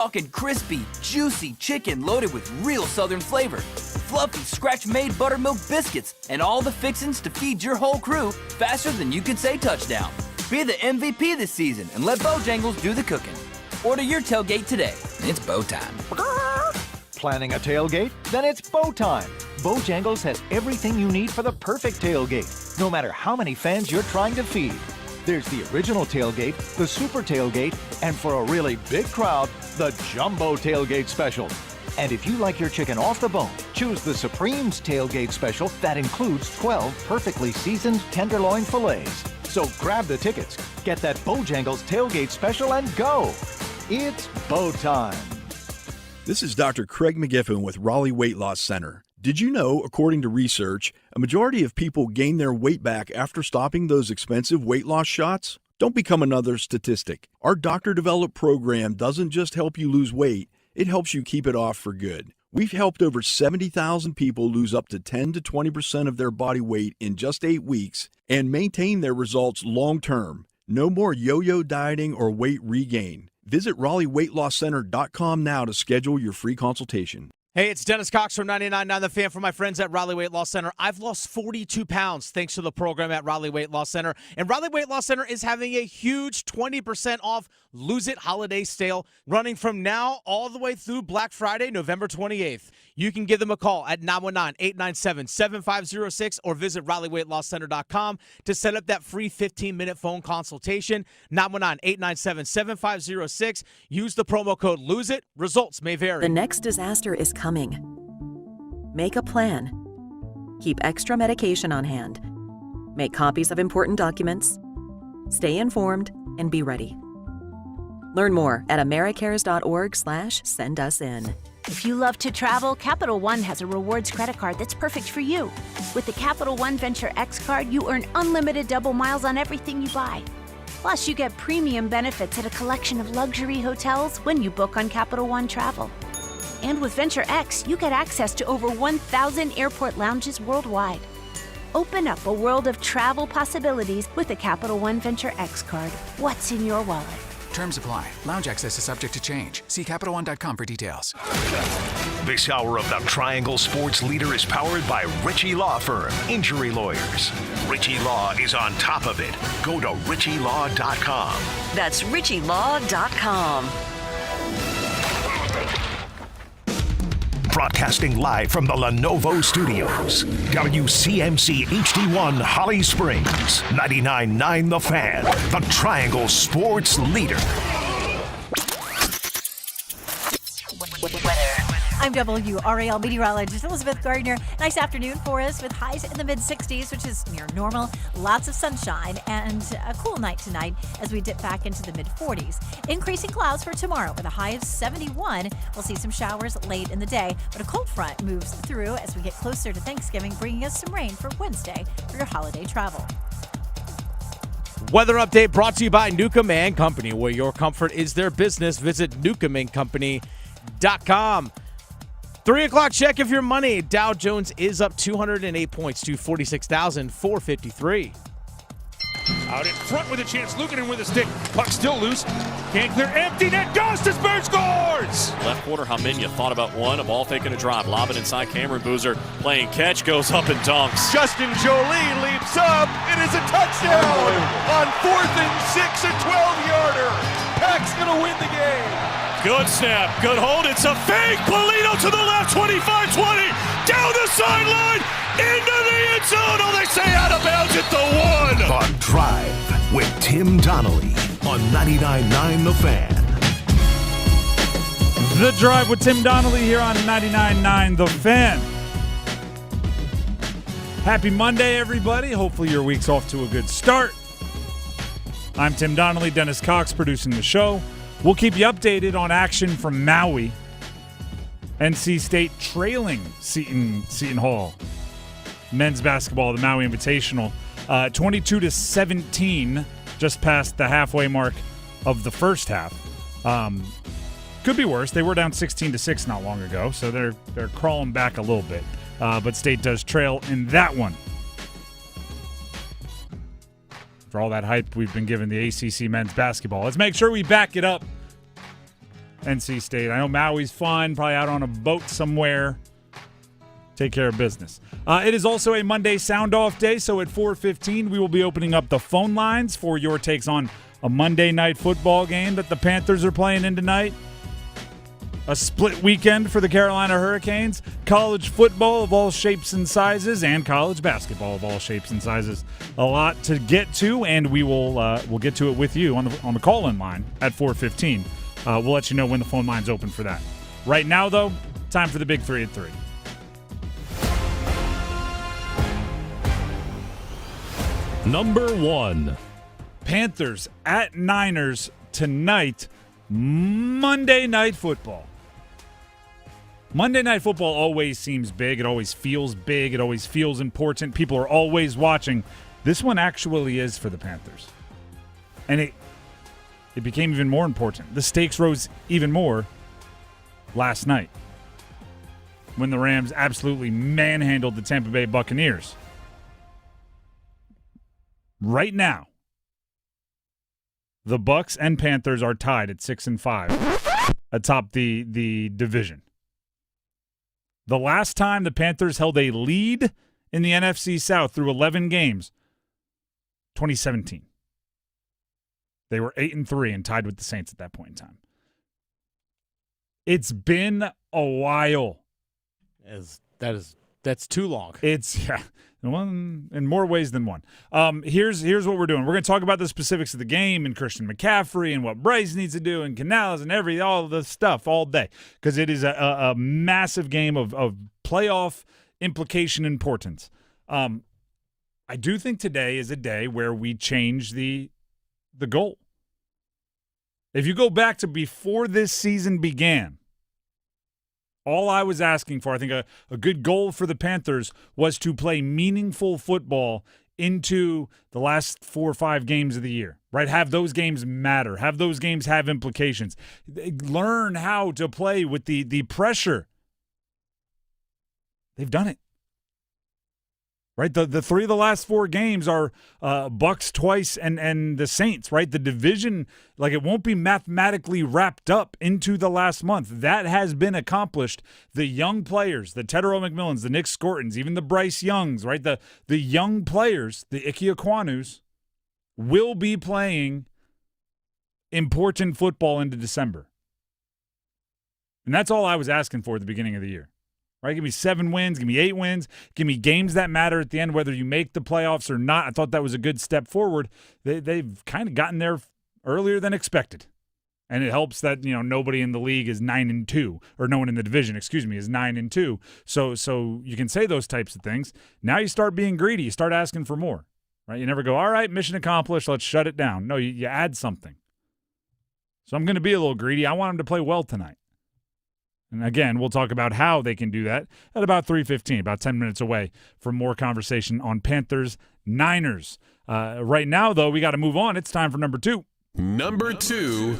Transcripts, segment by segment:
Talking crispy, juicy chicken loaded with real Southern flavor, fluffy scratch-made buttermilk biscuits, and all the fixins to feed your whole crew faster than you can say touchdown. Be the MVP this season and let Bojangles do the cooking. Order your tailgate today. It's Bo time. Planning a tailgate? Then it's Bo time. Bojangles has everything you need for the perfect tailgate, no matter how many fans you're trying to feed. There's the original tailgate, the super tailgate, and for a really big crowd, the jumbo tailgate special. And if you like your chicken off the bone, choose the Supreme's tailgate special that includes 12 perfectly seasoned tenderloin fillets. So grab the tickets, get that Bojangles tailgate special, and go. It's Bo time. This is Dr. Craig McGiffin with Raleigh Weight Loss Center. Did you know, according to research, a majority of people gain their weight back after stopping those expensive weight loss shots? Don't become another statistic. Our doctor-developed program doesn't just help you lose weight, it helps you keep it off for good. We've helped over 70,000 people lose up to 10 to 20% of their body weight in just 8 weeks and maintain their results long-term. No more yo-yo dieting or weight regain. Visit RaleighWeightLossCenter.com now to schedule your free consultation. Hey, it's Dennis Cox from 99.9 The Fan for my friends at Raleigh Weight Loss Center. I've lost 42 pounds thanks to the program at Raleigh Weight Loss Center. And Raleigh Weight Loss Center is having a huge 20% off Lose It holiday sale running from now all the way through Black Friday, November 28th. You can give them a call at 919-897-7506 or visit RaleighWeightLossCenter.com to set up that free 15-minute phone consultation. 919-897-7506. Use the promo code Lose It. Results may vary. The next disaster is coming. Make a plan. Keep extra medication on hand. Make copies of important documents. Stay informed and be ready. Learn more at americares.org/sendusin. If you love to travel, Capital One has a rewards credit card that's perfect for you. With the Capital One Venture X card, you earn unlimited double miles on everything you buy. Plus, you get premium benefits at a collection of luxury hotels when you book on Capital One Travel. And with Venture X, you get access to over 1,000 airport lounges worldwide. Open up a world of travel possibilities with the Capital One Venture X card. What's in your wallet? Terms apply. Lounge access is subject to change. See CapitalOne.com for details. This hour of the Triangle Sports Leader is powered by Ritchie Law Firm, injury lawyers. Ritchie Law is on top of it. Go to RitchieLaw.com. That's RitchieLaw.com. Broadcasting live from the Lenovo Studios. WCMC HD1 Holly Springs. 99.9 The Fan. The Triangle Sports Leader. I'm WRAL meteorologist Elizabeth Gardner. Nice afternoon for us with highs in the mid-60s, which is near normal. Lots of sunshine and a cool night tonight as we dip back into the mid-40s. Increasing clouds for tomorrow with a high of 71. We'll see some showers late in the day, but a cold front moves through as we get closer to Thanksgiving, bringing us some rain for Wednesday for your holiday travel. Weather update brought to you by Newcomb & Company, where your comfort is their business. Visit newcombandcompany.com. 3 o'clock check of your money. Dow Jones is up 208 points to 46,453. Out in front with a chance. Lukanen with a stick. Puck still loose. Can't clear. Empty net. Gostisberg scores! Left quarter, Haminya thought about one. A ball taking a drop. Lob it inside. Cameron Boozer playing catch. Goes up and dunks. Justin Jolie leaps up. It is a touchdown on 4th and 6, a 12-yarder. Pack's going to win the game. Good snap, good hold, it's a fake, Polino to the left, 25-20, down the sideline, into the end zone, oh, they say out of bounds at the 1. The Drive with Tim Donnelly on 99.9 The Fan. The Drive with Tim Donnelly here on 99.9 The Fan. Happy Monday, everybody. Hopefully your week's off to a good start. I'm Tim Donnelly, Dennis Cox producing the show. We'll keep you updated on action from Maui. NC State trailing Seton Hall. Men's basketball, the Maui Invitational, 22-17, just past the halfway mark of the first half. Could be worse. They were down 16-6 not long ago, so they're crawling back a little bit. But State does trail in that one. For all that hype we've been giving the ACC men's basketball, let's make sure we back it up NC State. I know Maui's fun, probably out on a boat somewhere. Take care of business. It is also a Monday Soundoff day, so at 4:15 we will be opening up the phone lines for your takes on a Monday night football game that the Panthers are playing in tonight. A split weekend for the Carolina Hurricanes, college football of all shapes and sizes, and college basketball of all shapes and sizes. A lot to get to, and we'll get to it with you on the call-in line at 4:15. We'll let you know when the phone line's open for that. Right now, though, time for the Big 3 at 3. Number 1. Panthers at Niners tonight, Monday Night Football. Monday Night Football always seems big. It always feels big. It always feels important. People are always watching. This one actually is for the Panthers. And it became even more important. The stakes rose even more last night when the Rams absolutely manhandled the Tampa Bay Buccaneers. Right now, the Bucs and Panthers are tied at 6-5 atop the division. The last time the Panthers held a lead in the NFC South through 11 games, 2017. They were 8-3 and tied with the Saints at that point in time. It's been a while. That's too long. It's one in more ways than one. Here's what we're doing. We're going to talk about the specifics of the game and Christian McCaffrey and what Bryce needs to do and Canales and all the stuff all day because it is a massive game of playoff implication importance. I do think today is a day where we change the goal. If you go back to before this season began, all I was asking for, I think a good goal for the Panthers was to play meaningful football into the last 4 or 5 games of the year, right? Have those games matter. Have those games have implications. Learn how to play with the pressure. They've done it. Right, the 3 of the last 4 games are Bucs twice and the Saints. Right, the division, like it won't be mathematically wrapped up into the last month. That has been accomplished. The young players, the Tedero McMillans, the Nick Scortons, even the Bryce Youngs, right, the young players, the Ike Ekwonu's, will be playing important football into December. And that's all I was asking for at the beginning of the year. Right, give me 7 wins, give me 8 wins, give me games that matter at the end, whether you make the playoffs or not. I thought that was a good step forward. They've kind of gotten there earlier than expected, and it helps that nobody in the league is 9-2, or no one in the division, is 9-2. So you can say those types of things. Now you start being greedy. You start asking for more. Right, you never go, all right, mission accomplished. Let's shut it down. No, you add something. So I'm going to be a little greedy. I want them to play well tonight. And again, we'll talk about how they can do that at about 3:15, about 10 minutes away from more conversation on Panthers-Niners. Right now, though, we got to move on. It's time for number 2. Number 2.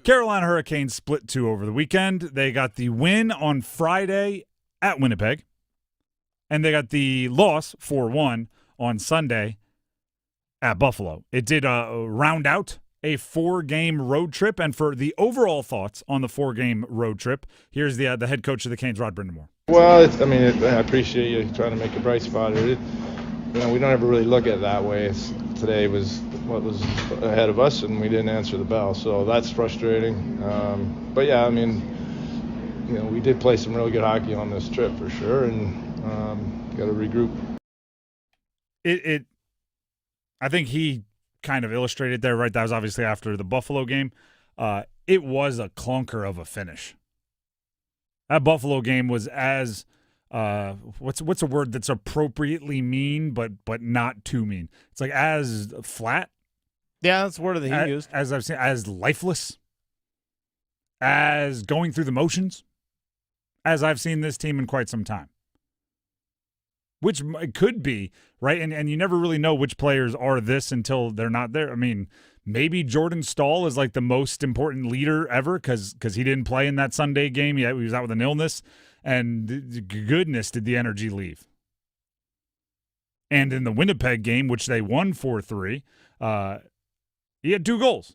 Carolina Hurricanes split 2 over the weekend. They got the win on Friday at Winnipeg, and they got the loss 4-1 on Sunday at Buffalo. It did round out a 4-game road trip, and for the overall thoughts on the 4-game road trip, here's the head coach of the Canes, Rod Brindamore. Well, I appreciate you trying to make a bright spot. We don't ever really look at it that way. Today was what was ahead of us, and we didn't answer the bell, so that's frustrating. But yeah, we did play some really good hockey on this trip for sure, and got to regroup. I think he kind of illustrated there, right? That was obviously after the Buffalo game. It was a clunker of a finish. That Buffalo game was as what's a word that's appropriately mean, but not too mean. It's like as flat. Yeah, that's the word that he used. As I've seen, as lifeless, as going through the motions, as I've seen this team in quite some time. Which it could be, right? And you never really know which players are this until they're not there. I mean, maybe Jordan Staal is like the most important leader ever because he didn't play in that Sunday game. He was out with an illness, and goodness, did the energy leave. And in the Winnipeg game, which they won 4-3, he had 2 goals.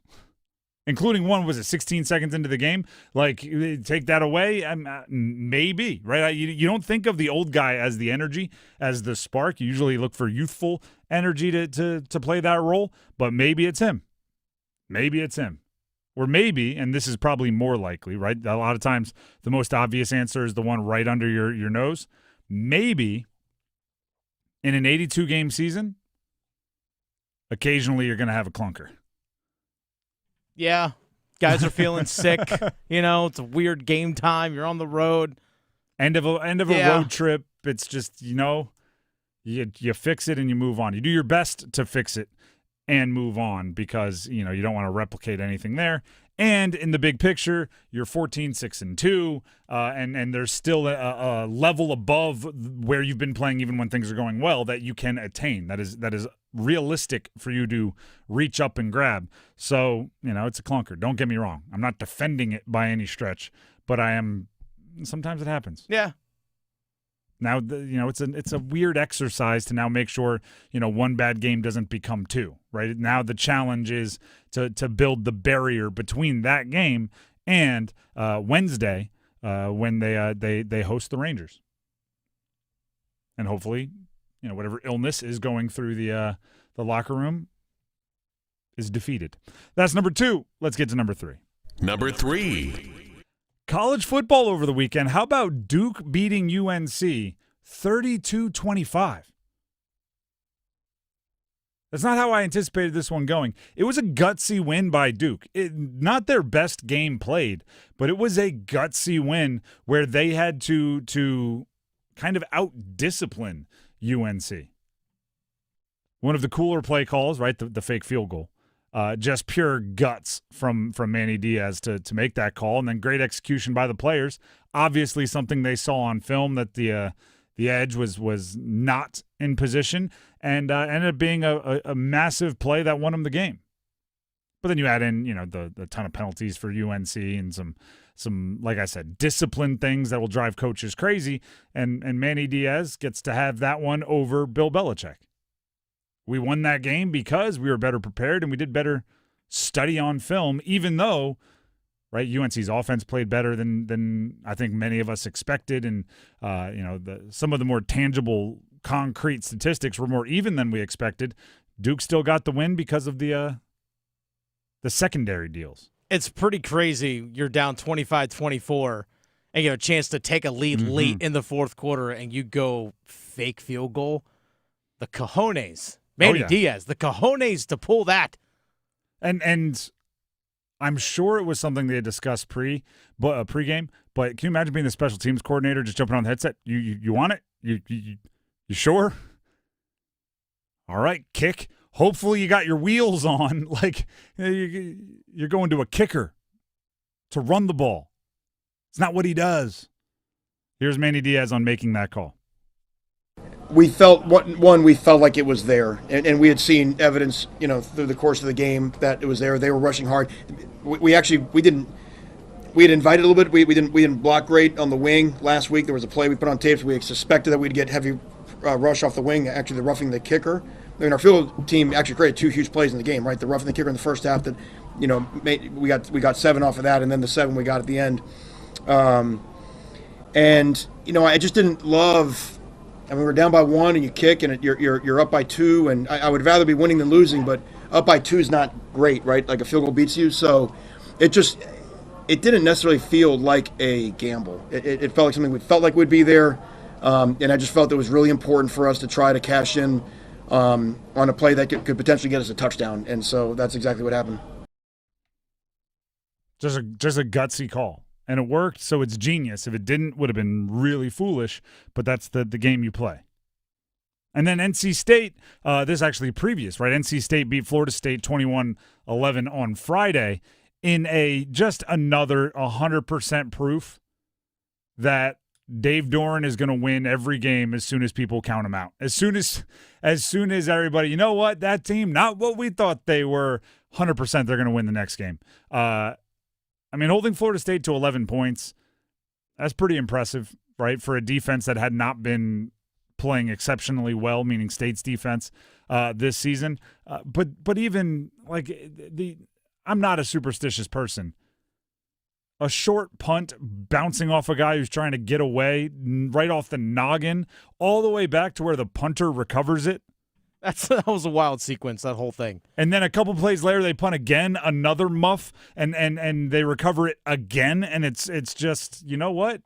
including one, was it 16 seconds into the game? Like, take that away? Maybe, right? You don't think of the old guy as the energy, as the spark. You usually look for youthful energy to play that role, but maybe it's him. Maybe it's him. Or maybe, and this is probably more likely, right? A lot of times the most obvious answer is the one right under your nose. Maybe in an 82-game season, occasionally you're going to have a clunker. Yeah. Guys are feeling sick. It's a weird game time. You're on the road. End of a road trip. It's just, you fix it and you move on. You do your best to fix it and move on because, you don't want to replicate anything there. And in the big picture, you're 14-6-2, and there's still a level above where you've been playing even when things are going well that you can attain. That is realistic for you to reach up and grab. So, it's a clunker. Don't get me wrong. I'm not defending it by any stretch, but I am. Sometimes it happens. Yeah. Now, it's a weird exercise to now make sure, one bad game doesn't become two, right? Now the challenge is to build the barrier between that game and Wednesday when they host the Rangers. And hopefully, whatever illness is going through the locker room is defeated. That's number 2. Let's get to number 3. Number 3. College football over the weekend. How about Duke beating UNC 32-25? That's not how I anticipated this one going. It was a gutsy win by Duke. Not their best game played, but it was a gutsy win where they had to kind of out-discipline UNC. One of the cooler play calls, right, the fake field goal. Just pure guts from Manny Diaz to make that call, and then great execution by the players. Obviously, something they saw on film that the edge was not in position, and ended up being a massive play that won them the game. But then you add in the ton of penalties for UNC and some like I said, discipline things that will drive coaches crazy, and Manny Diaz gets to have that one over Bill Belichick. We won that game because we were better prepared and we did better study on film, even though, right, UNC's offense played better than I think many of us expected, and some of the more tangible, concrete statistics were more even than we expected. Duke still got the win because of the secondary deals. It's pretty crazy. You're down 25-24, and you have a chance to take a lead late in the fourth quarter, and you go fake field goal. The cojones. Manny Diaz, the cojones to pull that. And I'm sure it was something they had discussed pregame, but can you imagine being the special teams coordinator just jumping on the headset? You want it? You sure? All right, kick. Hopefully you got your wheels on. Like, you're going to a kicker to run the ball. It's not what he does. Here's Manny Diaz on making that call. We felt we felt like it was there, and we had seen evidence, through the course of the game that it was there. They were rushing hard. We had invited a little bit. We didn't block great on the wing last week. There was a play we put on tape. So we suspected that we'd get heavy rush off the wing. Actually, the roughing the kicker. I mean, our field team actually created 2 huge plays in the game. Right, the roughing the kicker in the first half. That we got 7 off of that, and then the 7 we got at the end. I just didn't love. I mean, we're down by 1 and you kick and you're up by 2, and I would rather be winning than losing, but up by 2 is not great, right? Like a field goal beats you, so it didn't necessarily feel like a gamble. It felt like something we felt like would be there, and I just felt it was really important for us to try to cash in on a play that could potentially get us a touchdown, and so that's exactly what happened. Just a gutsy call. And it worked, so it's genius. If it didn't, would have been really foolish, but that's the game you play. And then NC State, this is actually previous, right? NC State beat Florida State 21-11 on Friday in just another 100% proof that Dave Doran is going to win every game as soon as people count him out. As soon as everybody, you know what, that team, not what we thought they were, 100% they're going to win the next game. Holding Florida State to 11 points, that's pretty impressive, right, for a defense that had not been playing exceptionally well, meaning State's defense, this season. But even, like, I'm not a superstitious person. A short punt bouncing off a guy who's trying to get away right off the noggin all the way back to where the punter recovers it. That was a wild sequence, that whole thing. And then a couple plays later, they punt again, another muff, and they recover it again. And it's just, you know what?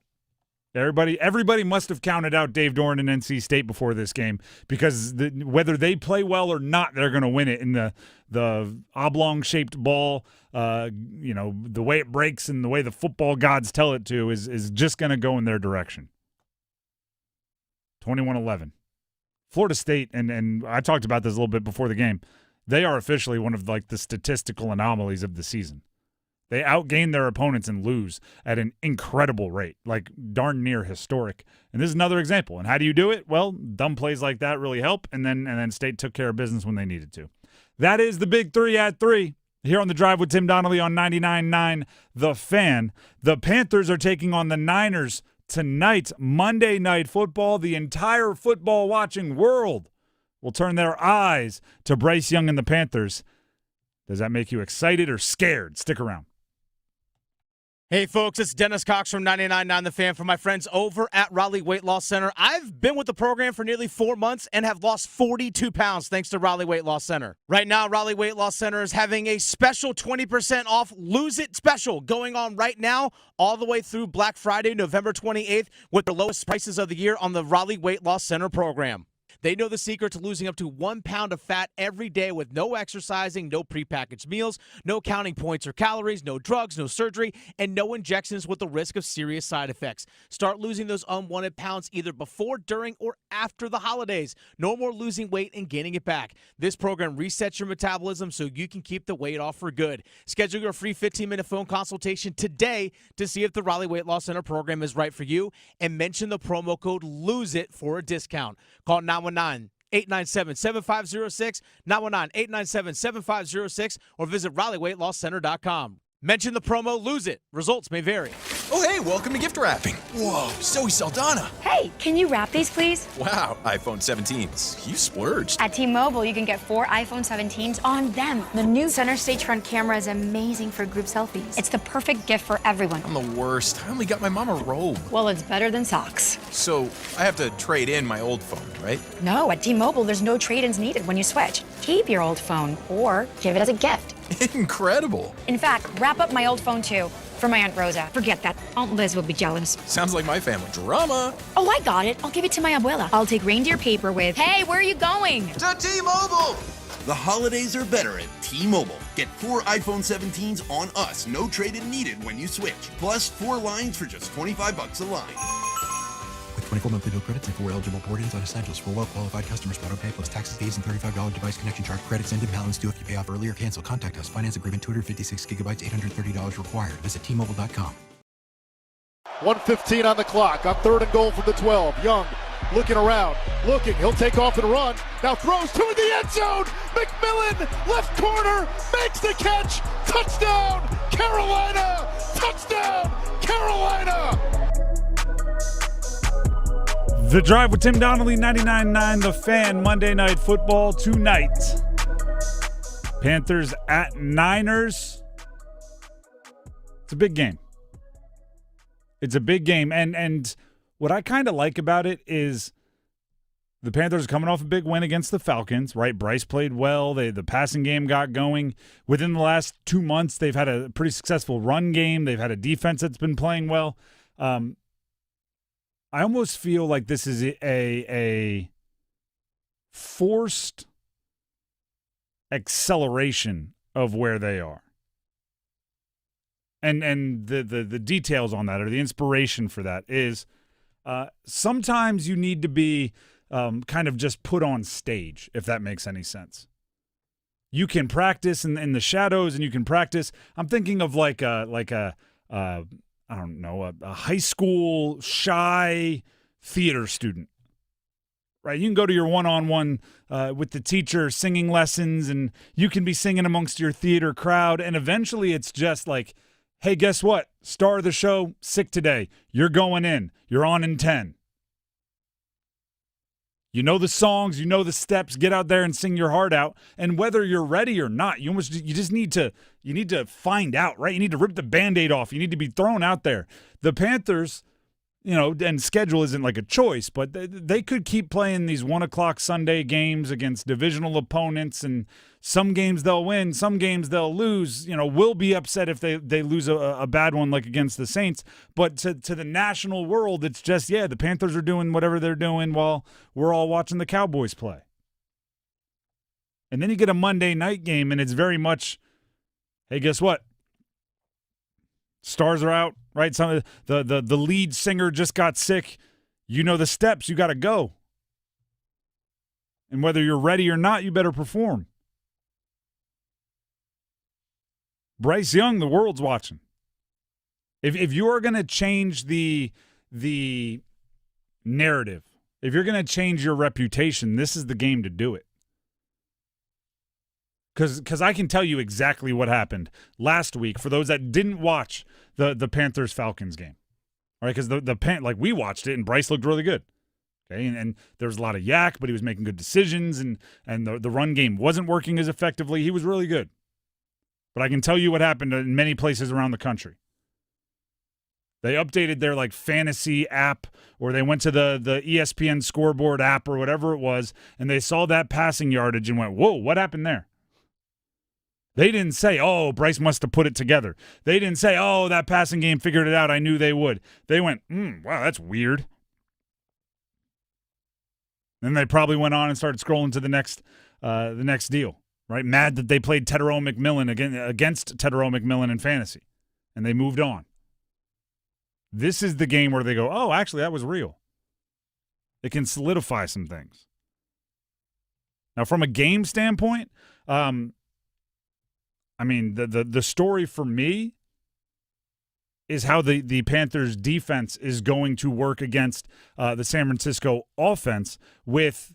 Everybody must have counted out Dave Doran and NC State before this game, because whether they play well or not, they're going to win it in the oblong-shaped ball. The way it breaks and the way the football gods tell it to is just going to go in their direction. 21-11. Florida State, and I talked about this a little bit before the game, they are officially one of the statistical anomalies of the season. They outgain their opponents and lose at an incredible rate, darn near historic. And this is another example. And how do you do it? Well, dumb plays like that really help, and then State took care of business when they needed to. That is the Big 3 at 3. Here on The Drive with Tim Donnelly on 99.9 The Fan. The Panthers are taking on the Niners tonight, Monday Night Football. The entire football-watching world will turn their eyes to Bryce Young and the Panthers. Does that make you excited or scared? Stick around. Hey, folks, it's Dennis Cox from 99.9 The Fan for my friends over at Raleigh Weight Loss Center. I've been with the program for nearly 4 months and have lost 42 pounds thanks to Raleigh Weight Loss Center. Right now, Raleigh Weight Loss Center is having a special 20% off Lose It special going on right now all the way through Black Friday, November 28th, with the lowest prices of the year on the Raleigh Weight Loss Center program. They know the secret to losing up to 1 pound of fat every day with no exercising, no prepackaged meals, no counting points or calories, no drugs, no surgery, and no injections with the risk of serious side effects. Start losing those unwanted pounds either before, during, or after the holidays. No more losing weight and gaining it back. This program resets your metabolism so you can keep the weight off for good. Schedule your free 15-minute phone consultation today to see if the Raleigh Weight Loss Center program is right for you, and mention the promo code LOSEIT for a discount. Call 919-897-7506, 919-897-7506, or visit RaleighWeightLossCenter.com. Mention the promo Lose It. Results may vary. Oh, hey, welcome to gift wrapping. Whoa, Zoe Saldana. Hey, can you wrap these, please? Wow, iPhone 17s. You splurged. At T-Mobile, you can get 4 iPhone 17s on them. The new center stage front camera is amazing for group selfies. It's the perfect gift for everyone. I'm the worst. I only got my mom a robe. Well, it's better than socks. So I have to trade in my old phone, right? No, at T-Mobile, there's no trade-ins needed when you switch. Keep your old phone or give it as a gift. Incredible. In fact, wrap up my old phone, too, for my Aunt Rosa. Forget that. Aunt Liz will be jealous. Sounds like my family. Drama. Oh, I got it. I'll give it to my abuela. I'll take reindeer paper with, hey, where are you going? To T-Mobile. The holidays are better at T-Mobile. Get 4 iPhone 17s on us. No trade-in needed when you switch. Plus 4 lines for just $25 a line. With 24 monthly bill credits and 4 eligible port-ins on Essentials for well-qualified customers. Auto-pay plus taxes, fees, and $35 device connection charge. Credits end and balance due if you pay off early or cancel. Contact us. Finance agreement 256 gigabytes, $830 required. Visit T-Mobile.com. 1:15 on the clock. On 3rd and goal from the 12. Young looking around. Looking. He'll take off and run. Now throws toward the end zone. McMillan, left corner, makes the catch. Touchdown, Carolina. Touchdown, Carolina. The Drive with Tim Donnelly, 99.9 The Fan, Monday Night Football tonight. Panthers at Niners. It's a big game. It's a big game. And what I kind of like about it is the Panthers are coming off a big win against the Falcons, right? Bryce played well. The passing game got going. Within the last 2 months, they've had a pretty successful run game. They've had a defense that's been playing well. I almost feel like this is a forced acceleration of where they are. And the details on that, or the inspiration for that, is sometimes you need to be kind of just put on stage, if that makes any sense. You can practice in the shadows, and you can practice. I'm thinking of like a I don't know, a high school shy theater student, right? You can go to your one-on-one with the teacher, singing lessons, and you can be singing amongst your theater crowd, and eventually it's just like, hey, guess what? Star of the show, sick today. You're going in. You're on in 10. You know the songs, you know the steps. Get out there and sing your heart out. And whether you're ready or not, you just need to find out, right? You need to rip the Band-Aid off. You need to be thrown out there. The Panthers, and schedule isn't like a choice, but they could keep playing these 1:00 Sunday games against divisional opponents, and some games they'll win, some games they'll lose. We'll be upset if they lose a bad one like against the Saints. But to the national world, it's just, the Panthers are doing whatever they're doing while we're all watching the Cowboys play. And then you get a Monday night game, and it's very much, hey, guess what? Stars are out, right? Some of the lead singer just got sick. You know the steps. You got to go. And whether you're ready or not, you better perform. Bryce Young, the world's watching. If you are going to change the narrative, if you're going to change your reputation, this is the game to do it. Because I can tell you exactly what happened last week for those that didn't watch the Panthers-Falcons game. All right, because we watched it, and Bryce looked really good. Okay, and there was a lot of yak, but he was making good decisions, and the run game wasn't working as effectively. He was really good. But I can tell you what happened in many places around the country. They updated their fantasy app, or they went to the ESPN scoreboard app or whatever it was, and they saw that passing yardage and went, whoa, what happened there? They didn't say, oh, Bryce must have put it together. They didn't say, oh, that passing game figured it out. I knew they would. They went, wow, that's weird. Then they probably went on and started scrolling to the next deal, right? Mad that they played Tedero McMillan against Tedero McMillan in fantasy, and they moved on. This is the game where they go, oh, actually, that was real. It can solidify some things. Now, from a game standpoint, the story for me is how the Panthers defense is going to work against the San Francisco offense, with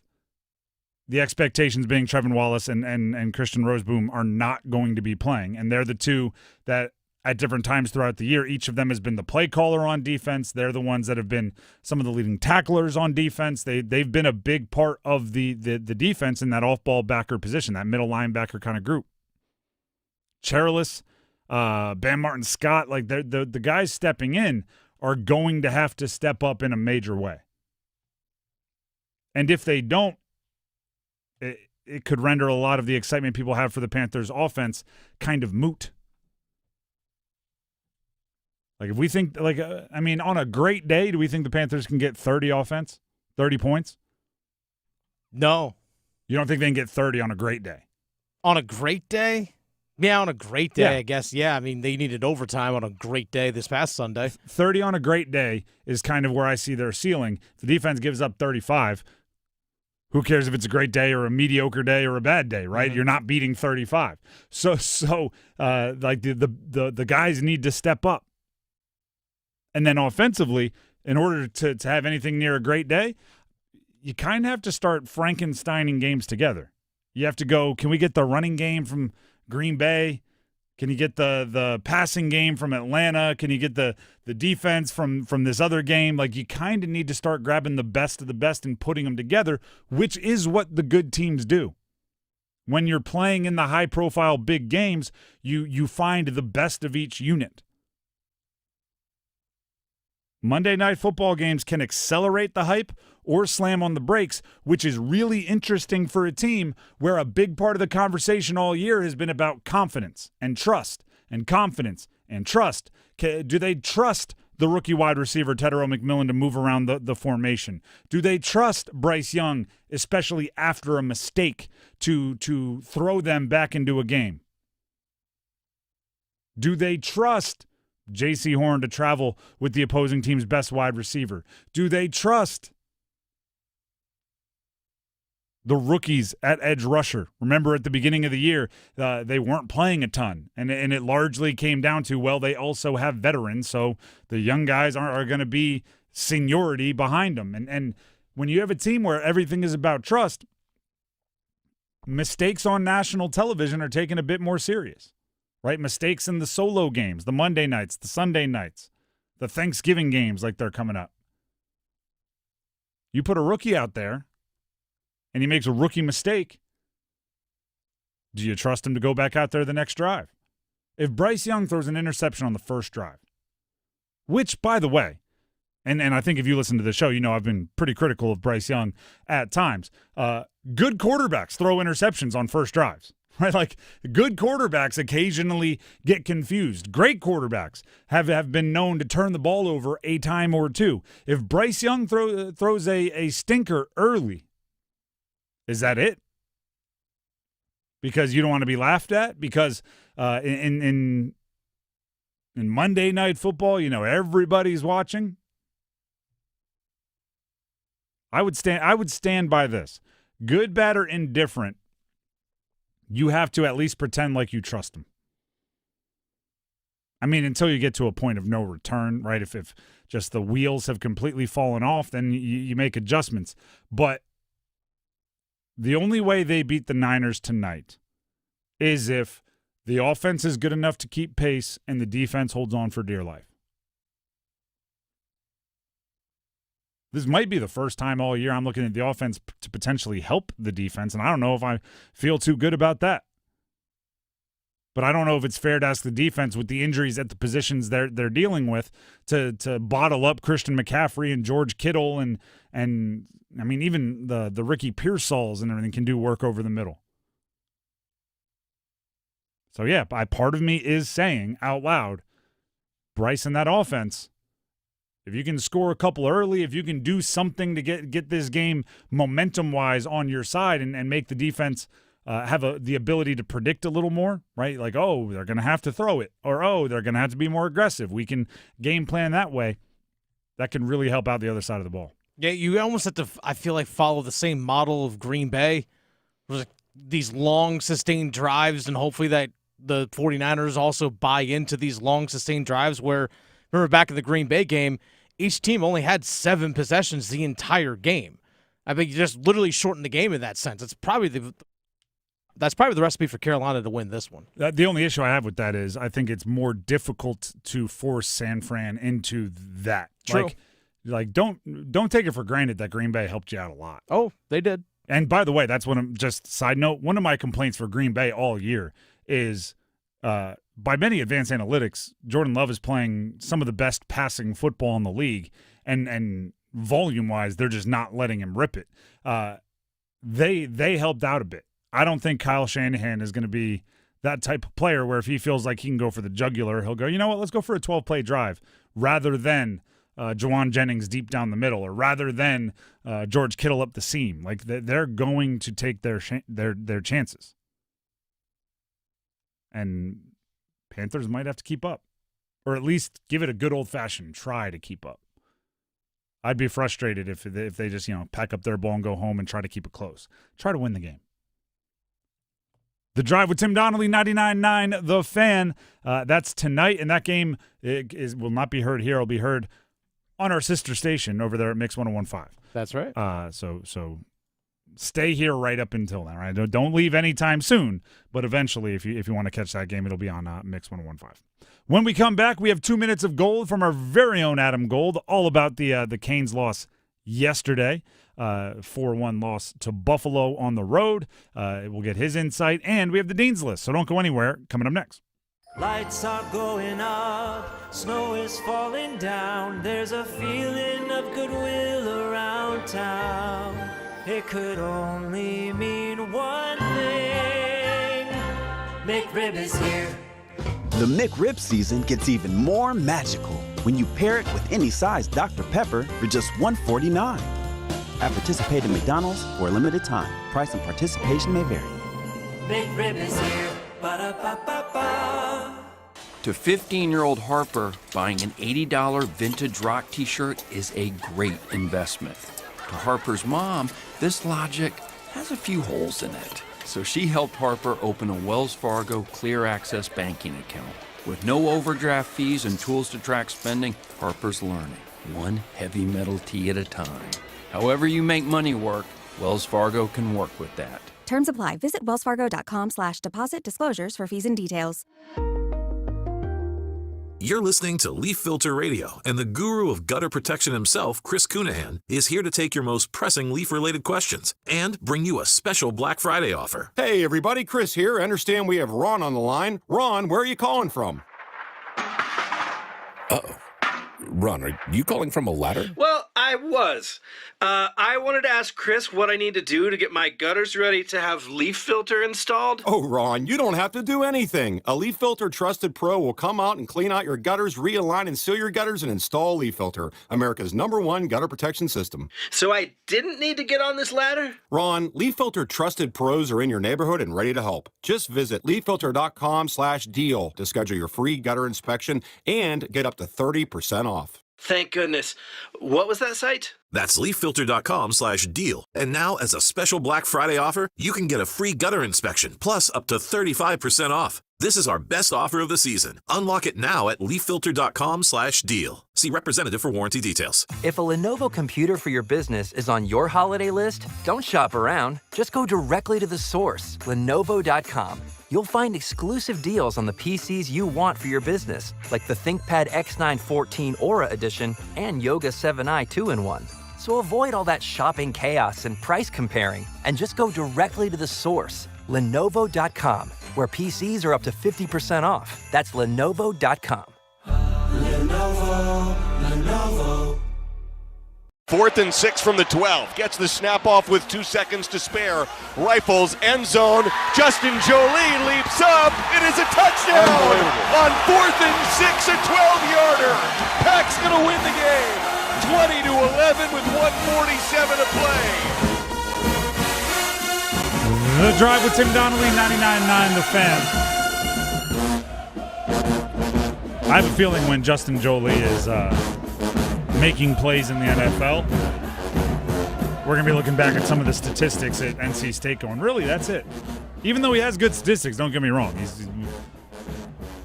the expectations being Trevin Wallace and Christian Roseboom are not going to be playing. And they're the two that at different times throughout the year, each of them has been the play caller on defense. They're the ones that have been some of the leading tacklers on defense. They've been a big part of the defense in that off-ball backer position, that middle linebacker kind of group. Cherilus, Bam Martin Scott, the guys stepping in are going to have to step up in a major way. And if they don't, it could render a lot of the excitement people have for the Panthers offense kind of moot. If we think, on a great day, do we think the Panthers can get 30 offense, 30 points? No. You don't think they can get 30 on a great day? On a great day? Yeah, on a great day, Yeah. I guess. Yeah, they needed overtime on a great day this past Sunday. 30 on a great day is kind of where I see their ceiling. If the defense gives up 35, who cares if it's a great day or a mediocre day or a bad day, right? Mm-hmm. You're not beating 35. So the guys need to step up. And then offensively, in order to have anything near a great day, you kind of have to start Frankensteining games together. You have to go, can we get the running game from Green Bay? Can you get the passing game from Atlanta? Can you get the defense from this other game? You kind of need to start grabbing the best of the best and putting them together, which is what the good teams do. When you're playing in the high-profile big games, you find the best of each unit. Monday Night Football games can accelerate the hype or slam on the brakes, which is really interesting for a team where a big part of the conversation all year has been about confidence and trust and confidence and trust. Do they trust the rookie wide receiver, Tedero McMillan, to move around the formation? Do they trust Bryce Young, especially after a mistake, to throw them back into a game? Do they trust J.C. Horn to travel with the opposing team's best wide receiver? Do they trust the rookies at edge rusher? Remember at the beginning of the year, they weren't playing a ton, and it largely came down to, well, they also have veterans, so the young guys are going to be seniority behind them. And when you have a team where everything is about trust, mistakes on national television are taken a bit more serious. Right? Mistakes in the solo games, the Monday nights, the Sunday nights, the Thanksgiving games they're coming up. You put a rookie out there and he makes a rookie mistake, do you trust him to go back out there the next drive? If Bryce Young throws an interception on the first drive, which, by the way, and I think if you listen to the show, you know I've been pretty critical of Bryce Young at times. Good quarterbacks throw interceptions on first drives, right? Like, good quarterbacks occasionally get confused. Great quarterbacks have been known to turn the ball over a time or two. If Bryce Young throws a stinker early, is that it? Because you don't want to be laughed at? Because in Monday Night Football, you know, everybody's watching? I would stand by this. Good, bad, or indifferent, you have to at least pretend like you trust them. I mean, until you get to a point of no return, right? If just the wheels have completely fallen off, then you make adjustments. But the only way they beat the Niners tonight is if the offense is good enough to keep pace and the defense holds on for dear life. This might be the first time all year I'm looking at the offense to potentially help the defense, and I don't know if I feel too good about that. But I don't know if it's fair to ask the defense with the injuries at the positions they're dealing with to bottle up Christian McCaffrey and George Kittle and I mean even the Ricky Pearsalls and everything can do work over the middle. So yeah, part of me is saying out loud, Bryce and that offense, if you can score a couple early, if you can do something to get this game momentum-wise on your side and make the defense have the ability to predict a little more, right? Like, oh, they're going to have to throw it, or, oh, they're going to have to be more aggressive. We can game plan that way. That can really help out the other side of the ball. Yeah, you almost have to, I feel like, follow the same model of Green Bay. Like these long, sustained drives, and hopefully that the 49ers also buy into these long, sustained drives where, remember back in the Green Bay game, each team only had 7 possessions the entire game. I think you just literally shortened the game in that sense. That's probably the recipe for Carolina to win this one. The only issue I have with that is I think it's more difficult to force San Fran into that. True. Like don't take it for granted that Green Bay helped you out a lot. Oh, they did. And by the way, that's just side note, one of my complaints for Green Bay all year is by many advanced analytics, Jordan Love is playing some of the best passing football in the league, and volume-wise, they're just not letting him rip it. They helped out a bit. I don't think Kyle Shanahan is going to be that type of player where if he feels like he can go for the jugular, he'll go, you know what, let's go for a 12-play drive rather than Juwan Jennings deep down the middle or rather than George Kittle up the seam. Like they're going to take their chances. And Panthers might have to keep up, or at least give it a good old-fashioned try to keep up. I'd be frustrated if they just, pack up their ball and go home and try to keep it close. Try to win the game. The Drive with Tim Donnelly, 99.9 The Fan. That's tonight, and that game will not be heard here. It'll be heard on our sister station over there at Mix 101.5. That's right. So stay here right up until then, right? Don't leave anytime soon, but eventually, if you want to catch that game, it'll be on Mix 101.5. When we come back, we have 2 minutes of gold from our very own Adam Gold, all about the Canes loss yesterday, 4-1 loss to Buffalo on the road. We'll get his insight, and we have the Dean's List, so don't go anywhere. Coming up next. Lights are going up, snow is falling down, there's a feeling of goodwill around town. It could only mean one thing. McRib is here. The McRib season gets even more magical when you pair it with any size Dr. Pepper for just $1.49. At participating McDonald's for a limited time. Price and participation may vary. McRib is here. Ba-da-ba-ba-ba. To 15-year-old Harper, buying an $80 vintage rock t-shirt is a great investment. To Harper's mom, this logic has a few holes in it. So she helped Harper open a Wells Fargo Clear Access banking account. With no overdraft fees and tools to track spending, Harper's learning, one heavy metal tee at a time. However you make money work, Wells Fargo can work with that. Terms apply. Visit wellsfargo.com/deposit disclosures for fees and details. You're listening to Leaf Filter Radio, and the guru of gutter protection himself, Chris Cunahan, is here to take your most pressing leaf-related questions and bring you a special Black Friday offer. Hey, everybody, Chris here. I understand we have Ron on the line. Ron, where are you calling from? Uh-oh. Ron, are you calling from a ladder? Well, I was. I wanted to ask Chris what I need to do to get my gutters ready to have leaf filter installed. Oh, Ron, you don't have to do anything. A Leaf Filter Trusted Pro will come out and clean out your gutters, realign and seal your gutters, and install Leaf Filter, America's #1 gutter protection system. So I didn't need to get on this ladder? Ron, Leaf Filter Trusted Pros are in your neighborhood and ready to help. Just visit leaffilter.com/deal to schedule your free gutter inspection and get up to 30% off. Thank goodness. What was that site? That's leaffilter.com/deal. And now, as a special Black Friday offer, you can get a free gutter inspection, plus up to 35% off. This is our best offer of the season. Unlock it now at leaffilter.com/deal. See representative for warranty details. If a Lenovo computer for your business is on your holiday list, don't shop around. Just go directly to the source, Lenovo.com. You'll find exclusive deals on the PCs you want for your business, like the ThinkPad X9 14 Aura Edition and Yoga 7i 2-in-1. So avoid all that shopping chaos and price comparing, and just go directly to the source, Lenovo.com, where PCs are up to 50% off. That's Lenovo.com. Lenovo. 4th and 6 from the 12. Gets the snap off with 2 seconds to spare. Rifles, end zone. Justin Jolie leaps up. It is a touchdown on 4th and 6, a 12-yarder. Pack's going to win the game. 20-11 with 1:47 to play. The Drive with Tim Donnelly, 99.9 The Fan. I have a feeling when Justin Jolie is making plays in the NFL, we're going to be looking back at some of the statistics at NC State going, really, that's it. Even though he has good statistics, don't get me wrong.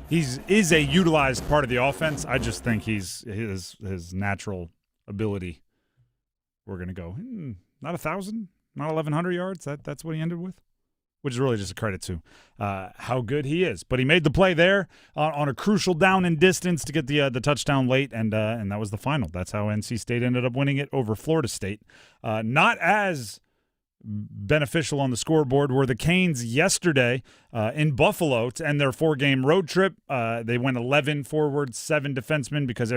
He's a utilized part of the offense. I just think his natural ability, we're going to go, not 1,000, not 1,100 yards. That's what he ended with, which is really just a credit to how good he is. But he made the play there on a crucial down and distance to get the touchdown late, and that was the final. That's how NC State ended up winning it over Florida State. Not as beneficial on the scoreboard were the Canes yesterday in Buffalo to end their 4-game road trip. They went 11 forwards, 7 defensemen because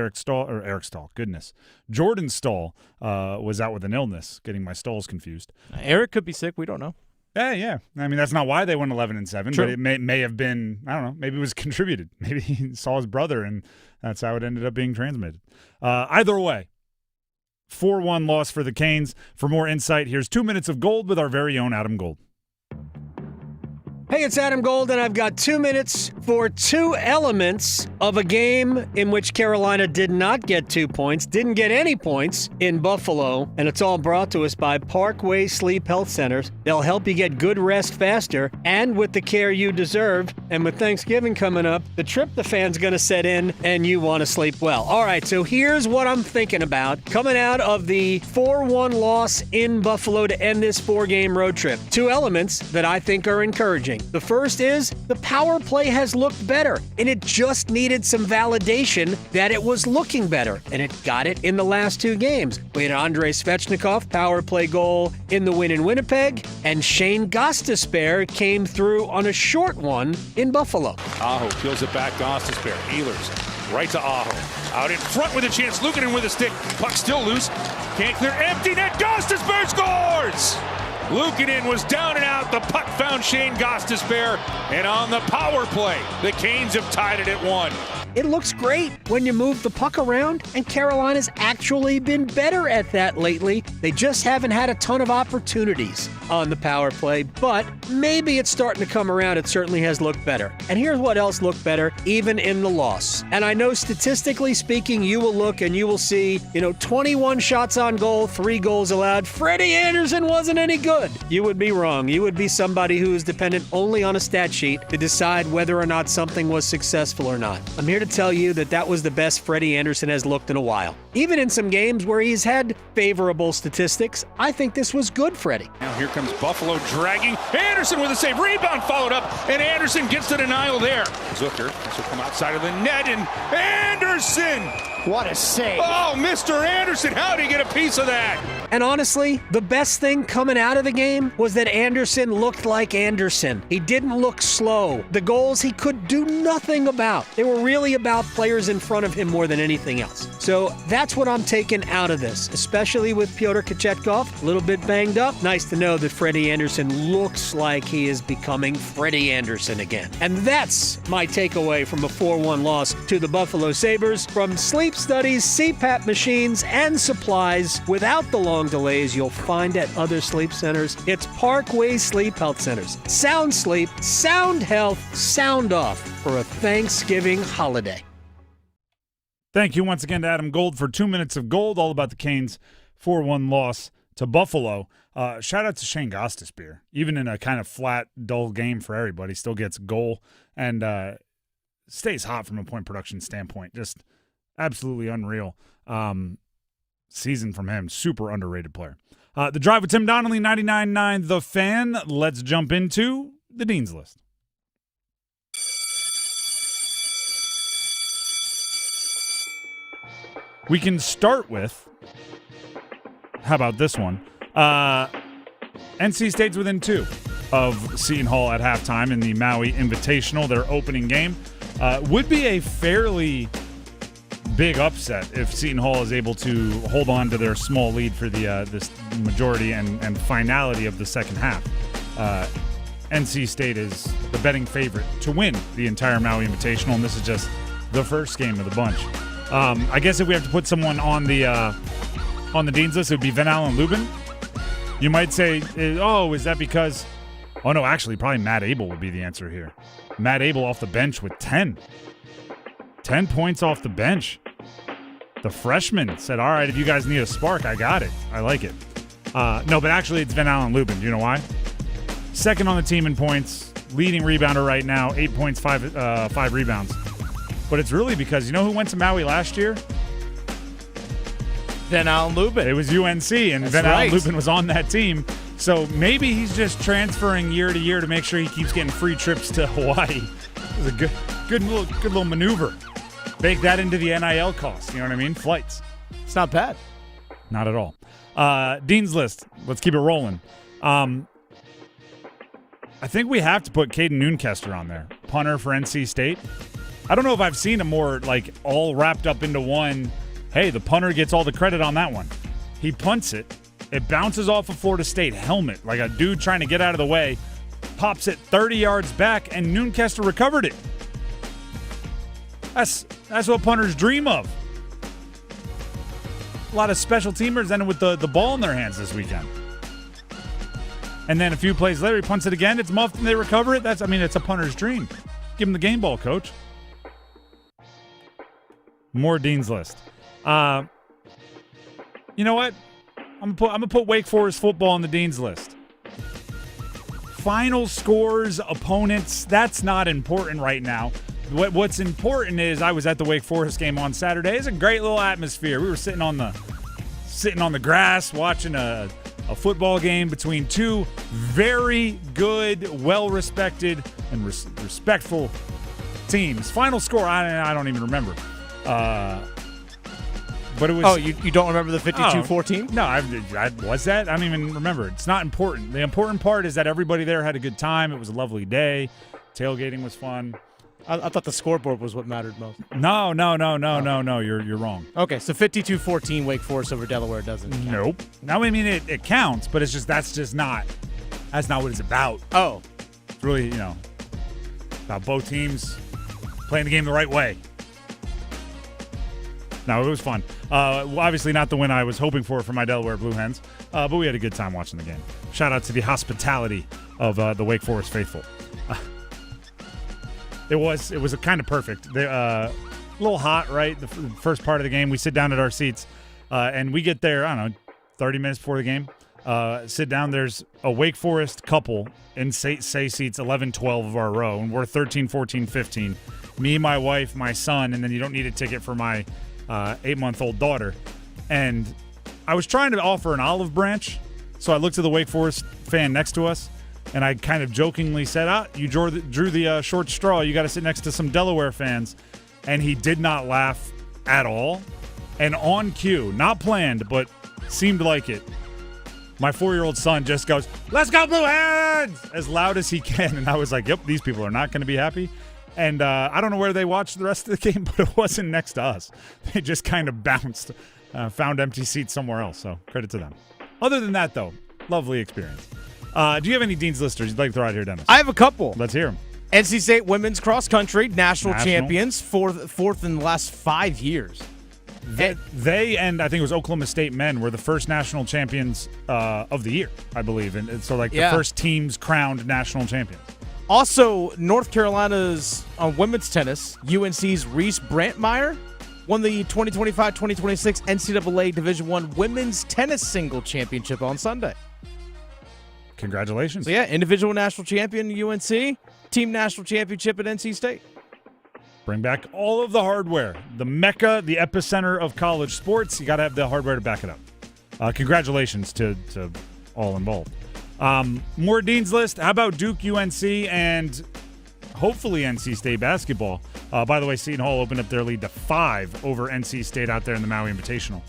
Jordan Stahl was out with an illness, getting my Stalls confused. Eric could be sick. We don't know. Yeah. I mean, that's not why they went 11-7, True. but it may have been, I don't know, maybe it was contributed. Maybe he saw his brother, and that's how it ended up being transmitted. Either way, 4-1 loss for the Canes. For more insight, here's 2 minutes of gold with our very own Adam Gold. Hey, it's Adam Gold, and I've got 2 minutes for 2 elements of a game in which Carolina did not get 2 points, didn't get any points in Buffalo, and it's all brought to us by Parkway Sleep Health Centers. They'll help you get good rest faster and with the care you deserve. And with Thanksgiving coming up, the tryptophan's going to set in, and you want to sleep well. All right, so here's what I'm thinking about coming out of the 4-1 loss in Buffalo to end this 4-game road trip. 2 elements that I think are encouraging. The first is the power play has looked better, and it just needed some validation that it was looking better, and it got it in the last 2 games. We had Andrei Svechnikov power play goal in the win in Winnipeg, and Shane Gostisbehere came through on a short one in Buffalo. Aho peels it back to Gostisbehere. Ehlers right to Aho. Out in front with a chance. Luukkonen with a stick. Puck still loose. Can't clear. Empty net. Gostisbehere scores! Luukkonen was down and out. The puck found Shane Gostisbehere. And on the power play, the Canes have tied it at 1. It looks great when you move the puck around, and Carolina's actually been better at that lately. They just haven't had a ton of opportunities on the power play, but maybe it's starting to come around. It certainly has looked better. And here's what else looked better, even in the loss. And I know statistically speaking, you will look and you will see, 21 shots on goal, 3 goals allowed. Freddie Anderson wasn't any good. You would be wrong. You would be somebody who is dependent only on a stat sheet to decide whether or not something was successful or not. I'm here to to tell you that was the best Freddie Anderson has looked in a while. Even in some games where he's had favorable statistics, I think this was good Freddie. Now here comes Buffalo dragging. Anderson with a save. Rebound followed up, and Anderson gets the denial there. Zucker will come outside of the net, and Anderson! What a save. Oh, Mr. Anderson, how did he get a piece of that? And honestly, the best thing coming out of the game was that Anderson looked like Anderson. He didn't look slow. The goals he could do nothing about. They were really about players in front of him more than anything else. So that's what I'm taking out of this, especially with Pyotr Kochetkov, a little bit banged up. Nice to know that Freddie Anderson looks like he is becoming Freddie Anderson again. And that's my takeaway from a 4-1 loss to the Buffalo Sabres. From sleep studies, CPAP machines, and supplies without the long delays you'll find at other sleep centers, it's Parkway Sleep Health Centers. Sound sleep, sound health, Soundoff for a Thanksgiving holiday. Thank you once again to Adam Gold for 2 minutes of gold, all about the Canes' 4-1 loss to Buffalo. Shout out to Shane Gostisbehere. Even in a kind of flat, dull game for everybody, still gets a goal and stays hot from a point production standpoint. Just absolutely unreal season from him. Super underrated player. The Drive with Tim Donnelly, 99.9 The Fan. Let's jump into the Dean's List. We can start with, how about this one? NC State's within 2 of Seton Hall at halftime in the Maui Invitational, their opening game. Would be a fairly big upset if Seton Hall is able to hold on to their small lead for the this majority and finality of the second half. NC State is the betting favorite to win the entire Maui Invitational, and this is just the first game of the bunch. I guess if we have to put someone on the Dean's List, it would be Van Allen Lubin. You might say, oh, is that because... Oh, no, actually, probably Matt Abel would be the answer here. Matt Abel off the bench with 10. 10 points off the bench. The freshman said, all right, if you guys need a spark, I got it. I like it. No, but actually, it's Van Allen Lubin. Do you know why? Second on the team in points, leading rebounder right now, 8 points, 5 rebounds. But it's really because, you know who went to Maui last year? Van Allen Lubin. It was UNC, and Van Allen Lubin was on that team. So maybe he's just transferring year to year to make sure he keeps getting free trips to Hawaii. It was a good little maneuver. Bake that into the NIL cost. You know what I mean? Flights. It's not bad. Not at all. Dean's List. Let's keep it rolling. I think we have to put Caden Noonkester on there. Punter for NC State. I don't know if I've seen a more all wrapped up into one. Hey, the punter gets all the credit on that one. He punts it. It bounces off a Florida State helmet like a dude trying to get out of the way. Pops it 30 yards back, and Noonkester recovered it. That's what punters dream of. A lot of special teamers ended with the ball in their hands this weekend. And then a few plays later, he punts it again. It's muffed and they recover it. It's a punter's dream. Give him the game ball, coach. More Dean's List. You know what? I'm gonna put Wake Forest football on the Dean's List. Final scores, opponents, that's not important right now. What's important is I was at the Wake Forest game on Saturday. It's a great little atmosphere. We were sitting on the grass watching a football game between two very good, well-respected, and respectful teams. Final score, I don't even remember. But it was. Oh, you don't remember the 52-14? No, I was that? I don't even remember. It's not important. The important part is that everybody there had a good time. It was a lovely day. Tailgating was fun. I thought the scoreboard was what mattered most. No. You're wrong. Okay, so 52-14 Wake Forest over Delaware doesn't count. Nope. No, it counts, but that's not what it's about. Oh. It's really, about both teams playing the game the right way. No, it was fun. Obviously not the win I was hoping for my Delaware Blue Hens, but we had a good time watching the game. Shout out to the hospitality of the Wake Forest faithful. It was a kind of perfect. A little hot, right? The first part of the game, we sit down at our seats, and we get there, 30 minutes before the game. Sit down, there's a Wake Forest couple in say seats 11, 12 of our row, and we're 13, 14, 15. me, my wife, my son, and then you don't need a ticket for my 8-month-old daughter. And I was trying to offer an olive branch, so I looked at the Wake Forest fan next to us, and I kind of jokingly said, you drew the short straw. You got to sit next to some Delaware fans. And he did not laugh at all. And on cue, not planned, but seemed like it, my 4-year-old son just goes, "Let's go Blue Hens!" as loud as he can. And I was like, yep, these people are not going to be happy. And I don't know where they watched the rest of the game, but it wasn't next to us. They just kind of bounced, found empty seats somewhere else. So credit to them. Other than that, though, lovely experience. Do you have any Dean's Listers you'd like to throw out here, Dennis? I have a couple. Let's hear them. NC State women's cross country national champions, fourth in the last 5 years. They and I think it was Oklahoma State men were the first national champions of the year, I believe. And so the first teams crowned national champions. Also, North Carolina's women's tennis, UNC's Reese Brantmeyer won the 2025-2026 NCAA Division I women's tennis single championship on Sunday. Congratulations. So individual national champion UNC, team national championship at NC State. Bring back all of the hardware. The mecca, the epicenter of college sports. You got to have the hardware to back it up. Congratulations to all involved. More Dean's List. How about Duke, UNC, and hopefully NC State basketball? By the way, Seton Hall opened up their lead to 5 over NC State out there in the Maui Invitational.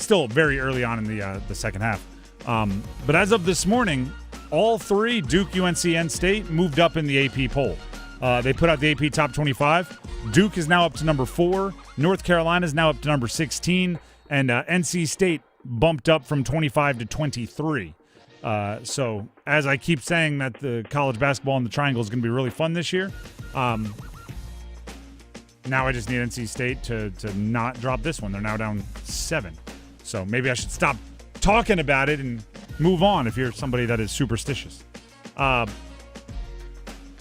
Still very early on in the second half. But as of this morning, all 3, Duke, UNC, and State, moved up in the AP poll. They put out the AP Top 25. Duke is now up to number 4. North Carolina is now up to number 16. And NC State bumped up from 25 to 23. So as I keep saying that the college basketball in the Triangle is going to be really fun this year, now I just need NC State to not drop this one. They're now down 7. So maybe I should stop talking about it and move on if you're somebody that is superstitious.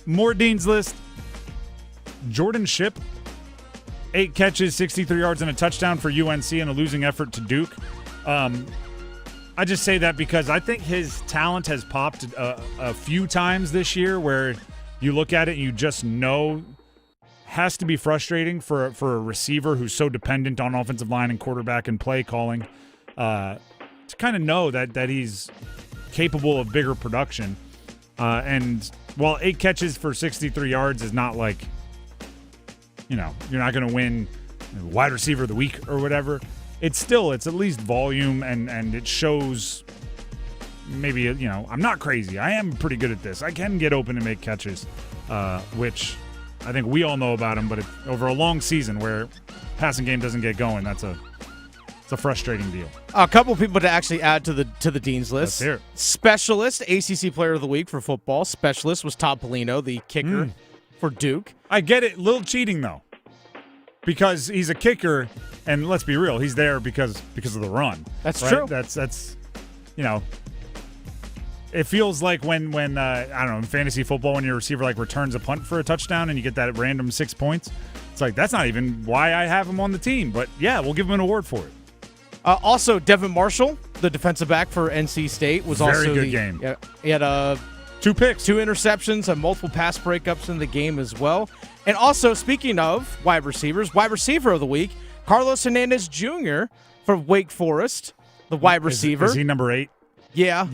More Dean's List. Jordan Shipp, 8 catches, 63 yards, and a touchdown for UNC in a losing effort to Duke. I just say that because I think his talent has popped a few times this year where you look at it and you just know has to be frustrating for a receiver who's so dependent on offensive line and quarterback and play calling to kind of know that he's capable of bigger production. And while 8 catches for 63 yards is not like, you're not going to win wide receiver of the week or whatever, it's at least volume and it shows maybe, I'm not crazy. I am pretty good at this. I can get open and make catches, which I think we all know about him, but over a long season where passing game doesn't get going, it's a frustrating deal. A couple people to actually add to the Dean's List. Let's hear it. Specialist, ACC Player of the Week for football. Specialist was Todd Polino, the kicker for Duke. I get it. Little cheating, though. Because he's a kicker, and let's be real, he's there because of the run. That's right? true. That's it feels like when I don't know, in fantasy football, when your receiver returns a punt for a touchdown and you get that random 6 points, it's like, that's not even why I have him on the team. But yeah, we'll give him an award for it. Also, Devin Marshall, the defensive back for NC State, was very also good game. Yeah, he had 2 picks, 2 interceptions, and multiple pass breakups in the game as well. And also, speaking of wide receivers, wide receiver of the week, Carlos Hernandez Jr. for Wake Forest, the wide receiver. Is he number 8? Yeah.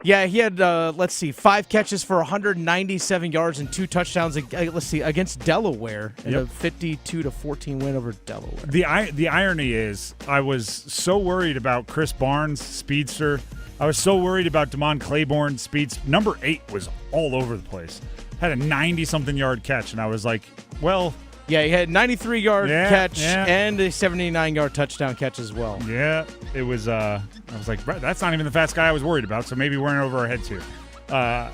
Yeah, he had, 5 catches for 197 yards and 2 touchdowns, against Delaware in a 52-14 win over Delaware. The irony is I was so worried about Chris Barnes, speedster. I was so worried about Damon Claiborne, speedster. Number 8 was all over the place. Had a 90-something yard catch, and I was like, well... Yeah, he had a 93-yard catch and a 79-yard touchdown catch as well. Yeah, it was, I was like, that's not even the fast guy I was worried about, so maybe we're in over our heads here. Yeah,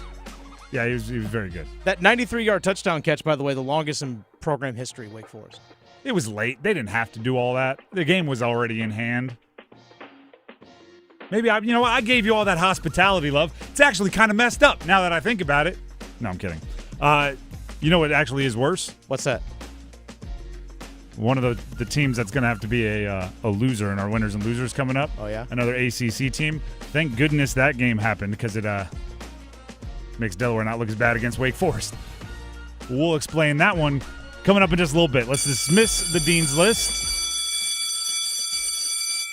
he was very good. That 93-yard touchdown catch, by the way, the longest in program history, Wake Forest. It was late. They didn't have to do all that. The game was already in hand. Maybe, I gave you all that hospitality love. It's actually kind of messed up now that I think about it. No, I'm kidding. You know what actually is worse? What's that? One of the teams that's going to have to be a loser in our winners and losers coming up. Oh, yeah? Another ACC team. Thank goodness that game happened because it makes Delaware not look as bad against Wake Forest. We'll explain that one coming up in just a little bit. Let's dismiss the Dean's List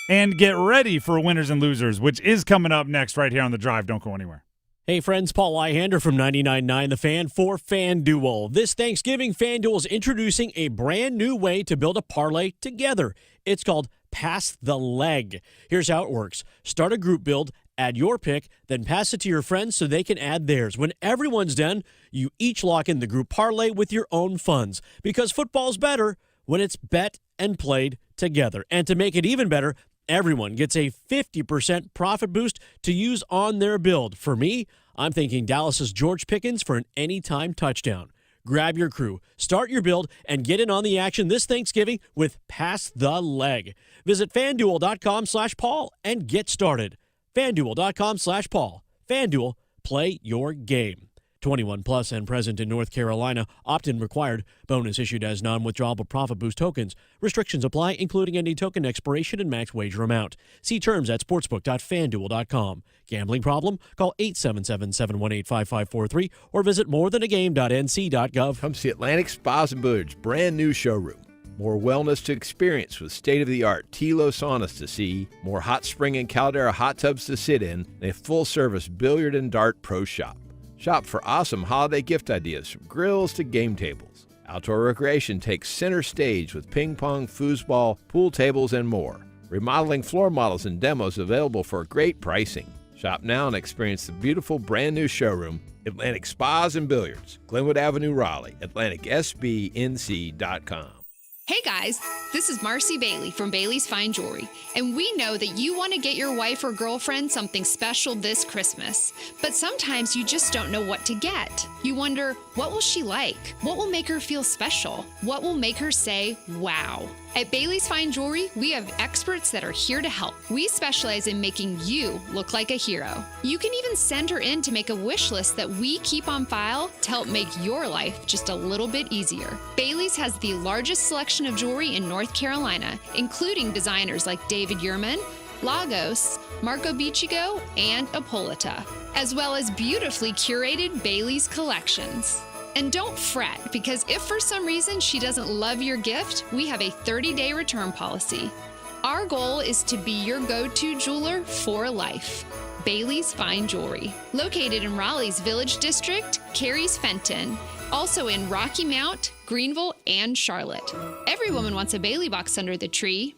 and get ready for winners and losers, which is coming up next right here on The Drive. Don't go anywhere. Hey friends, Paul Lyhander from 99.9 The Fan for FanDuel. This Thanksgiving, FanDuel is introducing a brand new way to build a parlay together. It's called Pass the Leg. Here's how it works. Start a group build, add your pick, then pass it to your friends so they can add theirs. When everyone's done, you each lock in the group parlay with your own funds. Because football's better when it's bet and played together. And to make it even better, everyone gets a 50% profit boost to use on their build. For me, I'm thinking Dallas's George Pickens for an anytime touchdown. Grab your crew, start your build, and get in on the action this Thanksgiving with Pass the Leg. Visit FanDuel.com/Paul and get started. FanDuel.com/Paul. FanDuel, play your game. 21 plus and present in North Carolina. Opt-in required. Bonus issued as non-withdrawable profit boost tokens. Restrictions apply, including any token expiration and max wager amount. See terms at sportsbook.fanduel.com. Gambling problem? Call 877-718-5543 or visit morethanagame.nc.gov. Come see Atlantic Spas and Billiards' brand new showroom. More wellness to experience with state-of-the-art Tilo saunas to see, more hot spring and Caldera hot tubs to sit in, and a full-service billiard and dart pro shop. Shop for awesome holiday gift ideas from grills to game tables. Outdoor recreation takes center stage with ping pong, foosball, pool tables, and more. Remodeling floor models and demos available for great pricing. Shop now and experience the beautiful brand new showroom, Atlantic Spas and Billiards, Glenwood Avenue, Raleigh, AtlanticSBNC.com. Hey guys, this is Marcy Bailey from Bailey's Fine Jewelry, and we know that you want to get your wife or girlfriend something special this Christmas, but sometimes you just don't know what to get. You wonder, what will she like? What will make her feel special? What will make her say, wow? At Bailey's Fine Jewelry, we have experts that are here to help. We specialize in making you look like a hero. You can even send her in to make a wish list that we keep on file to help make your life just a little bit easier. Bailey's has the largest selection of jewelry in North Carolina, including designers like David Yurman, Lagos, Marco Biccigo, and Apolita, as well as beautifully curated Bailey's collections. And don't fret, because if for some reason she doesn't love your gift, we have a 30-day return policy. Our goal is to be your go-to jeweler for life. Bailey's Fine Jewelry, located in Raleigh's Village District, Cary's Fenton, also in Rocky Mount, Greenville, and Charlotte. Every woman wants a Bailey box under the tree.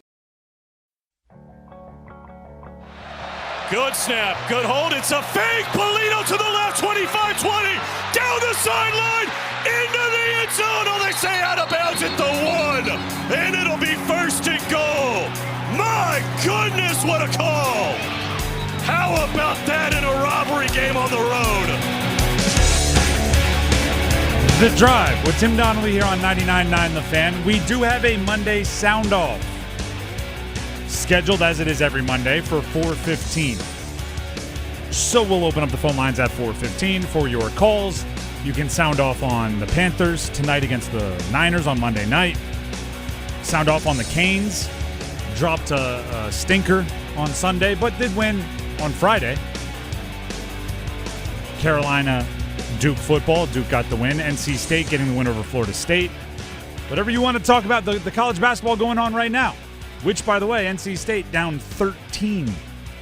Good snap, good hold. It's a fake. Polito to the left, 25-20, down the sideline, into the end zone. Oh, they say out of bounds at the 1, and it'll be first and goal. My goodness, what a call. How about that in a robbery game on the road? The Drive with Tim Donnelly here on 99.9 The Fan. We do have a Monday Soundoff scheduled as it is every Monday for 4:15. So we'll open up the phone lines at 4:15 for your calls. You can sound off on the Panthers tonight against the Niners on Monday night. Sound off on the Canes. Dropped a stinker on Sunday, but did win on Friday. Carolina, Duke football. Duke got the win. NC State getting the win over Florida State. Whatever you want to talk about, the college basketball going on right now. Which, by the way, NC State down 13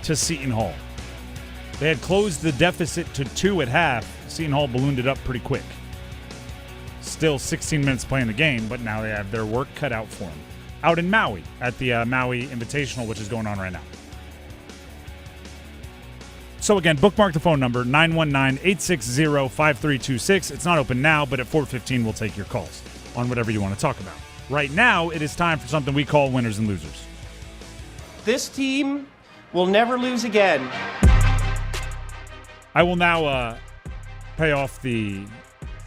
to Seton Hall. They had closed the deficit to 2 at half. Seton Hall ballooned it up pretty quick. Still 16 minutes playing the game, but now they have their work cut out for them. Out in Maui at the Maui Invitational, which is going on right now. So again, bookmark the phone number, 919-860-5326. It's not open now, but at 4:15 we'll take your calls on whatever you want to talk about. Right now, it is time for something we call winners and losers. This team will never lose again. I will now pay off the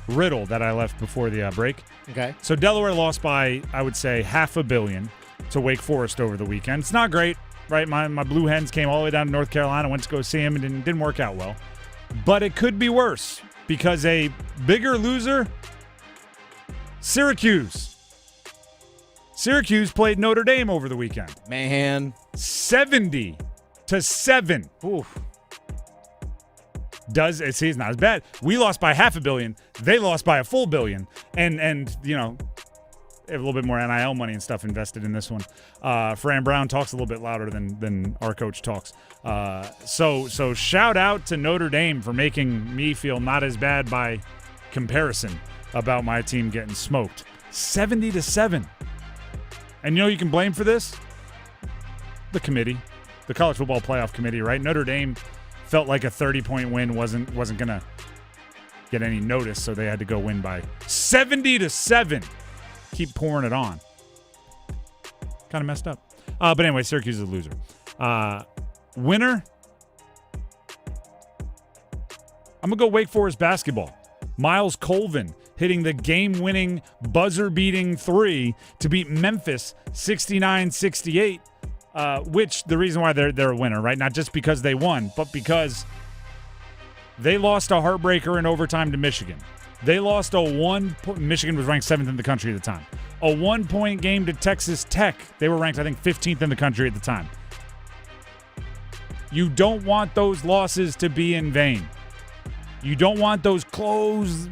riddle that I left before the break. Okay. So Delaware lost by, I would say, $500 million to Wake Forest over the weekend. It's not great, right? My Blue Hens came all the way down to North Carolina, went to go see him, and didn't work out well. But it could be worse because a bigger loser, Syracuse. Syracuse played Notre Dame over the weekend. Man. 70-7. Oof. It's not as bad. We lost by $500 million. They lost by $1 billion. And you know, have a little bit more NIL money and stuff invested in this one. Fran Brown talks a little bit louder than our coach talks. So shout out to Notre Dame for making me feel not as bad by comparison about my team getting smoked. 70-7. And you know who you can blame for this? The committee, the College Football Playoff Committee, right? Notre Dame felt like a 30-point win wasn't going to get any notice, so they had to go win by 70-7. Keep pouring it on. Kind of messed up. But anyway, Syracuse is a loser. Winner, I'm going to go Wake Forest basketball. Miles Colvin hitting the game-winning, buzzer-beating 3 to beat Memphis 69-68, which the reason why they're a winner, right? Not just because they won, but because they lost a heartbreaker in overtime to Michigan. They lost Michigan was ranked 7th in the country at the time. A 1-point game to Texas Tech. They were ranked, I think, 15th in the country at the time. You don't want those losses to be in vain. You don't want those close,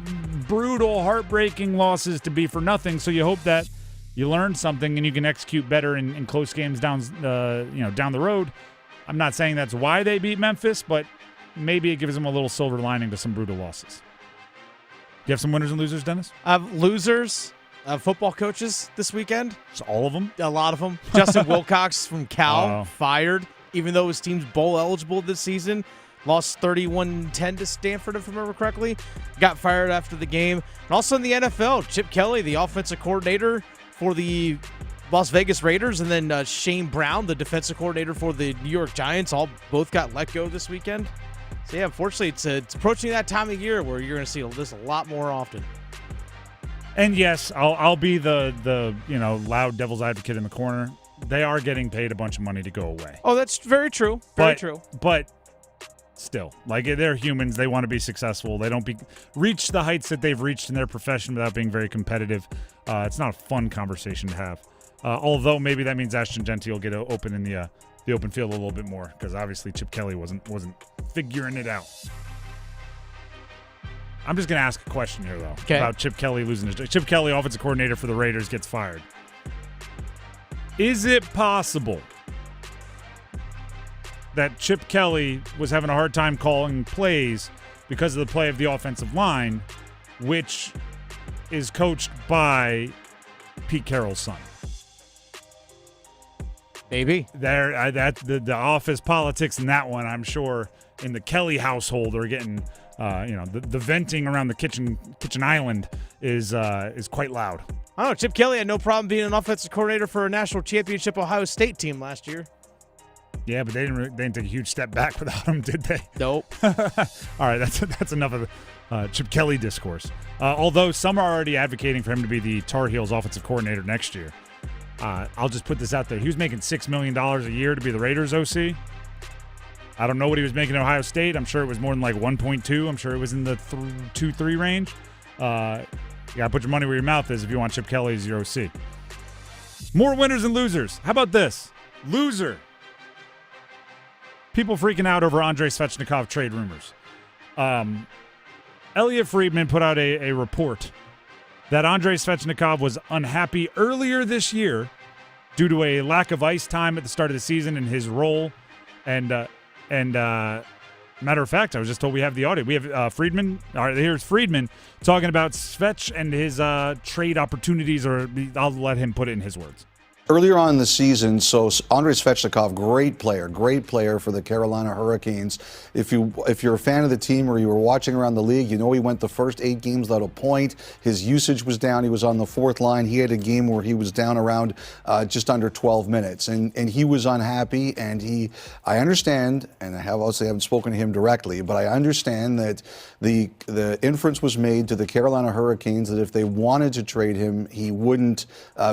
brutal, heartbreaking losses to be for nothing, so you hope that you learn something and you can execute better in close games down the road. I'm not saying that's why they beat Memphis, but maybe it gives them a little silver lining to some brutal losses. Do you have some winners and losers, Dennis? Losers, football coaches this weekend. Just all of them? A lot of them. Justin Wilcox from Cal, fired, even though his team's bowl eligible this season. Lost 31-10 to Stanford, if I remember correctly. Got fired after the game. And also in the NFL, Chip Kelly, the offensive coordinator for the Las Vegas Raiders, and then Shane Brown, the defensive coordinator for the New York Giants, both got let go this weekend. So, yeah, unfortunately, it's approaching that time of year where you're going to see this a lot more often. And, yes, I'll be the loud devil's advocate in the corner. They are getting paid a bunch of money to go away. Oh, that's very true. Very true. But still, they're humans. They want to be successful. They don't reach the heights that they've reached in their profession without being very competitive. It's not a fun conversation to have. Although maybe that means Ashton Genty will get open in the open field a little bit more, because obviously Chip Kelly wasn't figuring it out. I'm just going to ask a question here, though, about Chip Kelly losing his job. Chip Kelly, offensive coordinator for the Raiders, gets fired. Is it possible that Chip Kelly was having a hard time calling plays because of the play of the offensive line, which is coached by Pete Carroll's son? Maybe. The office politics in that one, I'm sure, in the Kelly household are getting, the venting around the kitchen island is quite loud. I don't know. Chip Kelly had no problem being an offensive coordinator for a national championship Ohio State team last year. Yeah, but they didn't take a huge step back without him, did they? Nope. All right, that's enough of the Chip Kelly discourse. Although some are already advocating for him to be the Tar Heels offensive coordinator next year. I'll just put this out there. He was making $6 million a year to be the Raiders OC. I don't know what he was making at Ohio State. I'm sure it was more than 1.2. I'm sure it was in the 2-3 range. You got to put your money where your mouth is if you want Chip Kelly as your OC. More winners and losers. How about this? Loser. People freaking out over Andrei Svechnikov trade rumors. Elliot Friedman put out a report that Andrei Svechnikov was unhappy earlier this year due to a lack of ice time at the start of the season in his role. And matter of fact, I was just told we have the audio. We have Friedman. All right, here's Friedman talking about Svech and his trade opportunities, or I'll let him put it in his words. Earlier on in the season, so Andrei Svechnikov, great player for the Carolina Hurricanes. If you're a fan of the team or you were watching around the league, you know he went the first 8 games without a point. His usage was down. He was on the 4th line. He had a game where he was down around just under 12 minutes, and he was unhappy. And I understand, and I haven't spoken to him directly, but I understand that the inference was made to the Carolina Hurricanes that if they wanted to trade him, he wouldn't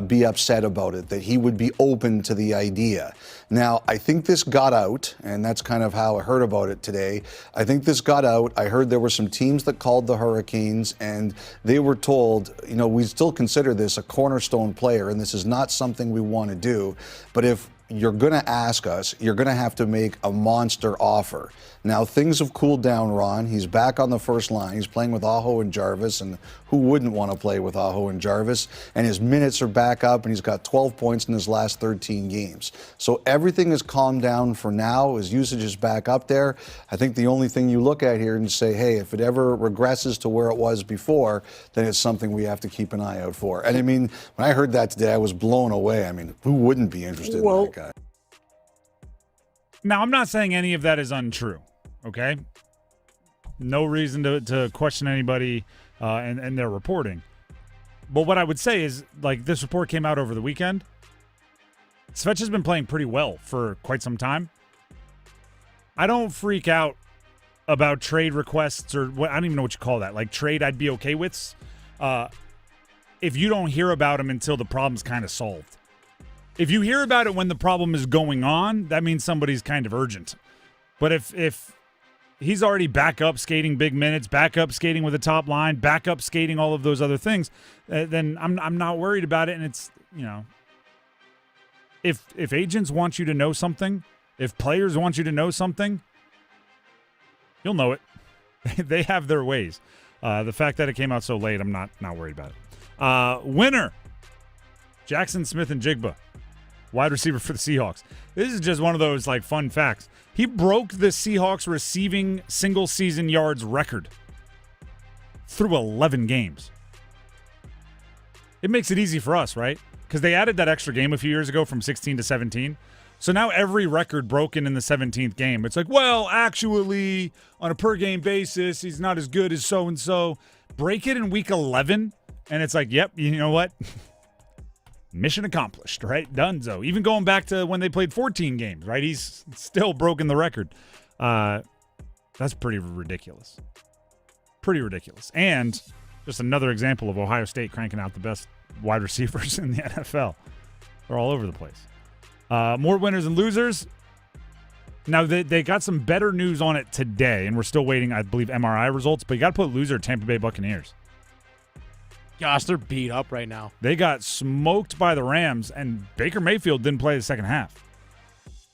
be upset about it, that he would be open to the idea. Now, I think this got out, and that's kind of how I heard about it today. I think this got out. I heard there were some teams that called the Hurricanes, and they were told, we still consider this a cornerstone player, and this is not something we want to do. But if you're going to ask us, you're going to have to make a monster offer. Now, things have cooled down, Ron. He's back on the first line. He's playing with Aho and Jarvis, and who wouldn't want to play with Aho and Jarvis? And his minutes are back up, and he's got 12 points in his last 13 games. So everything has calmed down for now. His usage is back up there. I think the only thing you look at here and say, hey, if it ever regresses to where it was before, then it's something we have to keep an eye out for. And I mean, when I heard that today, I was blown away. I mean, who wouldn't be interested in that guy? Now, I'm not saying any of that is untrue, okay? No reason to question anybody and their reporting. But what I would say is, like, this report came out over the weekend. Svech has been playing pretty well for quite some time. I don't freak out about trade requests or what, I don't even know what you call that. Like, trade I'd be okay with if you don't hear about them until the problem's kind of solved. If you hear about it when the problem is going on, that means somebody's kind of urgent. But if he's already back up skating big minutes, back up skating with a top line, back up skating all of those other things, then I'm not worried about it. And it's, you know, if agents want you to know something, if players want you to know something, you'll know it. They have their ways. The fact that it came out so late, I'm not worried about it. Winner, Jackson Smith-Njigba, wide receiver for the Seahawks. This is just one of those, like, fun facts. He broke the Seahawks receiving single-season yards record through 11 games. It makes it easy for us, right? Because they added that extra game a few years ago from 16 to 17. So now every record broken in the 17th game, it's like, well, actually, on a per-game basis, he's not as good as so-and-so. Break it in week 11, and it's like, yep, you know what? Mission accomplished, right? Donezo. Even going back to when they played 14 games, right? He's still broken the record. That's pretty ridiculous. Pretty ridiculous. And just another example of Ohio State cranking out the best wide receivers in the NFL. They're all over the place. More winners and losers. Now, they got some better news on it today, and we're still waiting, I believe, MRI results, but you got to put loser Tampa Bay Buccaneers. Gosh, they're beat up right now. They got smoked by the Rams, and Baker Mayfield didn't play the second half.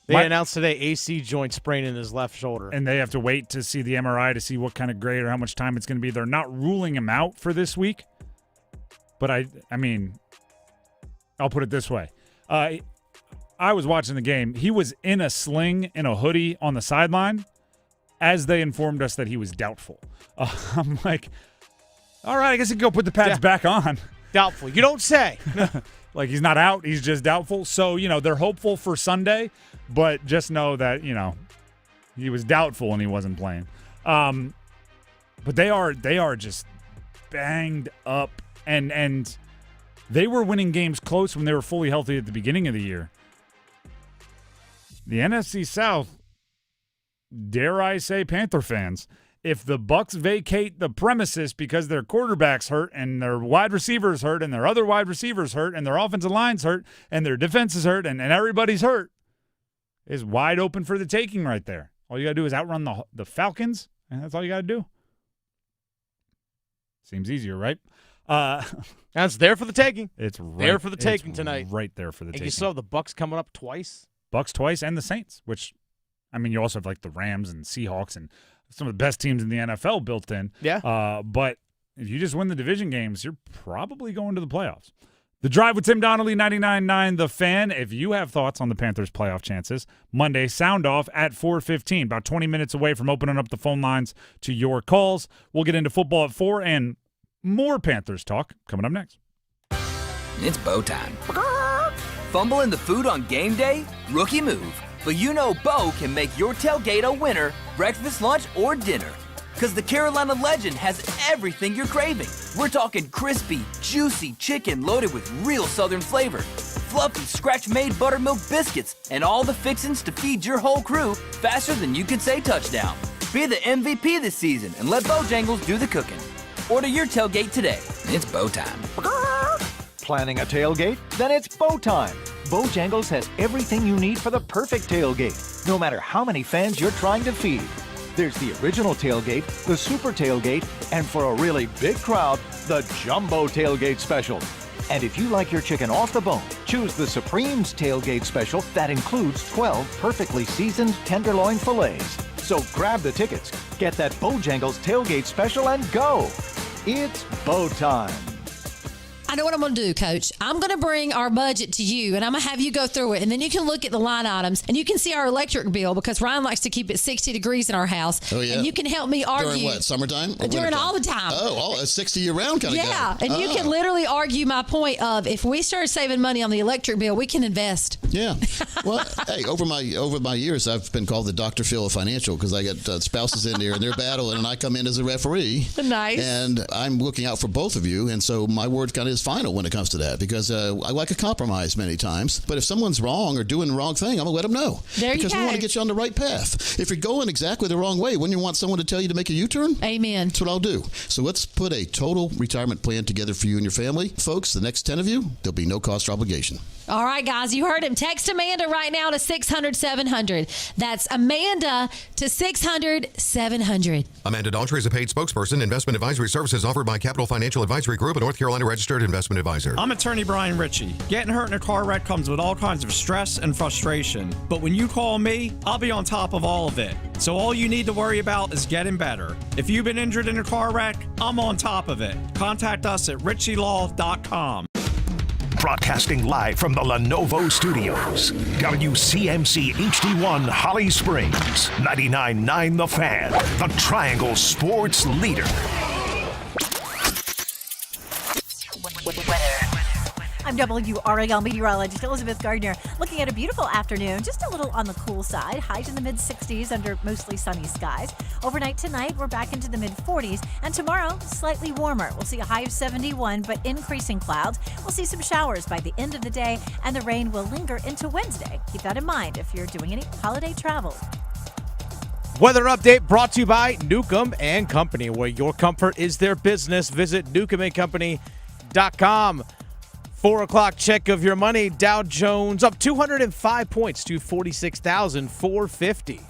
They announced today AC joint sprain in his left shoulder. And they have to wait to see the MRI to see what kind of grade or how much time it's going to be. They're not ruling him out for this week. But, I mean, I'll put it this way. I was watching the game. He was in a sling, in a hoodie on the sideline as they informed us that he was doubtful. I'm like, all right, I guess you can go put the pads back on. Doubtful. You don't say. Like, he's not out. He's just doubtful. So, you know, they're hopeful for Sunday, but just know that, you know, he was doubtful and he wasn't playing. But they are just banged up, and they were winning games close when they were fully healthy at the beginning of the year. The NFC South, dare I say, Panther fans, if the Bucs vacate the premises because their quarterback's hurt and their wide receivers hurt and their other wide receivers hurt and their offensive line's hurt and their defense is hurt and everybody's hurt, is wide open for the taking right there. All you got to do is outrun the Falcons, and that's all you got to do. Seems easier, right? That's there for the taking. It's right, there for the taking tonight. Right there for the taking. You still have the Bucs coming up twice. Bucs twice and the Saints, which, I mean, you also have like the Rams and Seahawks and some of the best teams in the NFL built in. Yeah. But if you just win the division games, you're probably going to the playoffs. The Drive with Tim Donnelly, 99.9 The Fan. If you have thoughts on the Panthers' playoff chances, Monday, Soundoff at 4:15, about 20 minutes away from opening up the phone lines to your calls. We'll get into football at 4 and more Panthers talk coming up next. It's Bo time. Fumbling the food on game day? Rookie move. But you know Bo can make your tailgate a winner, breakfast, lunch, or dinner. Because the Carolina Legend has everything you're craving. We're talking crispy, juicy chicken loaded with real Southern flavor, fluffy scratch-made buttermilk biscuits, and all the fixings to feed your whole crew faster than you can say touchdown. Be the MVP this season and let Bojangles do the cooking. Order your tailgate today. It's Bo time. Planning a tailgate? Then it's Bo time. Bojangles has everything you need for the perfect tailgate, no matter how many fans you're trying to feed. There's the original tailgate, the super tailgate, and for a really big crowd, the jumbo tailgate special. And if you like your chicken off the bone, choose the Supreme's Tailgate Special that includes 12 perfectly seasoned tenderloin fillets. So grab the tickets, get that Bojangles Tailgate Special, and go. It's Bo time. I know what I'm going to do, Coach. I'm going to bring our budget to you, and I'm going to have you go through it, and then you can look at the line items, and you can see our electric bill, because Ryan likes to keep it 60 degrees in our house. Oh, yeah. And you can help me argue. During what, summertime? During all the time. Oh, 60 year-round kind of guy. Yeah, and you can literally argue my point of, if we start saving money on the electric bill, we can invest. Yeah. Well, hey, over my years, I've been called the Dr. Phil of financial, because I get spouses in there, and they're battling, and I come in as a referee. Nice. And I'm looking out for both of you, and so my word kind of is final when it comes to that, because I like a compromise many times. But if someone's wrong or doing the wrong thing, I'm going to let them know. Because we want to get you on the right path. If you're going exactly the wrong way, wouldn't you want someone to tell you to make a U-turn? Amen. That's what I'll do. So let's put a total retirement plan together for you and your family. Folks, the next 10 of you, there'll be no cost or obligation. All right, guys, you heard him. Text Amanda right now to 600-700. That's Amanda to 600-700. Amanda Daughtry is a paid spokesperson. Investment advisory services offered by Capital Financial Advisory Group, a North Carolina registered investment advisor. I'm attorney Brian Ritchie. Getting hurt in a car wreck comes with all kinds of stress and frustration. But when you call me, I'll be on top of all of it. So all you need to worry about is getting better. If you've been injured in a car wreck, I'm on top of it. Contact us at ritchielaw.com. Broadcasting live from the Lenovo Studios. WCMC HD1 Holly Springs. 99.9 The Fan. The Triangle Sports Leader. I'm WRAL meteorologist Elizabeth Gardner, looking at a beautiful afternoon, just a little on the cool side. Highs in the mid-60s under mostly sunny skies. Overnight tonight, we're back into the mid-40s, and tomorrow, slightly warmer. We'll see a high of 71, but increasing clouds. We'll see some showers by the end of the day, and the rain will linger into Wednesday. Keep that in mind if you're doing any holiday travel. Weather update brought to you by Newcomb & Company, where your comfort is their business. Visit newcombandcompany.com. 4 o'clock check of your money. Dow Jones up 205 points to 46,450.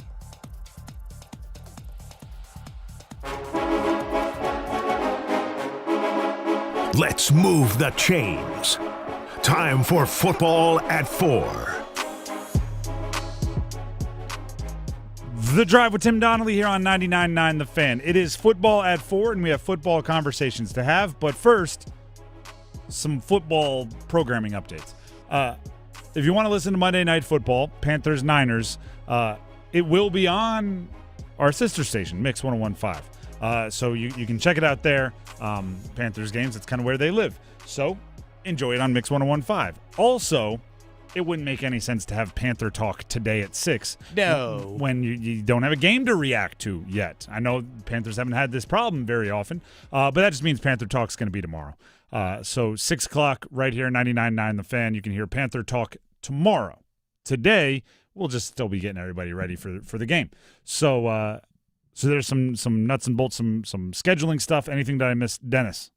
Let's move the chains. Time for football at 4. The Drive with Tim Donnelly here on 99.9 The Fan. It is football at 4, and we have football conversations to have. But first, some football programming updates. If you want to listen to Monday Night Football, Panthers-Niners, it will be on our sister station, Mix 101.5. So you can check it out there. Panthers games, it's kind of where they live. So enjoy it on Mix 101.5. Also, it wouldn't make any sense to have Panther Talk today at 6. No. When you don't have a game to react to yet. I know Panthers haven't had this problem very often, but that just means Panther Talk's going to be tomorrow. So 6 o'clock right here, 99.9 The Fan. You can hear Panther Talk tomorrow. Today, we'll just still be getting everybody ready for the game. So there's some nuts and bolts, some scheduling stuff. Anything that I missed, Dennis?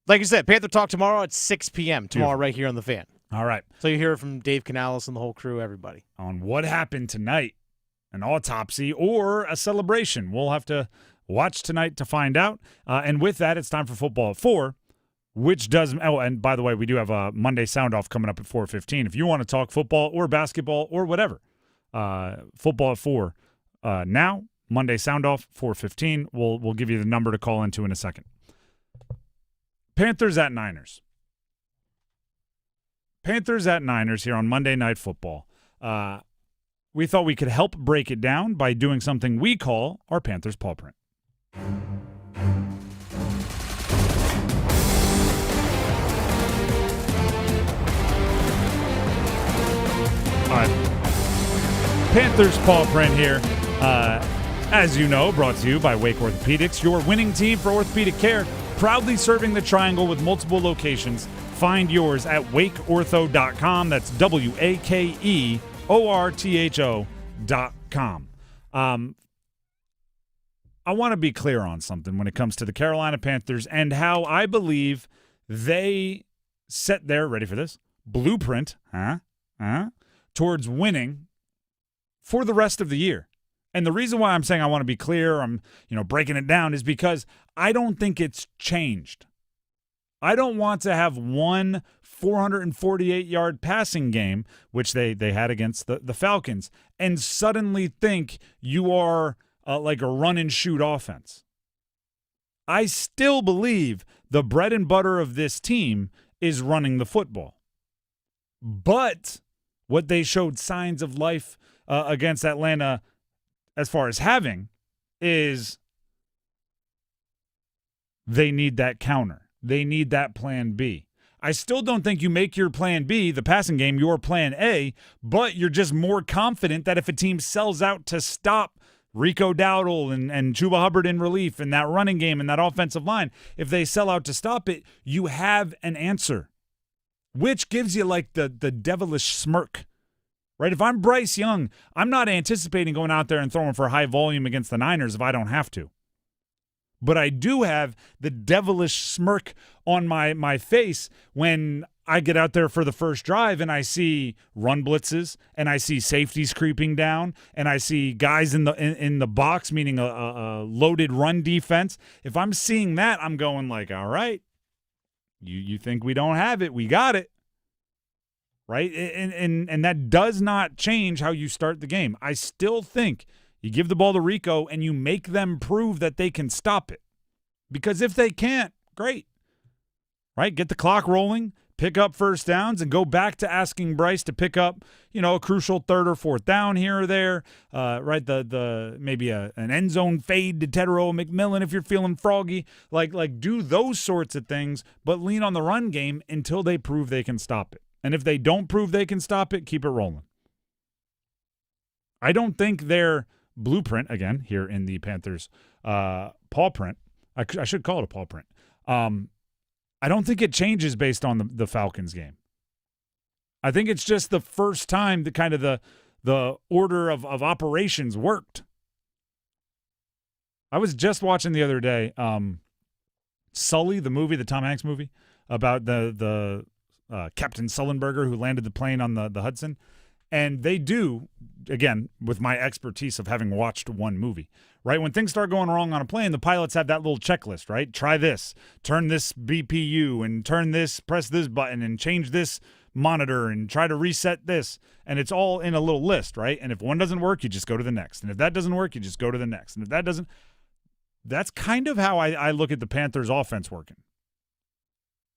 Like you said, Panther Talk tomorrow at 6 p.m. tomorrow Beautiful. right here on The Fan. All right. So you hear it from Dave Canales and the whole crew, everybody. On what happened tonight, an autopsy or a celebration. We'll have to watch tonight to find out. And with that, it's time for football at 4. Which does – oh, and by the way, we do have a Monday Soundoff coming up at 4:15. If you want to talk football or basketball or whatever, football at 4 now, Monday Soundoff, 4:15. We'll give you the number to call into in a second. Panthers at Niners. Panthers at Niners here on Monday Night Football. We thought we could help break it down by doing something we call our Panthers paw print. All right. Panthers paw print here. As you know, brought to you by Wake Orthopedics, your winning team for orthopedic care, proudly serving the Triangle with multiple locations. Find yours at wakeortho.com. That's wakeortho.com. I want to be clear on something when it comes to the Carolina Panthers and how I believe they set their, ready for this, blueprint towards winning for the rest of the year. And the reason why I'm saying I want to be clear, I'm breaking it down, is because I don't think it's changed. I don't want to have one 448-yard passing game, which they had against the Falcons, and suddenly think you are like a run-and-shoot offense. I still believe the bread and butter of this team is running the football. But what they showed signs of life against Atlanta as far as having is they need that counter. They need that plan B. I still don't think you make your plan B, the passing game, your plan A, but you're just more confident that if a team sells out to stop Rico Dowdle and Chuba Hubbard in relief and that running game and that offensive line, if they sell out to stop it, you have an answer, which gives you like the devilish smirk, right? If I'm Bryce Young, I'm not anticipating going out there and throwing for high volume against the Niners if I don't have to. But I do have the devilish smirk on my face when I get out there for the first drive and I see run blitzes and I see safeties creeping down and I see guys in the box, meaning a loaded run defense. If I'm seeing that, I'm going like, all right, you think we don't have it, we got it, right? And that does not change how you start the game. I still think you give the ball to Rico and you make them prove that they can stop it. Because if they can't, great. Right? Get the clock rolling, pick up first downs, and go back to asking Bryce to pick up, a crucial third or fourth down here or there. Right? The maybe an end zone fade to Tedero McMillan if you're feeling froggy. Like do those sorts of things, but lean on the run game until they prove they can stop it. And if they don't prove they can stop it, keep it rolling. I don't think their blueprint, again, here in the Panthers paw print, I should call it a paw print. I don't think it changes based on the Falcons game. I think it's just the first time the kind of the order of operations worked. I was just watching the other day Sully, the movie, the Tom Hanks movie, about the Captain Sullenberger who landed the plane on the Hudson. And they do, again, with my expertise of having watched one movie, right? When things start going wrong on a plane, the pilots have that little checklist, right? Try this, turn this BPU, and turn this, press this button, and change this monitor, and try to reset this. And it's all in a little list, right? And if one doesn't work, you just go to the next. And if that doesn't work, you just go to the next. And if that doesn't, that's kind of how I look at the Panthers' offense working,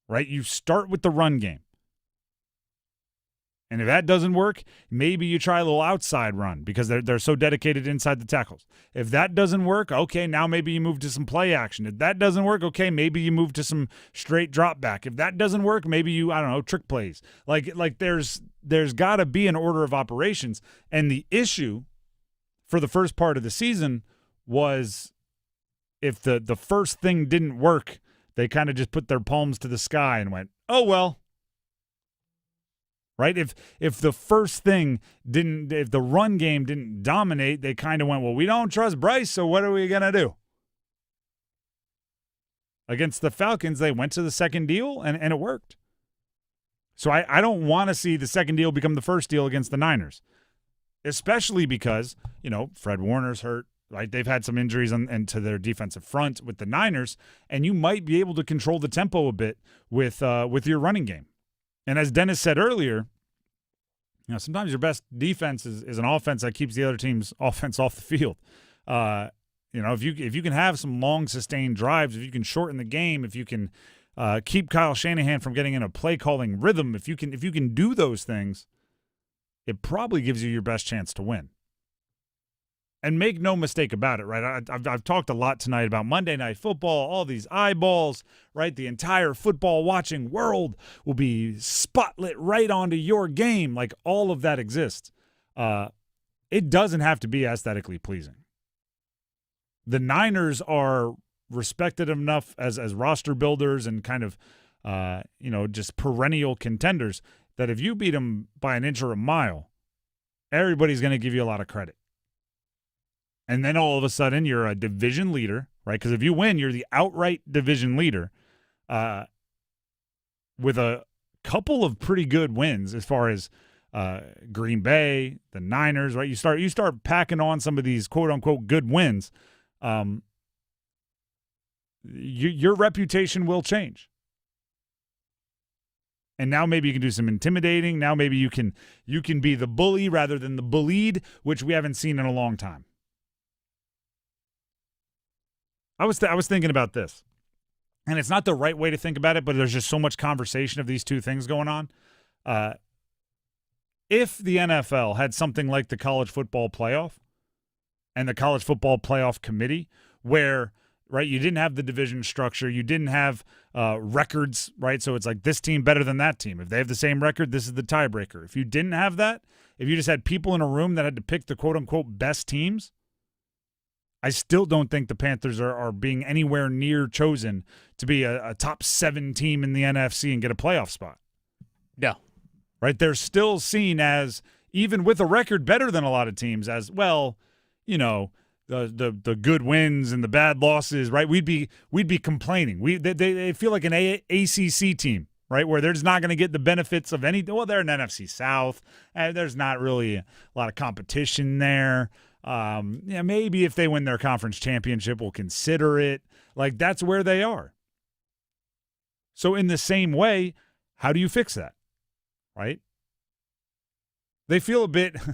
right? You start with the run game. And if that doesn't work, maybe you try a little outside run because they're so dedicated inside the tackles. If that doesn't work, okay, now maybe you move to some play action. If that doesn't work, okay, maybe you move to some straight drop back. If that doesn't work, maybe you, trick plays. Like there's got to be an order of operations. And the issue for the first part of the season was if the first thing didn't work, they kind of just put their palms to the sky and went, oh, well. Right? If the first thing if the run game didn't dominate, they kind of went, well, we don't trust Bryce, so what are we going to do? Against the Falcons, they went to the second deal, and it worked. So I don't want to see the second deal become the first deal against the Niners, especially because, Fred Warner's hurt, right? They've had some injuries and to their defensive front with the Niners, and you might be able to control the tempo a bit with your running game. And as Dennis said earlier, sometimes your best defense is an offense that keeps the other team's offense off the field. If you can have some long sustained drives, if you can shorten the game, if you can keep Kyle Shanahan from getting in a play calling rhythm, if you can do those things, it probably gives you your best chance to win. And make no mistake about it, right? I've talked a lot tonight about Monday Night Football, all these eyeballs, right? The entire football-watching world will be spotlit right onto your game. Like, all of that exists. It doesn't have to be aesthetically pleasing. The Niners are respected enough as roster builders and kind of, just perennial contenders that if you beat them by an inch or a mile, everybody's going to give you a lot of credit. And then all of a sudden you're a division leader, right? Because if you win, you're the outright division leader with a couple of pretty good wins as far as Green Bay, the Niners, right? You start packing on some of these quote-unquote good wins. Your reputation will change. And now maybe you can do some intimidating. Now maybe you can be the bully rather than the bullied, which we haven't seen in a long time. I was thinking about this, and it's not the right way to think about it, but there's just so much conversation of these two things going on. If the NFL had something like the college football playoff and the college football playoff committee, where right, you didn't have the division structure, you didn't have records, right? So it's like this team better than that team. If they have the same record, this is the tiebreaker. If you didn't have that, if you just had people in a room that had to pick the quote-unquote best teams, I still don't think the Panthers are being anywhere near chosen to be a top 7 team in the NFC and get a playoff spot. No. Right? They're still seen as, even with a record better than a lot of teams, as, well, you know, the good wins and the bad losses, right? We'd be complaining. They feel like an ACC team, right? Where they're just not going to get the benefits of any. Well, they're an NFC South, and there's not really a lot of competition there. Yeah, maybe if they win their conference championship, we'll consider it. Like, that's where they are. So in the same way, how do you fix that? Right? They feel a bit, I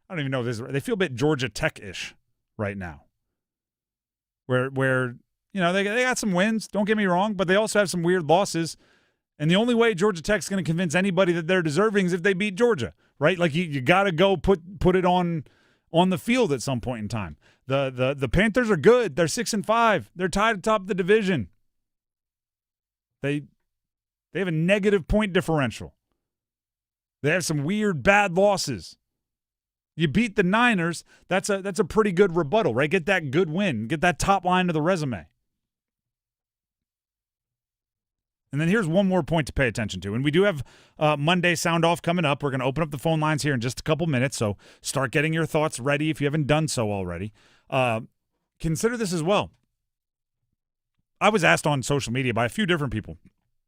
don't even know if this is right. They feel a bit Georgia Tech-ish right now. Where you know, they got some wins, don't get me wrong, but they also have some weird losses. And the only way Georgia Tech's going to convince anybody that they're deserving is if they beat Georgia, right? Like, you got to go put it on the field at some point in time. The Panthers are good. They're 6-5. They're tied atop the division. They have a negative point differential. They have some weird bad losses. You beat the Niners, that's a pretty good rebuttal, right? Get that good win. Get that top line of the resume. And then here's one more point to pay attention to. And we do have Monday Soundoff coming up. We're going to open up the phone lines here in just a couple minutes, so start getting your thoughts ready if you haven't done so already. Consider this as well. I was asked on social media by a few different people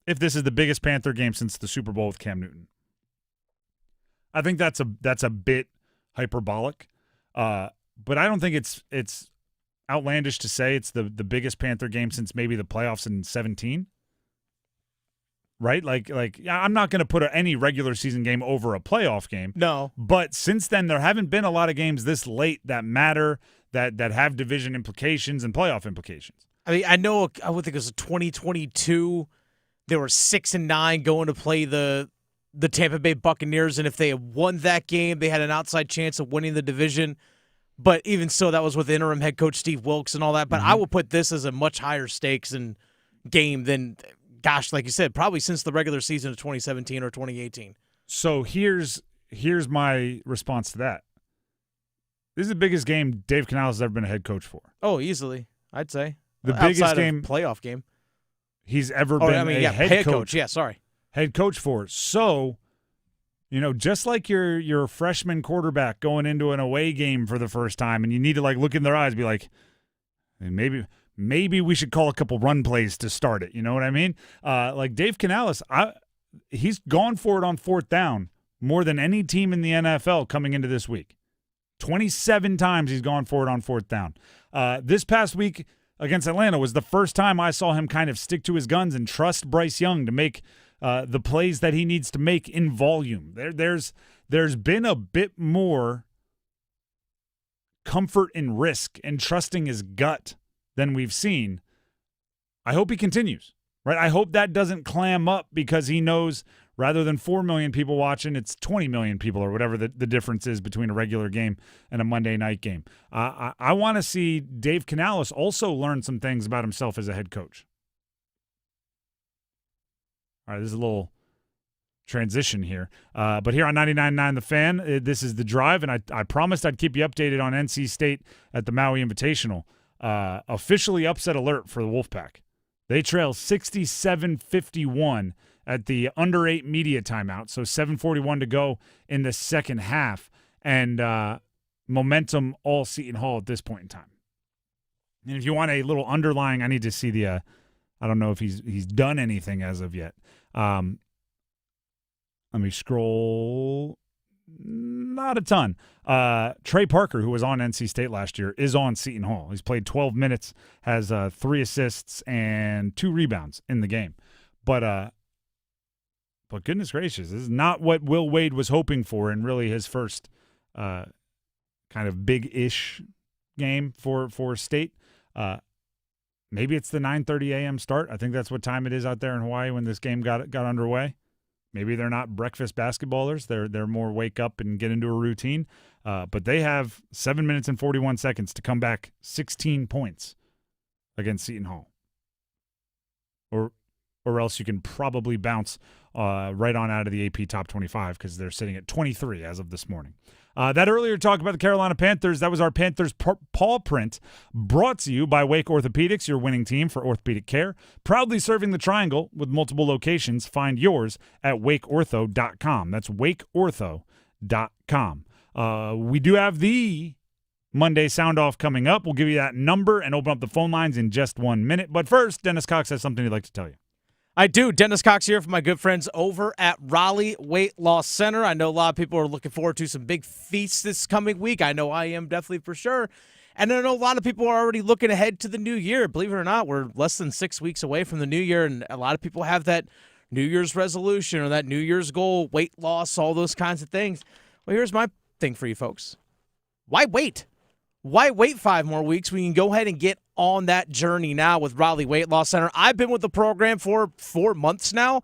if this is the biggest Panther game since the Super Bowl with Cam Newton. I think that's a bit hyperbolic, but I don't think it's outlandish to say it's the biggest Panther game since maybe the playoffs in 2017. Right? Like I'm not going to put any regular season game over a playoff game. No. But since then, there haven't been a lot of games this late that matter, that have division implications and playoff implications. I mean, I would think it was 2022. They were 6-9 going to play the Tampa Bay Buccaneers, and if they had won that game, they had an outside chance of winning the division. But even so, that was with interim head coach Steve Wilkes and all that. But I would put this as a much higher stakes and game than, gosh, like you said, probably since the regular season of 2017 or 2018. So here's my response to that. This is the biggest game Dave Canales has ever been a head coach for. Oh, easily, I'd say. The biggest game, playoff game he's ever been a head coach. Yeah, sorry. Head coach for. So, you know, just like your freshman quarterback going into an away game for the first time, and you need to like look in their eyes and be like, maybe we should call a couple run plays to start it. You know what I mean? Like Dave Canales, he's gone for it on fourth down more than any team in the NFL coming into this week. 27 times he's gone for it on fourth down. This past week against Atlanta was the first time I saw him kind of stick to his guns and trust Bryce Young to make the plays that he needs to make in volume. There's been a bit more comfort in risk and trusting his gut than we've seen. I hope he continues, right? I hope that doesn't clam up because he knows rather than 4 million people watching, it's 20 million people or whatever the difference is between a regular game and a Monday night game. I want to see Dave Canales also learn some things about himself as a head coach. All right, this is a little transition here. But here on 99.9 The Fan, this is The Drive, and I promised I'd keep you updated on NC State at the Maui Invitational. Officially upset alert for the Wolfpack. They trail 67-51 at the under 8 media timeout, so 7:41 to go in the second half, and momentum all Seton Hall at this point in time. And if you want a little underlying, I need to see the I don't know if he's done anything as of yet. Let me scroll. Not a ton. Trey Parker, who was on NC State last year, is on Seton Hall. He's played 12 minutes, has 3 assists and 2 rebounds in the game. But But goodness gracious, this is not what Will Wade was hoping for in really his first kind of big-ish game for State. Maybe it's the 9:30 a.m. start. I think that's what time it is out there in Hawaii when this game got underway. Maybe they're not breakfast basketballers. They're more wake up and get into a routine. But they have 7 minutes and 41 seconds to come back 16 points against Seton Hall. Or else you can probably bounce right on out of the AP Top 25 because they're sitting at 23 as of this morning. That earlier talk about the Carolina Panthers, that was our Panthers paw print, brought to you by Wake Orthopedics, your winning team for orthopedic care. Proudly serving the Triangle with multiple locations. Find yours at wakeortho.com. That's wakeortho.com. We do have the Monday Soundoff coming up. We'll give you that number and open up the phone lines in just 1 minute. But first, Dennis Cox has something he'd like to tell you. I do. Dennis Cox here from my good friends over at Raleigh Weight Loss Center. I know a lot of people are looking forward to some big feasts this coming week. I know I am definitely for sure. And I know a lot of people are already looking ahead to the new year. Believe it or not, we're less than 6 weeks away from the new year, and a lot of people have that New Year's resolution or that New Year's goal, weight loss, all those kinds of things. Well, here's my thing for you folks. Why wait? Why wait 5 more weeks? We can go ahead and get on that journey now with Raleigh Weight Loss Center. I've been with the program for 4 months now.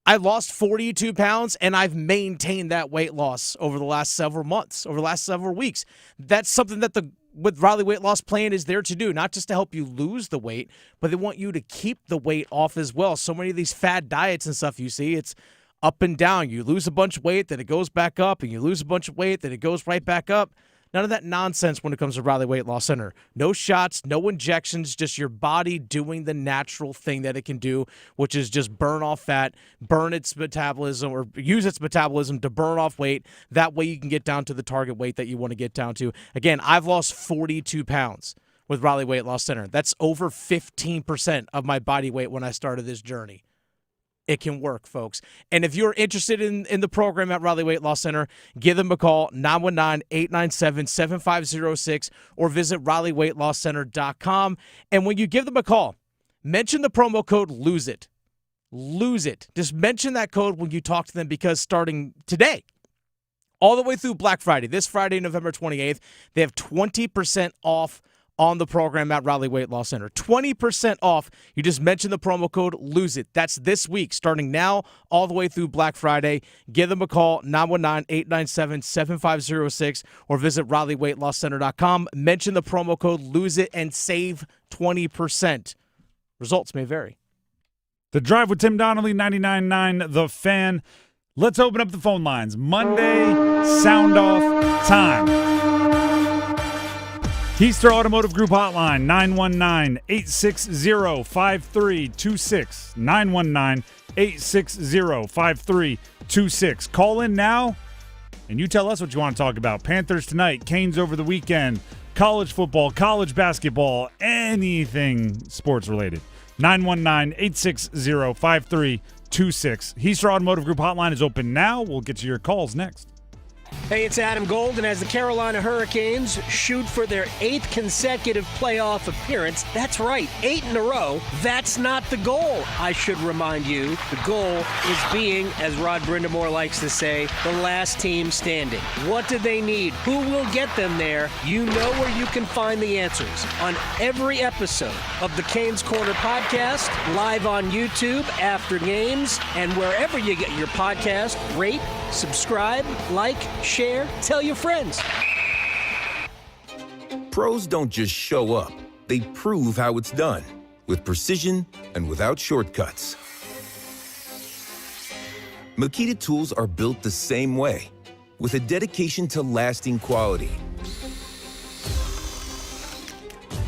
I lost 42 pounds, and I've maintained that weight loss over the last several months, over the last several weeks. That's something that with Raleigh Weight Loss Plan is there to do, not just to help you lose the weight, but they want you to keep the weight off as well. So many of these fad diets and stuff you see, it's up and down. You lose a bunch of weight, then it goes back up, and you lose a bunch of weight, then it goes right back up. None of that nonsense when it comes to Raleigh Weight Loss Center. No shots, no injections, just your body doing the natural thing that it can do, which is just burn off fat, burn its metabolism, or use its metabolism to burn off weight. That way you can get down to the target weight that you want to get down to. Again, I've lost 42 pounds with Raleigh Weight Loss Center. That's over 15% of my body weight when I started this journey. It can work, folks. And if you're interested in the program at Raleigh Weight Loss Center, give them a call, 919-897-7506, or visit RaleighWeightLossCenter.com. And when you give them a call, mention the promo code LOSEIT. Lose it. Just mention that code when you talk to them, because starting today, all the way through Black Friday, this Friday, November 28th, they have 20% off on the program at Raleigh Weight Loss Center. 20% off. You just mention the promo code LOSE IT. That's this week, starting now all the way through Black Friday. Give them a call, 919-897-7506, or visit RaleighWeightLossCenter.com. Mention the promo code LOSE IT and save 20%. Results may vary. The Drive with Tim Donnelly, 99.9 The Fan. Let's open up the phone lines. Monday Soundoff time. Keister Automotive Group Hotline, 919-860-5326. 919-860-5326. Call in now, and you tell us what you want to talk about. Panthers tonight, Canes over the weekend, college football, college basketball, anything sports related. 919-860-5326. Keister Automotive Group Hotline is open now. We'll get to your calls next. Hey, it's Adam Golden. As the Carolina Hurricanes shoot for their 8th consecutive playoff appearance, that's right, 8 in a row. That's not the goal, I should remind you. The goal is being, as Rod Brindamore likes to say, the last team standing. What do they need? Who will get them there? You know where you can find the answers on every episode of the Canes Corner podcast, live on YouTube after games, and wherever you get your podcast. Rate, subscribe, like, share, tell your friends. Pros don't just show up. They prove how it's done, with precision and without shortcuts. Makita tools are built the same way, with a dedication to lasting quality,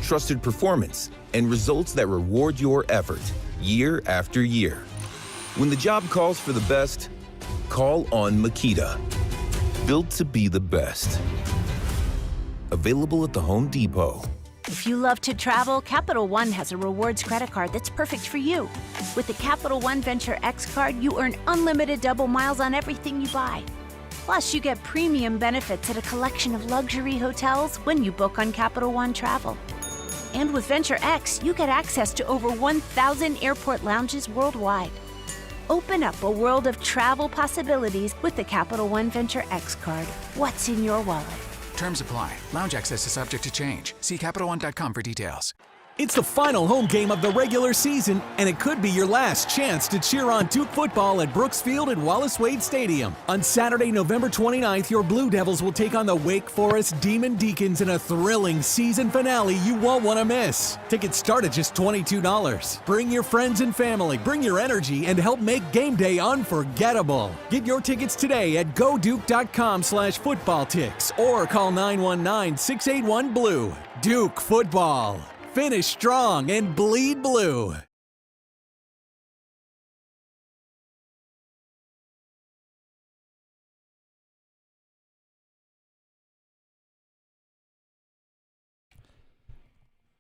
trusted performance, and results that reward your effort year after year. When the job calls for the best, call on Makita. Built to be the best. Available at the Home Depot. If you love to travel, Capital One has a rewards credit card that's perfect for you. With the Capital One Venture X card, you earn unlimited double miles on everything you buy. Plus, you get premium benefits at a collection of luxury hotels when you book on Capital One Travel. And with Venture X, you get access to over 1,000 airport lounges worldwide. Open up a world of travel possibilities with the Capital One Venture X card. What's in your wallet? Terms apply. Lounge access is subject to change. See CapitalOne.com for details. It's the final home game of the regular season, and it could be your last chance to cheer on Duke football at Brooks Field at Wallace Wade Stadium. On Saturday, November 29th, your Blue Devils will take on the Wake Forest Demon Deacons in a thrilling season finale you won't want to miss. Tickets start at just $22. Bring your friends and family, bring your energy, and help make game day unforgettable. Get your tickets today at goduke.com/footballticks or call 919-681-BLUE. Duke football. Finish strong and bleed blue.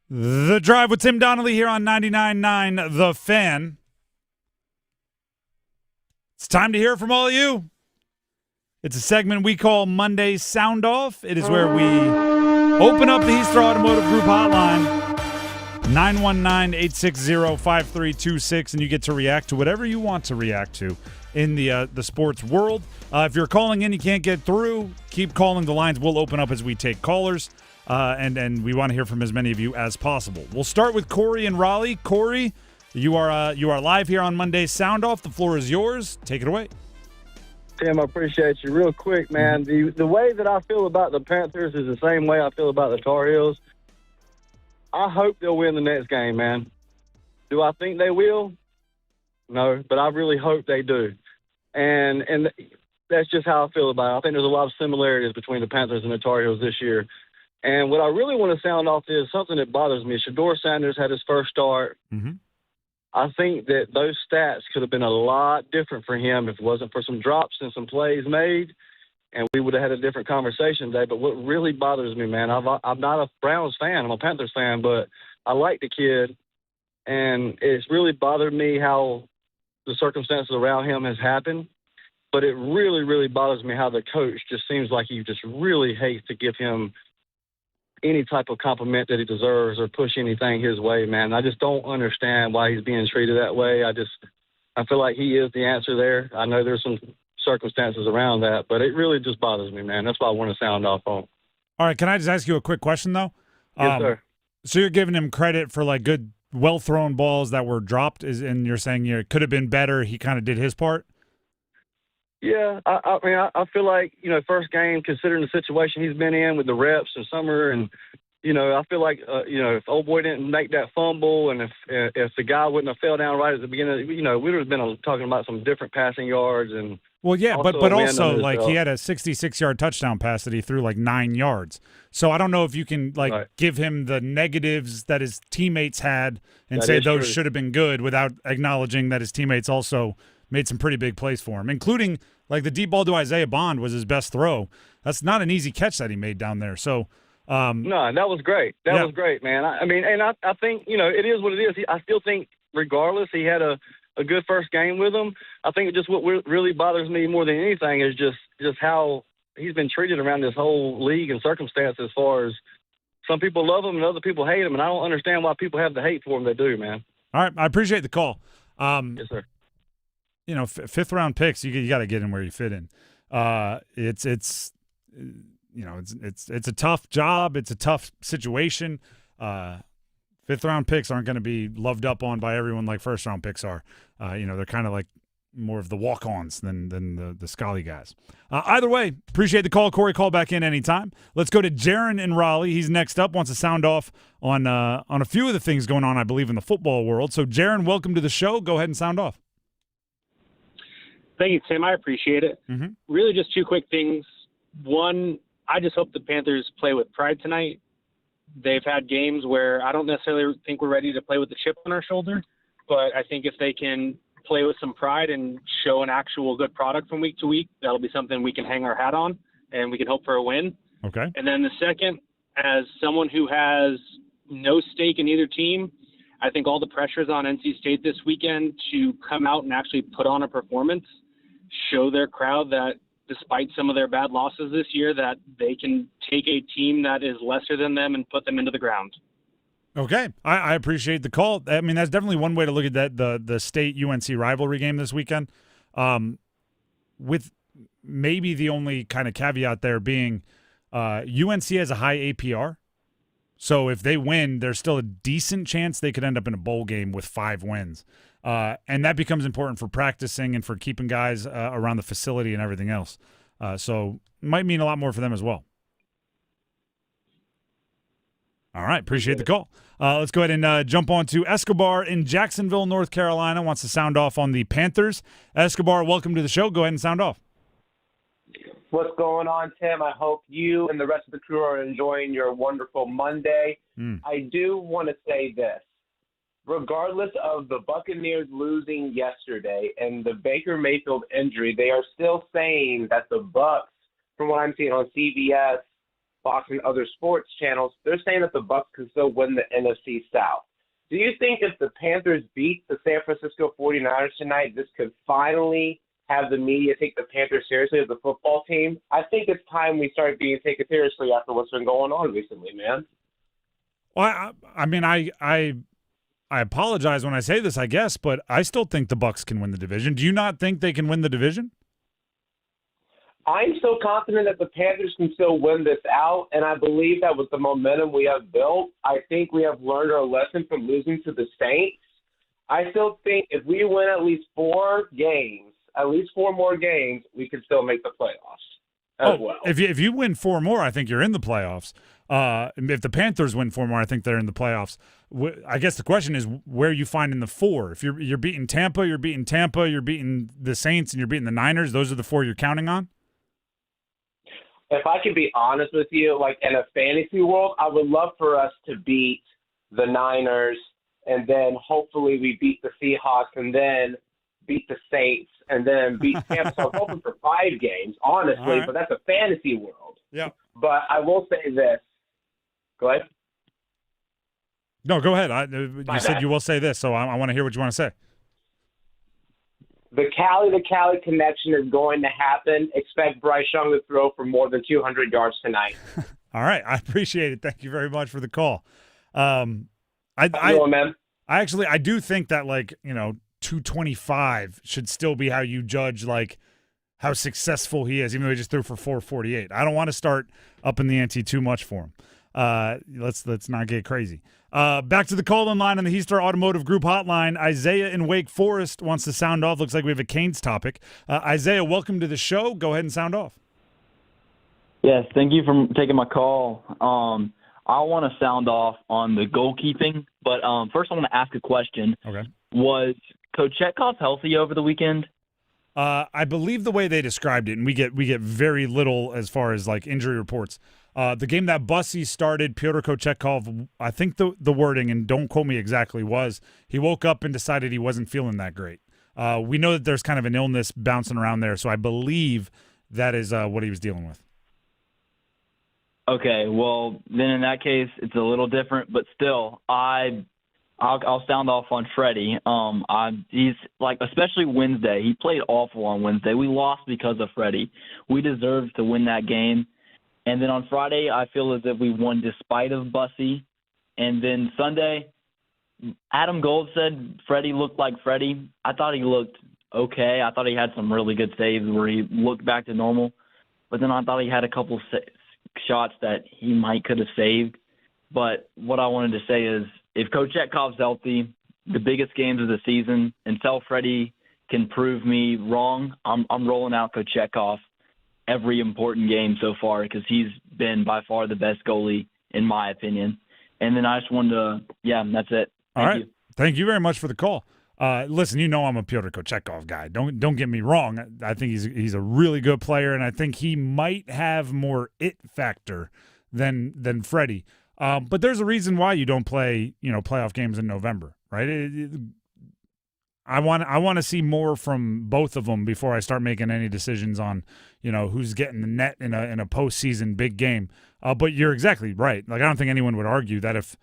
The Drive with Tim Donnelly here on 99.9 The Fan. It's time to hear from all of you. It's a segment we call Monday Soundoff. It is where we open up the Heathrow Automotive Group hotline, 919-860-5326, and you get to react to whatever you want to react to in the sports world. If you're calling in, you can't get through, keep calling. The lines will open up as we take callers, and we want to hear from as many of you as possible. We'll start with Corey in Raleigh. Corey, you are live here on Monday's Sound Off. The floor is yours. Take it away. Tim, I appreciate you. Real quick, man, the way that I feel about the Panthers is the same way I feel about the Tar Heels. I hope they'll win the next game, man. Do I think they will? No, but I really hope they do. And that's just how I feel about it. I think there's a lot of similarities between the Panthers and the Tar Heels this year. And what I really want to sound off is something that bothers me. Shedeur Sanders had his first start. Mm-hmm. I think that those stats could have been a lot different for him if it wasn't for some drops and some plays made. And we would have had a different conversation today. But what really bothers me, man, I'm not a Browns fan. I'm a Panthers fan, but I like the kid. And it's really bothered me how the circumstances around him has happened. But it really, really bothers me how the coach just seems like he just really hates to give him any type of compliment that he deserves or push anything his way, man. I just don't understand why he's being treated that way. I feel like he is the answer there. I know there's some circumstances around that, but it really just bothers me, man. That's why I want to sound off on. All right, can I just ask you a quick question, though? Yes, sir. So you're giving him credit for, like, good, well-thrown balls that were dropped, and you're saying it could have been better. He kind of did his part? Yeah, I mean, I feel like, first game, considering the situation he's been in with the reps and summer, and, I feel like, if old boy didn't make that fumble and if the guy wouldn't have fell down right at the beginning, we would have been talking about some different passing yards and Well, yeah, but also, like, he had a 66-yard touchdown pass that he threw, like, 9 yards. So I don't know if you can, like, give him the negatives that his teammates had and say those should have been good without acknowledging that his teammates also made some pretty big plays for him, including, like, the deep ball to Isaiah Bond was his best throw. That's not an easy catch that he made down there. So, no, that was great. That was great, man. I mean, and I think, it is what it is. I still think, regardless, he had a good first game with him. I think just what really bothers me more than anything is just how he's been treated around this whole league and circumstance, as far as some people love him and other people hate him, and I don't understand why people have the hate for him they do, man. All right, I appreciate the call. Yes, sir. Fifth-round picks, you got to get in where you fit in. It's a tough job. It's a tough situation. Fifth-round picks aren't going to be loved up on by everyone like first-round picks are. They're kind of like more of the walk-ons than the Scully guys. Either way, appreciate the call. Corey, call back in anytime. Let's go to Jaron in Raleigh. He's next up, wants to sound off on a few of the things going on, I believe, in the football world. So, Jaron, welcome to the show. Go ahead and sound off. Thank you, Tim. I appreciate it. Mm-hmm. Really just two quick things. One, I just hope the Panthers play with pride tonight. They've had games where I don't necessarily think we're ready to play with the chip on our shoulder, but I think if they can play with some pride and show an actual good product from week to week, that'll be something we can hang our hat on, and we can hope for a win. Okay. And then the second, as someone who has no stake in either team, I think all the pressures on NC State this weekend to come out and actually put on a performance, show their crowd that despite some of their bad losses this year, that they can take a team that is lesser than them and put them into the ground. Okay, I appreciate the call. I mean, that's definitely one way to look at that the state UNC rivalry game this weekend. With maybe the only kind of caveat there being UNC has a high APR. So if they win, there's still a decent chance they could end up in a bowl game with 5 wins. And that becomes important for practicing and for keeping guys around the facility and everything else. So might mean a lot more for them as well. All right, appreciate the call. Let's go ahead and jump on to Escobar in Jacksonville, North Carolina. Wants to sound off on the Panthers. Escobar, welcome to the show. Go ahead and sound off. What's going on, Tim? I hope you and the rest of the crew are enjoying your wonderful Monday. I do want to say this. Regardless of the Buccaneers losing yesterday and the Baker Mayfield injury, they are still saying that the Bucs, from what I'm seeing on CBS, Fox, and other sports channels, they're saying that the Bucs can still win the NFC South. Do you think if the Panthers beat the San Francisco 49ers tonight, this could finally have the media take the Panthers seriously as a football team? I think it's time we start being taken seriously after what's been going on recently, man. Well, I mean, I apologize when I say this, I guess, but I still think the Bucs can win the division. Do you not think they can win the division? I'm so confident that the Panthers can still win this out, and I believe that with the momentum we have built, I think we have learned our lesson from losing to the Saints. I still think if we win at least 4 more games, we can still make the playoffs as well. If you win 4 more, I think you're in the playoffs. If the Panthers win 4 more, I think they're in the playoffs. I guess the question is where you find in the 4. If you're beating Tampa, you're beating the Saints, and you're beating the Niners. Those are the 4 you're counting on. If I can be honest with you, like in a fantasy world, I would love for us to beat the Niners, and then hopefully we beat the Seahawks, and then beat the Saints, and then beat Tampa. So I'm hoping for 5 games, honestly, but that's a fantasy world. Yeah. But I will say this. Go ahead. No, go ahead. You said you will say this, so I want to hear what you want to say. The Cali to Cali connection is going to happen. Expect Bryce Young to throw for more than 200 yards tonight. All right. I appreciate it. Thank you very much for the call. I do think that 225 should still be how you judge how successful he is, even though he just threw for 448. I don't want to start up in the ante too much for him. Let's not get crazy. Back to the call-in line on the Heastar Automotive Group hotline. Isaiah in Wake Forest wants to sound off. Looks like we have a Canes topic. Isaiah, welcome to the show. Go ahead and sound off. Yes, thank you for taking my call. I want to sound off on the goalkeeping, but first I want to ask a question. Okay. Was Coach Chetkov healthy over the weekend? I believe the way they described it, and we get very little as far as injury reports. The game that Bussy started, Pyotr Kochetkov, I think the wording, and don't quote me exactly, was he woke up and decided he wasn't feeling that great. We know that there's kind of an illness bouncing around there, so I believe that is what he was dealing with. Okay, well, then in that case, it's a little different, but still, I'll sound off on Freddie. He's especially Wednesday. He played awful on Wednesday. We lost because of Freddie. We deserved to win that game. And then on Friday, I feel as if we won despite of Bussy. And then Sunday, Adam Gold said Freddie looked like Freddie. I thought he looked okay. I thought he had some really good saves where he looked back to normal. But then I thought he had a couple shots that he could have saved. But what I wanted to say is if Coach Chetkov's healthy, the biggest games of the season, until Freddie can prove me wrong, I'm rolling out Coach Chetkov every important game so far because he's been by far the best goalie in my opinion. And then I just wanted to, that's it. Thank you. Thank you very much for the call. Listen, I'm a Pyotr Kochetkov guy. Don't get me wrong. I think he's a really good player, and I think he might have more it factor than Freddie. But there's a reason why you don't play, playoff games in November, right? I want to see more from both of them before I start making any decisions on, who's getting the net in a postseason big game. But you're exactly right. I don't think anyone would argue that if,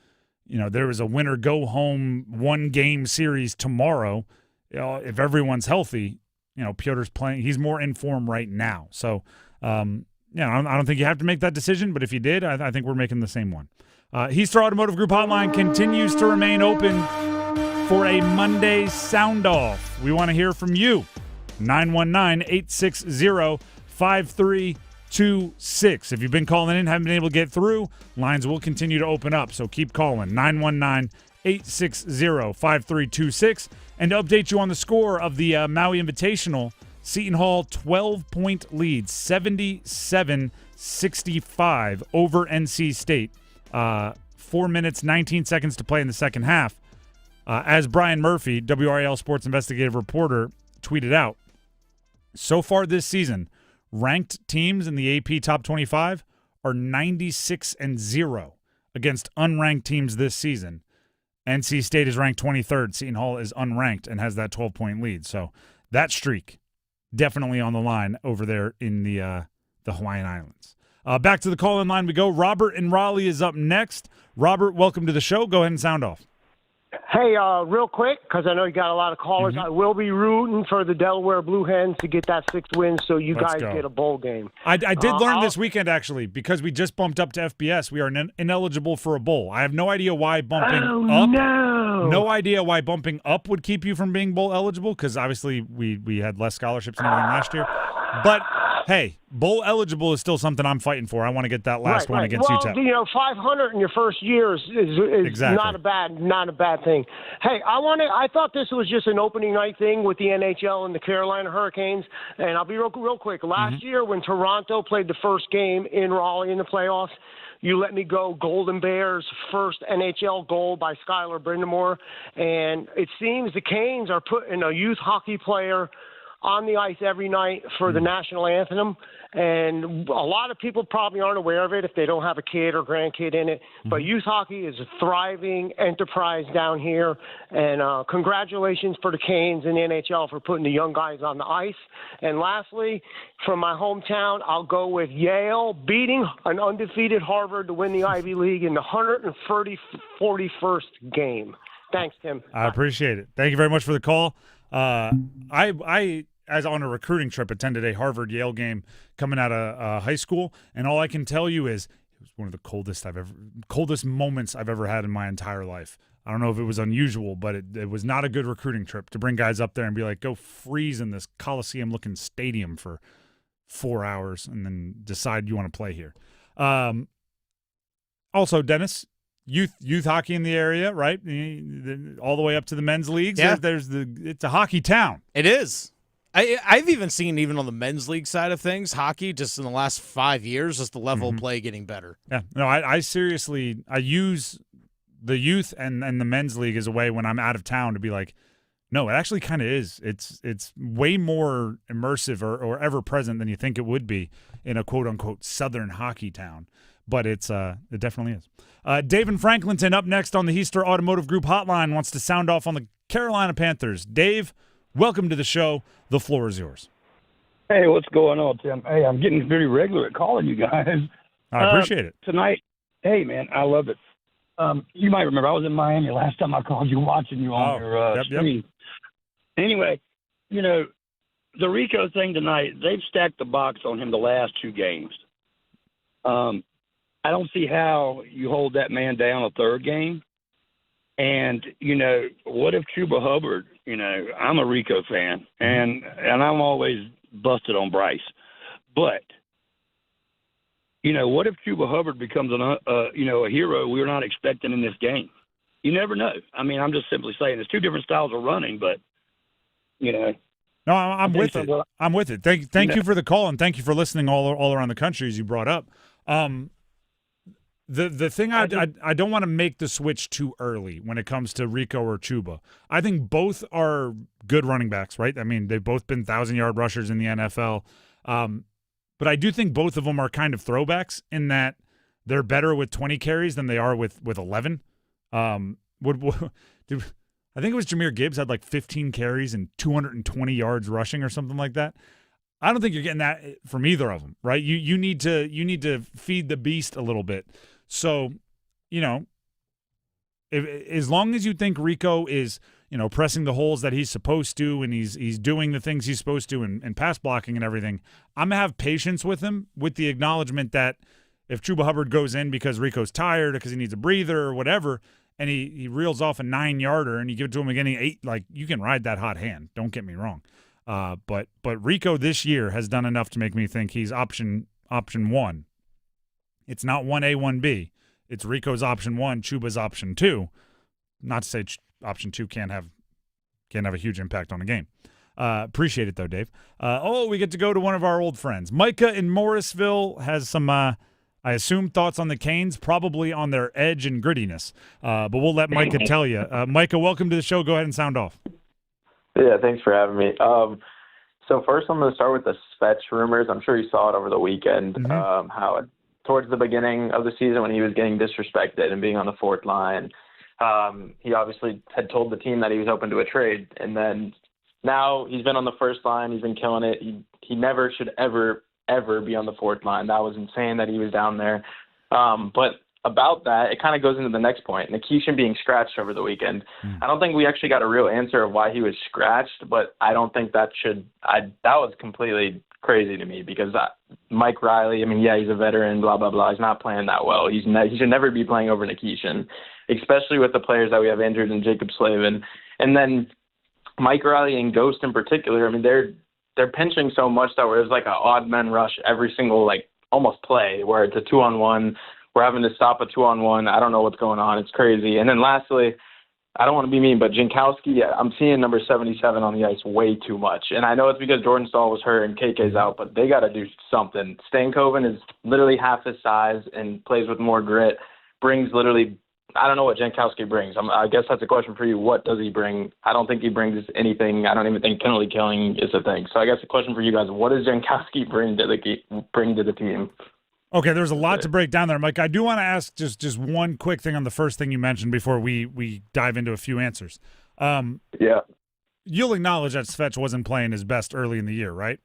there was a winner go home 1-game series tomorrow, if everyone's healthy, Pyotr's playing. He's more in form right now. So, I don't think you have to make that decision. But if you did, I think we're making the same one. Heaster Automotive Group hotline continues to remain open for a Monday Soundoff. We want to hear from you. 919-860-5326. If you've been calling in, haven't been able to get through, lines will continue to open up, so keep calling. 919-860-5326. And to update you on the score of the Maui Invitational, Seton Hall 12-point lead, 77-65 over NC State. 4 minutes, 19 seconds to play in the second half. As Brian Murphy, WRAL Sports investigative reporter, tweeted out, so far this season, ranked teams in the AP Top 25 are 96-0 against unranked teams this season. NC State is ranked 23rd. Seton Hall is unranked and has that 12-point lead. So that streak definitely on the line over there in the Hawaiian Islands. Back to the call-in line we go. Robert in Raleigh is up next. Robert, welcome to the show. Go ahead and sound off. Hey, real quick, because I know you got a lot of callers. I will be rooting for the Delaware Blue Hens to get that 6th win so you Let's guys go. get a bowl game. I did learn this weekend, actually, because we just bumped up to FBS. We are ineligible for a bowl. I have no idea why bumping up. No idea why bumping up would keep you from being bowl eligible, because obviously we had less scholarships and everything last year. But hey, bowl eligible is still something I'm fighting for. I want to get that last one against UTEP. Well, 500 in your first year is exactly. not a bad thing. Hey, I thought this was just an opening night thing with the NHL and the Carolina Hurricanes, and I'll be real quick. Last year when Toronto played the first game in Raleigh in the playoffs, you let me go Golden Bears' first NHL goal by Skylar Brindamore, and it seems the Canes are putting a youth hockey player on the ice every night for the national anthem, and a lot of people probably aren't aware of it if they don't have a kid or grandkid in it, but youth hockey is a thriving enterprise down here, and congratulations for the Canes and the NHL for putting the young guys on the ice. And lastly, from my hometown, I'll go with Yale beating an undefeated Harvard to win the Ivy League in the 141st game. Thanks, Tim. I appreciate it. Thank you very much for the call. I as on a recruiting trip, attended a Harvard-Yale game coming out of high school, and all I can tell you is it was one of the coldest moments I've ever had in my entire life. I don't know if it was unusual, but it was not a good recruiting trip to bring guys up there and be like, go freeze in this Coliseum-looking stadium for 4 hours and then decide you want to play here. Also, Dennis, youth hockey in the area, right? All the way up to the men's leagues. Yeah. It's a hockey town. It is. I've even seen, even on the men's league side of things, hockey just in the last 5 years, just the level of play getting better. Yeah. No, I seriously, I use the youth and the men's league as a way when I'm out of town to be like, no, it actually kind of is. It's way more immersive or ever present than you think it would be in a quote unquote Southern hockey town. But it definitely is. Dave in Franklinton up next on the Heaster Automotive Group hotline wants to sound off on the Carolina Panthers. Dave, welcome to the show. The floor is yours. Hey, what's going on, Tim? Hey, I'm getting pretty regular at calling you guys. I appreciate it. Tonight, hey, man, I love it. You might remember I was in Miami last time I called you, watching you on your stream. Yep. Anyway, the Rico thing tonight, they've stacked the box on him the last 2 games. I don't see how you hold that man down a third game. And, what if Chuba Hubbard, I'm a Rico fan, and I'm always busted on Bryce. But, what if Chuba Hubbard becomes a hero we're not expecting in this game? You never know. I mean, I'm just simply saying there's 2 different styles of running, but, No, I'm with it. I'm with it. Thank you for the call, and thank you for listening all around the country, as you brought up. The thing I don't want to make the switch too early when it comes to Rico or Chuba. I think both are good running backs, right? I mean, they've both been 1,000-yard rushers in the NFL. But I do think both of them are kind of throwbacks in that they're better with 20 carries than they are with 11. I think it was Jahmyr Gibbs had like 15 carries and 220 yards rushing or something like that. I don't think you're getting that from either of them, right? You need to feed the beast a little bit. So, as long as you think Rico is, pressing the holes that he's supposed to, and he's doing the things he's supposed to, and pass blocking and everything, I'm gonna have patience with him, with the acknowledgement that if Chuba Hubbard goes in because Rico's tired or because he needs a breather or whatever, and he reels off a 9-yarder and you give it to him again, 8, like, you can ride that hot hand. Don't get me wrong. But Rico this year has done enough to make me think he's option 1. It's not 1A, 1B. It's Rico's option 1, Chuba's option 2. Not to say option 2 can't have a huge impact on a game. Appreciate it, though, Dave. We get to go to one of our old friends. Micah in Morrisville has some, I assume, thoughts on the Canes, probably on their edge and grittiness. But we'll let Micah tell you. Micah, welcome to the show. Go ahead and sound off. Yeah, thanks for having me. So first I'm going to start with the Svetch rumors. I'm sure you saw it over the weekend, how towards the beginning of the season when he was getting disrespected and being on the fourth line, he obviously had told the team that he was open to a trade. And then now he's been on the first line. He's been killing it. He never should ever be on the fourth line. That was insane that he was down there. But about that, it kind of goes into the next point. Nikishin being scratched over the weekend. I don't think we actually got a real answer of why he was scratched, but I don't think that was completely crazy to me because Mike Riley, I mean, yeah, he's a veteran, blah, blah, blah. He's not playing that well. He should never be playing over Nikishin, especially with the players that we have injured and Jacob Slavin. And then Mike Riley and Ghost in particular, I mean, they're pinching so much that there's like an odd man rush every single, like, almost play where it's a 2-on-1. We're having to stop a 2-on-1. I don't know what's going on. It's crazy. And then lastly, I don't want to be mean, but Jankowski, I'm seeing number 77 on the ice way too much. And I know it's because Jordan Stahl was hurt and KK's out, but they got to do something. Stankoven is literally half his size and plays with more grit, brings literally – I don't know what Jankowski brings. I guess that's a question for you. What does he bring? I don't think he brings anything. I don't even think penalty killing is a thing. So I guess the question for you guys, what does Jankowski bring to the team? Okay, there's a lot to break down there, Mike. I do want to ask just one quick thing on the first thing you mentioned before we dive into a few answers. Yeah. You'll acknowledge that Svetch wasn't playing his best early in the year, right?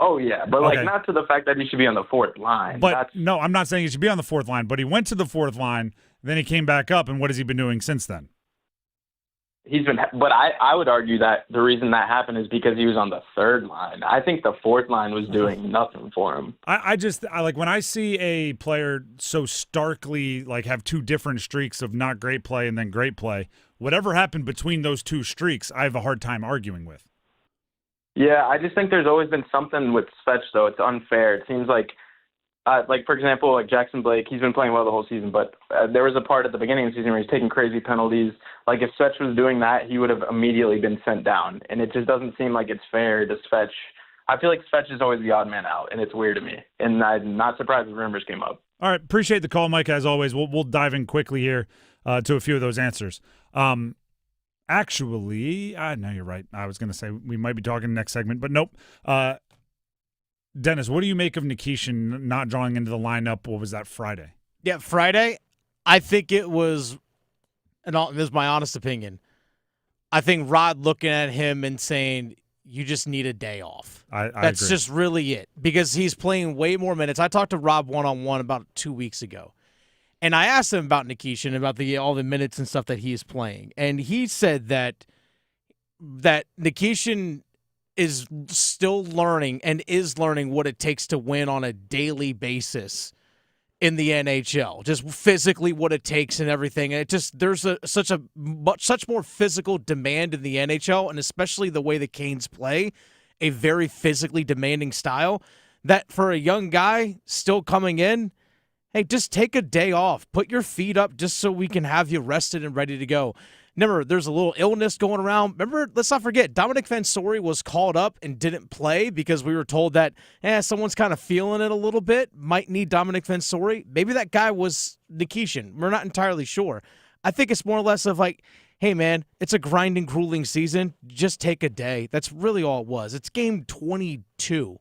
Oh, yeah, but not to the fact that he should be on the fourth line. But no, I'm not saying he should be on the fourth line, but he went to the fourth line, then he came back up, and what has he been doing since then? But I would argue that the reason that happened is because he was on the third line. I think the fourth line was doing nothing for him. I like when I see a player so starkly like have two different streaks of not great play and then great play, whatever happened between those two streaks, I have a hard time arguing with. Yeah, I just think there's always been something with Svetch, though. It's unfair. It seems like for example, like Jackson Blake, he's been playing well the whole season, but there was a part at the beginning of the season where he's taking crazy penalties. Like if Svetch was doing that, he would have immediately been sent down, and it just doesn't seem like it's fair to Svetch. I feel like Svetch is always the odd man out, and it's weird to me, and I'm not surprised the rumors came up. All right, appreciate the call, Mike, as always. We'll dive in quickly here to a few of those answers. Actually, no, you're right. I was going to say we might be talking next segment, but nope. Dennis, what do you make of Nikishin not drawing into the lineup? What was that, Friday? Yeah, Friday, I think it was, and this is my honest opinion, I think Rod looking at him and saying, you just need a day off. That's agree. Just really it, because he's playing way more minutes. I talked to Rob one-on-one about 2 weeks ago, and I asked him about Nikishin, about all the minutes and stuff that he is playing, and he said that Nikishin is still learning and is learning what it takes to win on a daily basis in the NHL, just physically what it takes and everything. And it just, there's such more physical demand in the NHL, and especially the way the Canes play, a very physically demanding style, that for a young guy still coming in, hey, just take a day off, put your feet up just so we can have you rested and ready to go. Remember, there's a little illness going around. Remember, let's not forget, Dominic Vansori was called up and didn't play because we were told that someone's kind of feeling it a little bit, might need Dominic Vansori. Maybe that guy was Nikishin. We're not entirely sure. I think it's more or less of like, hey, man, it's a grinding, grueling season. Just take a day. That's really all it was. It's game 22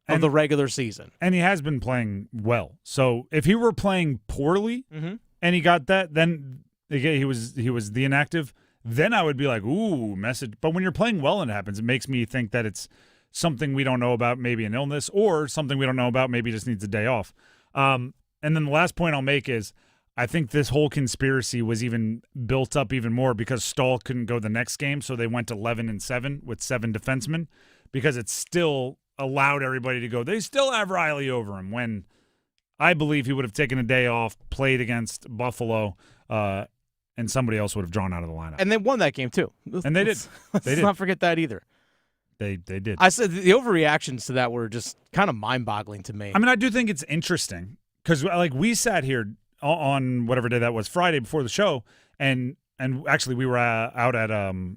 of the regular season. And he has been playing well. So if he were playing poorly and he got that, then he was the inactive, then I would be like, ooh, message. But when you're playing well and it happens, it makes me think that it's something we don't know about, maybe an illness, or something we don't know about, maybe just needs a day off. And then the last point I'll make is I think this whole conspiracy was even built up even more because Stahl couldn't go the next game, so they went 11-7 with 7 defensemen because it still allowed everybody to go, they still have Riley over him, when I believe he would have taken a day off, played against Buffalo, and somebody else would have drawn out of the lineup. And they won that game too. And they did. Let's not forget that either. They did. I said the overreactions to that were just kind of mind-boggling to me. I mean, I do think it's interesting because, like, we sat here on whatever day that was, Friday before the show, and actually we were out at the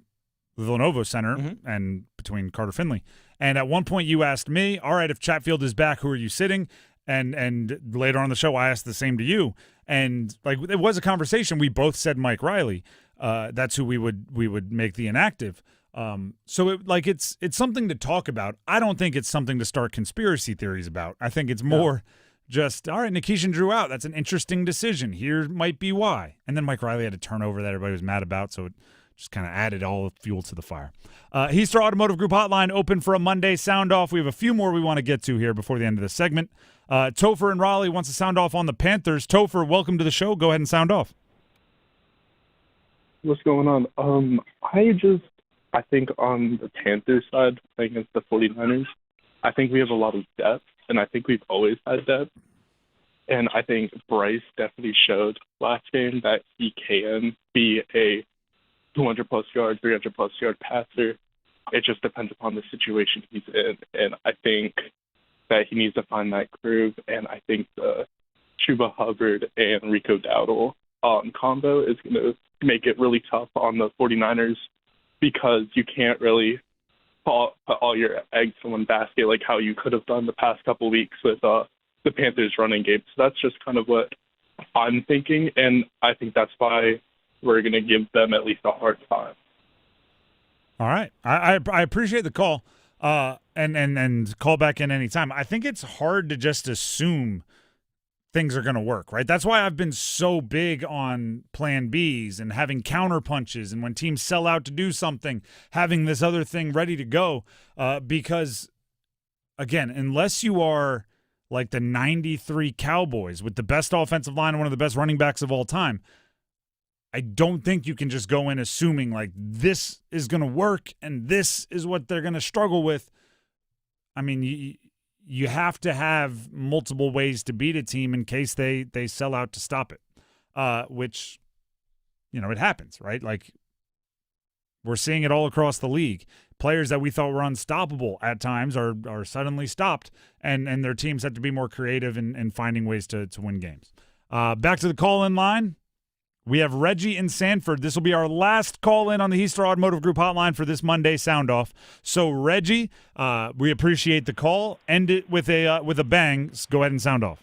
Villanova Center and between Carter Finley. And at one point you asked me, all right, if Chatfield is back, who are you sitting? And later on in the show, I asked the same to you. And, like, it was a conversation. We both said Mike Riley. That's who we would make the inactive. So it's something to talk about. I don't think it's something to start conspiracy theories about. I think it's more just, all right, Nikishin drew out. That's an interesting decision. Here might be why. And then Mike Riley had a turnover that everybody was mad about, so it just kind of added all the fuel to the fire. Heaster Automotive Group hotline open for a Monday sound off. We have a few more we want to get to here before the end of the segment. Topher in Raleigh wants to sound off on the Panthers. Topher, welcome to the show. Go ahead and sound off. What's going on? I think on the Panthers side, playing against the 49ers, I think we have a lot of depth, and I think we've always had depth. And I think Bryce definitely showed last game that he can be a 200-plus yard, 300-plus yard passer. It just depends upon the situation he's in. And I think that he needs to find that groove. And I think the Chuba Hubbard and Rico Dowdle combo is going to make it really tough on the 49ers, because you can't really put all your eggs in one basket like how you could have done the past couple of weeks with the Panthers running game. So that's just kind of what I'm thinking, and I think that's why we're going to give them at least a hard time. All right. I appreciate the call, and call back in anytime. I think it's hard to just assume things are going to work, right? That's why I've been so big on plan Bs and having counter punches, and when teams sell out to do something, having this other thing ready to go, because, again, unless you are like the 93 Cowboys with the best offensive line and one of the best running backs of all time, I don't think you can just go in assuming like this is going to work and this is what they're going to struggle with. I mean, you have to have multiple ways to beat a team in case they sell out to stop it, which, it happens, right? Like, we're seeing it all across the league. Players that we thought were unstoppable at times are suddenly stopped, and their teams have to be more creative in finding ways to win games. Back to the call-in line. We have Reggie in Sanford. This will be our last call-in on the Heaster Automotive Group hotline for this Monday sound-off. So, Reggie, we appreciate the call. End it with a bang. Go ahead and sound off.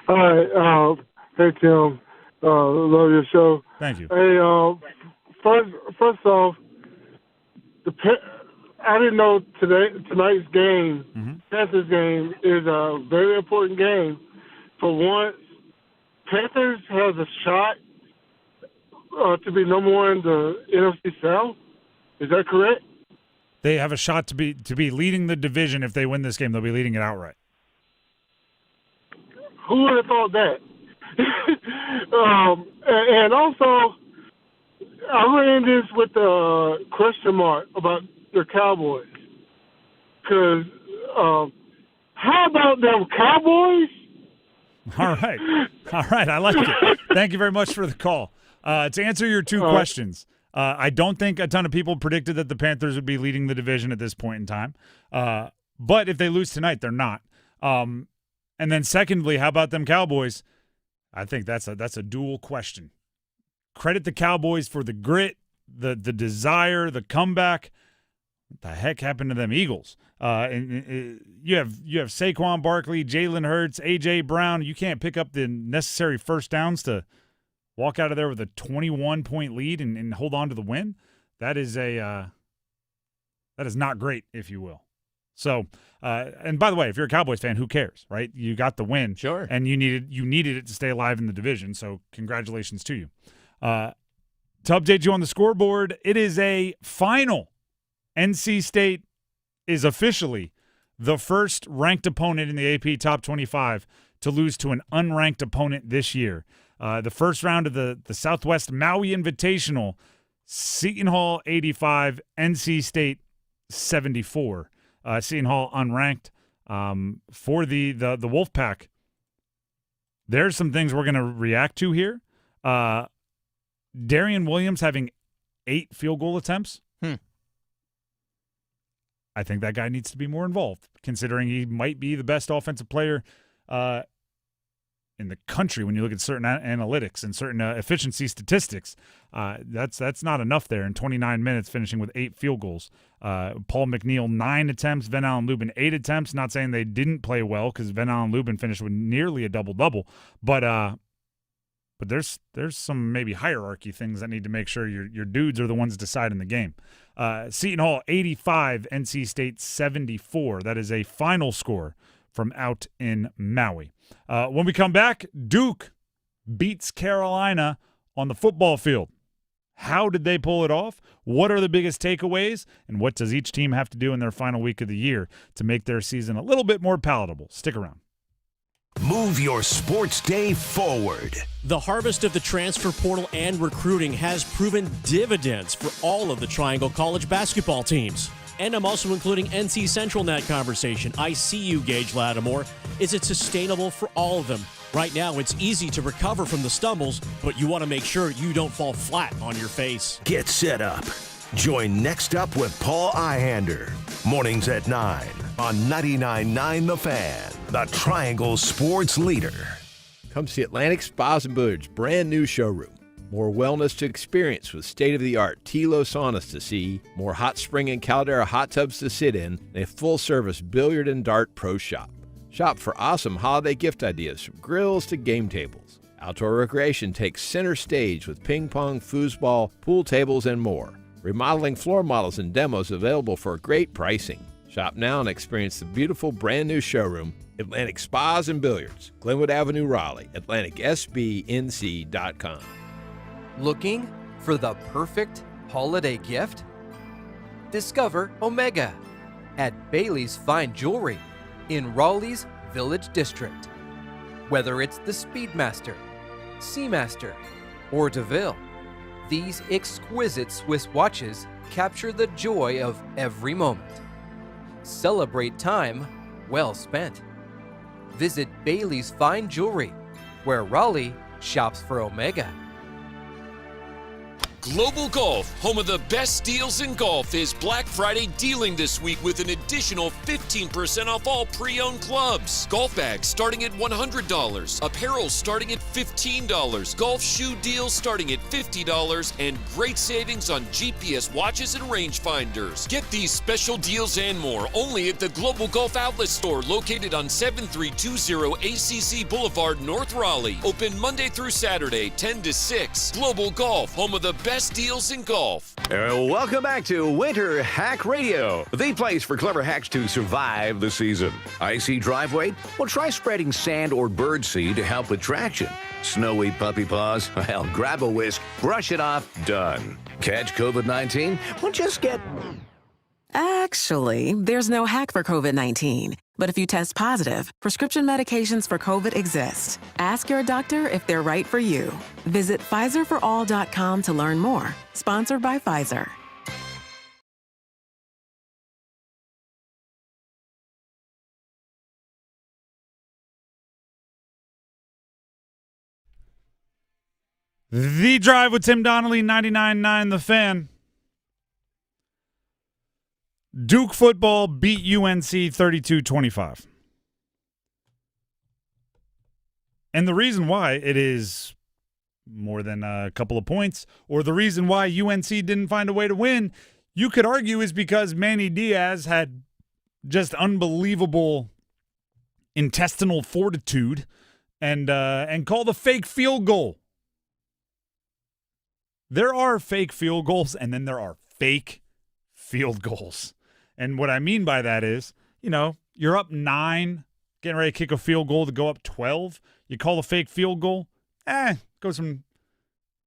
All right. Hey, Tim. Love your show. Thank you. Hey, first off, I didn't know tonight's game, Panthers game, is a very important game. For once, Panthers has a shot to be number one in the NFC South. Is that correct? They have a shot to be leading the division. If they win this game, they'll be leading it outright. Who would have thought that? And also, I ran this with a question mark about the Cowboys. Because how about them Cowboys? All right. I like it. Thank you very much for the call. To answer your two questions, I don't think a ton of people predicted that the Panthers would be leading the division at this point in time. But if they lose tonight, they're not. And then secondly, how about them Cowboys? I think that's a dual question. Credit the Cowboys for the grit, the desire, the comeback. What the heck happened to them Eagles? And you have Saquon Barkley, Jalen Hurts, A.J. Brown. You can't pick up the necessary first downs to walk out of there with a 21-point lead and hold on to the win. That is not great, if you will. So, and by the way, if you're a Cowboys fan, who cares, right? You got the win, sure, and you needed it to stay alive in the division. So, congratulations to you. To update you on the scoreboard, it is a final. NC State is officially the first ranked opponent in the AP Top 25 to lose to an unranked opponent this year. The first round of the Southwest Maui Invitational, Seton Hall 85, NC State 74. Seton Hall unranked. For the Wolfpack, There's some things we're going to react to here. Darian Williams having 8 field goal attempts. I think that guy needs to be more involved, considering he might be the best offensive player in the country when you look at certain analytics and certain efficiency statistics. That's not enough there in 29 minutes, finishing with 8 field goals. Paul McNeil, 9 attempts. Van Allen Lubin, 8 attempts. Not saying they didn't play well, because Van Allen Lubin finished with nearly a double-double. But there's some maybe hierarchy things that need to make sure your dudes are the ones deciding the game. Seton Hall, 85. NC State, 74. That is a final score from out in Maui. When we come back, Duke beats Carolina on the football field. How did they pull it off? What are the biggest takeaways? And what does each team have to do in their final week of the year to make their season a little bit more palatable? Stick around. Move your sports day forward. The harvest of the transfer portal and recruiting has proven dividends for all of the Triangle College basketball teams. And I'm also including NC Central in that conversation. I see you, Gage Lattimore. Is it sustainable for all of them? Right now, it's easy to recover from the stumbles, but you want to make sure you don't fall flat on your face. Get set up. Join Next Up with Paul Ihander. Mornings at 9 on 99.9 The Fan, the Triangle Sports Leader. Come see Atlantic Spas and Billiards' brand new showroom. More wellness to experience with state-of-the-art Tilo saunas to see, more hot spring and Caldera hot tubs to sit in, and a full-service billiard and dart pro shop. Shop for awesome holiday gift ideas from grills to game tables. Outdoor recreation takes center stage with ping pong, foosball, pool tables, and more. Remodeling floor models and demos available for great pricing. Shop now and experience the beautiful brand new showroom, Atlantic Spas and Billiards, Glenwood Avenue, Raleigh, AtlanticSBNC.com. Looking for the perfect holiday gift? Discover Omega at Bailey's Fine Jewelry in Raleigh's Village District. Whether it's the Speedmaster, Seamaster, or DeVille, these exquisite Swiss watches capture the joy of every moment. Celebrate time well spent. Visit Bailey's Fine Jewelry, where Raleigh shops for Omega. Global Golf, home of the best deals in golf, is Black Friday dealing this week with an additional 15% off all pre-owned clubs. Golf bags starting at $100, apparel starting at $15, golf shoe deals starting at $50, and great savings on GPS watches and rangefinders. Get these special deals and more only at the Global Golf Outlet Store located on 7320 ACC Boulevard, North Raleigh. Open Monday through Saturday, 10 to 6. Global Golf, home of the best deals in golf. Welcome back to Winter Hack Radio, the place for clever hacks to survive the season. Icy driveway? Well, try spreading sand or birdseed to help with traction. Snowy puppy paws? Well, grab a whisk, brush it off, done. Catch COVID-19? Well, just get... Actually, there's no hack for COVID-19. But if you test positive, prescription medications for COVID exist. Ask your doctor if they're right for you. Visit PfizerForAll.com to learn more. Sponsored by Pfizer. The Drive with Tim Donnelly, 99.9 The Fan. Duke football beat UNC 32-25. And the reason why it is more than a couple of points, or the reason why UNC didn't find a way to win, you could argue is because Manny Diaz had just unbelievable intestinal fortitude and called a fake field goal. There are fake field goals, and then there are fake field goals. And what I mean by that is, you're up 9, getting ready to kick a field goal to go up 12. You call a fake field goal, goes from,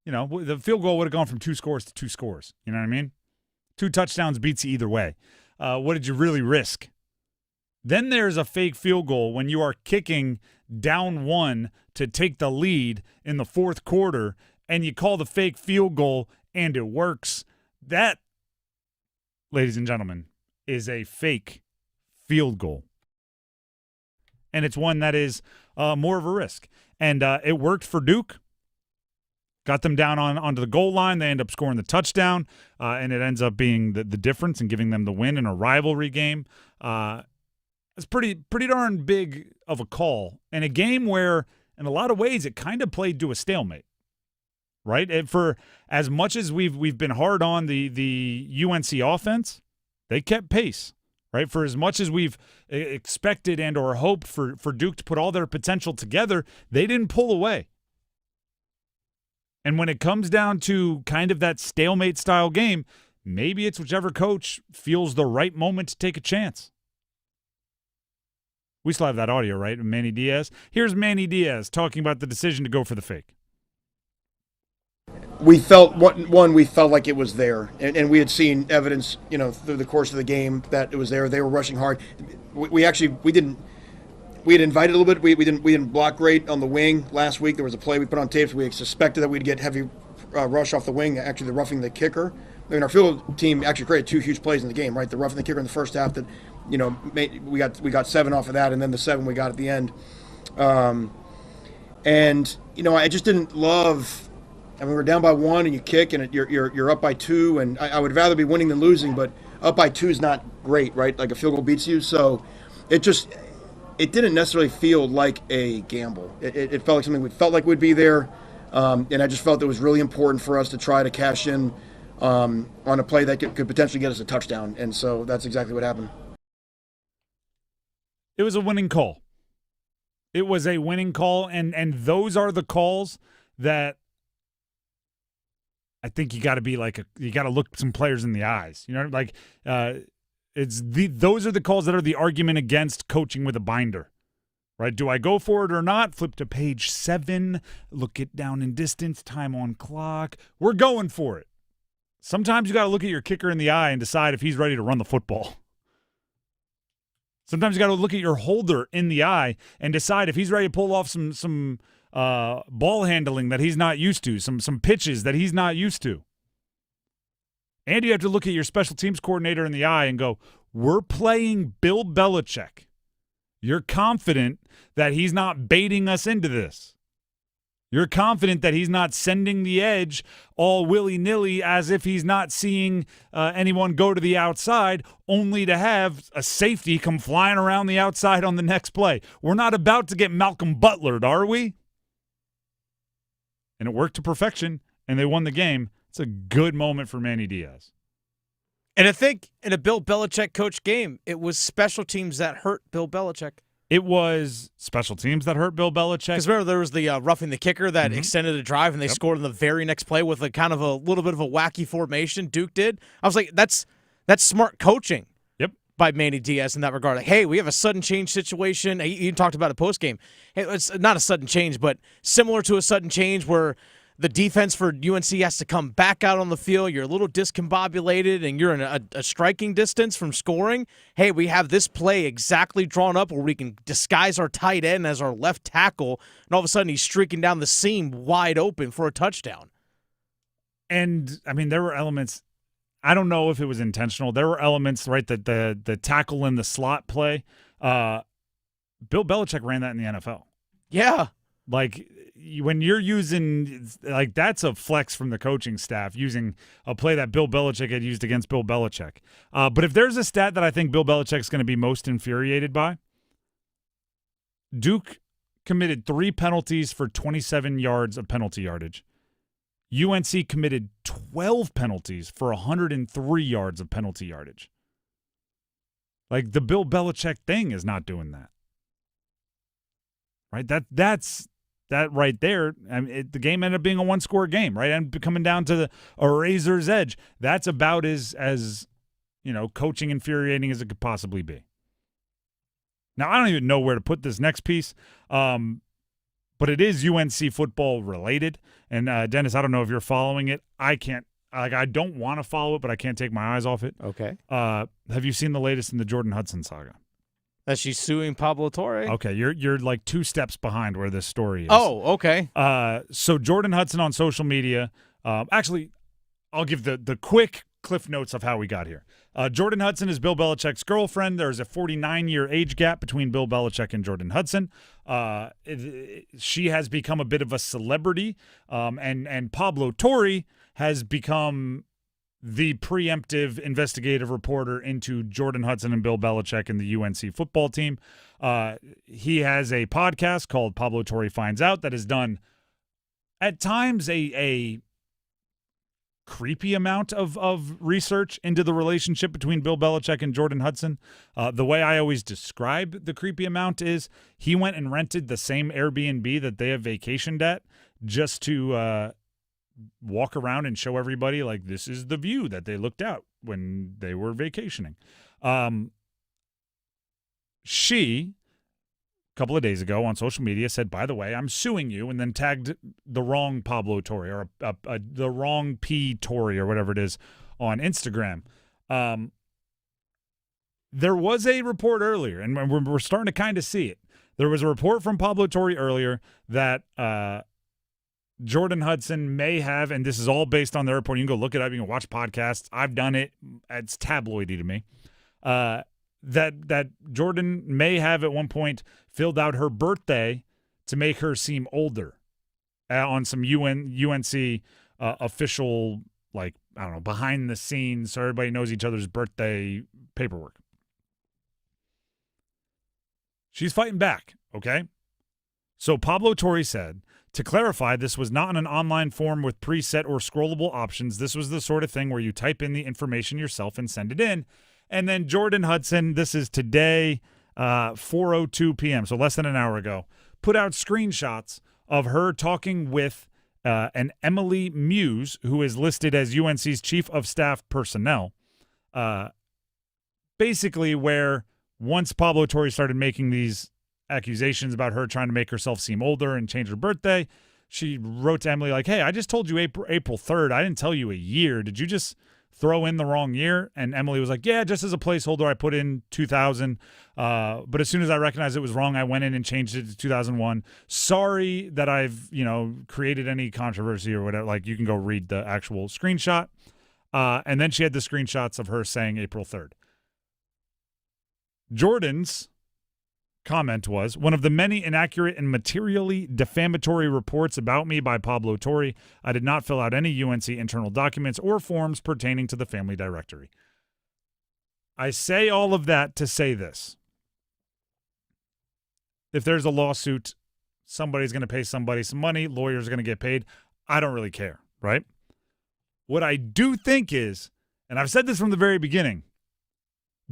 the field goal would have gone from 2 scores to 2 scores. You know what I mean? 2 touchdowns beats you either way. What did you really risk? Then there's a fake field goal when you are kicking down 1 to take the lead in the 4th quarter, and you call the fake field goal and it works. That, ladies and gentlemen, is a fake field goal. And it's one that is more of a risk. And it worked for Duke. Got them down onto the goal line. They end up scoring the touchdown, and it ends up being the difference and giving them the win in a rivalry game. It's pretty darn big of a call, and a game where, in a lot of ways, it kind of played to a stalemate, right? And for as much as we've been hard on the UNC offense, they kept pace, right? For as much as we've expected and or hoped for Duke to put all their potential together, they didn't pull away. And when it comes down to kind of that stalemate-style game, maybe it's whichever coach feels the right moment to take a chance. We still have that audio, right, of Manny Diaz? Here's Manny Diaz talking about the decision to go for the fake. We felt, we felt like it was there, and we had seen evidence, through the course of the game that it was there. They were rushing hard. We had invited a little bit. We didn't block great on the wing last week. There was a play we put on tape. So we suspected that we'd get heavy rush off the wing, actually the roughing the kicker. I mean, our field team actually created 2 huge plays in the game, right? The roughing the kicker in the first half that, we got 7 off of that, and then the 7 we got at the end. I just didn't love. I mean, we're down by 1 and you kick and you're up by 2, and I would rather be winning than losing, but up by 2 is not great, right? Like a field goal beats you, so it didn't necessarily feel like a gamble. It felt like something we felt like would be there, and I just felt it was really important for us to try to cash in on a play that could potentially get us a touchdown, and so that's exactly what happened. It was a winning call. It was a winning call, and those are the calls that I think you got to be you got to look some players in the eyes. Those are the calls that are the argument against coaching with a binder, right? Do I go for it or not? Flip to page 7, look it down in distance, time on clock. We're going for it. Sometimes you got to look at your kicker in the eye and decide if he's ready to run the football. Sometimes you got to look at your holder in the eye and decide if he's ready to pull off some ball handling that he's not used to, some pitches that he's not used to. And you have to look at your special teams coordinator in the eye and go, we're playing Bill Belichick. You're confident that he's not baiting us into this. You're confident that he's not sending the edge all willy-nilly as if he's not seeing anyone go to the outside, only to have a safety come flying around the outside on the next play. We're not about to get Malcolm Butlered, are we? And it worked to perfection, and they won the game. It's a good moment for Manny Diaz. And I think in a Bill Belichick coach game, it was special teams that hurt Bill Belichick. It was special teams that hurt Bill Belichick. Because remember, there was the roughing the kicker that extended a drive, and they scored on the very next play with a kind of a little bit of a wacky formation. Duke did. I was like, that's smart coaching. Yep. By Manny Diaz in that regard. Like, hey, we have a sudden change situation. You talked about it post game. Hey, it's not a sudden change, but similar to a sudden change where the defense for UNC has to come back out on the field. You're a little discombobulated, and you're in a striking distance from scoring. Hey, we have this play exactly drawn up where we can disguise our tight end as our left tackle, and all of a sudden he's streaking down the seam wide open for a touchdown. And, I mean, there were elements. I don't know if it was intentional. There were elements, right, that the tackle in the slot play. Bill Belichick ran that in the NFL. Yeah. Like, when you're using, that's a flex from the coaching staff, using a play that Bill Belichick had used against Bill Belichick. But if there's a stat that I think Bill Belichick's going to be most infuriated by, Duke committed 3 penalties for 27 yards of penalty yardage. UNC committed 12 penalties for 103 yards of penalty yardage. Like, the Bill Belichick thing is not doing that. Right? That's that right there. I mean, the game ended up being a 1-score game, right? And coming down to a razor's edge. That's about as coaching infuriating as it could possibly be. Now, I don't even know where to put this next piece, but it is UNC football related. And Dennis, I don't know if you're following it. I can't. I don't want to follow it, but I can't take my eyes off it. Okay. Have you seen the latest in the Jordan Hudson saga? That she's suing Pablo Torre? Okay, you're like 2 steps behind where this story is. Oh, okay. So Jordan Hudson on social media. Actually, I'll give the quick cliff notes of how we got here. Jordan Hudson is Bill Belichick's girlfriend. There's a 49-year age gap between Bill Belichick and Jordan Hudson. She has become a bit of a celebrity, and Pablo Torre has become the preemptive investigative reporter into Jordan Hudson and Bill Belichick and the UNC football team. He has a podcast called Pablo Torre Finds Out that has done, at times, a creepy amount of research into the relationship between Bill Belichick and Jordan Hudson. The way I always describe the creepy amount is he went and rented the same Airbnb that they have vacationed at just to walk around and show everybody, like, this is the view that they looked out when they were vacationing. She, a couple of days ago on social media, said, by the way, I'm suing you, and then tagged the wrong Pablo Torre or the wrong P. Torre or whatever it is on Instagram. There was a report earlier, and we're starting to kind of see it. There was a report from Pablo Torre earlier that Jordan Hudson may have, and this is all based on their report. You can go look it up. You can watch podcasts. I've done it. It's tabloidy to me. That Jordan may have at one point filled out her birthday to make her seem older on some UNC official, like, I don't know, behind the scenes, so everybody knows each other's birthday paperwork. She's fighting back, okay? So Pablo Torre said, to clarify, this was not an online form with preset or scrollable options. This was the sort of thing where you type in the information yourself and send it in. And then Jordan Hudson, this is today, 4:02 p.m., so less than an hour ago, put out screenshots of her talking with an Emily Muse, who is listed as UNC's chief of staff personnel, basically where once Pablo Torre started making these accusations about her trying to make herself seem older and change her birthday, she wrote to Emily like, hey, I just told you April 3rd. I didn't tell you a year. Did you just throw in the wrong year? And Emily was like, yeah, just as a placeholder, I put in 2000. But as soon as I recognized it was wrong, I went in and changed it to 2001. Sorry that I've, created any controversy or whatever. Like, you can go read the actual screenshot. And then she had the screenshots of her saying April 3rd. Jordan's comment was, one of the many inaccurate and materially defamatory reports about me by Pablo Torre. I did not fill out any UNC internal documents or forms pertaining to the family directory. I say all of that to say this. If there's a lawsuit, somebody's going to pay somebody some money, lawyers are going to get paid. I don't really care, right? What I do think is, and I've said this from the very beginning,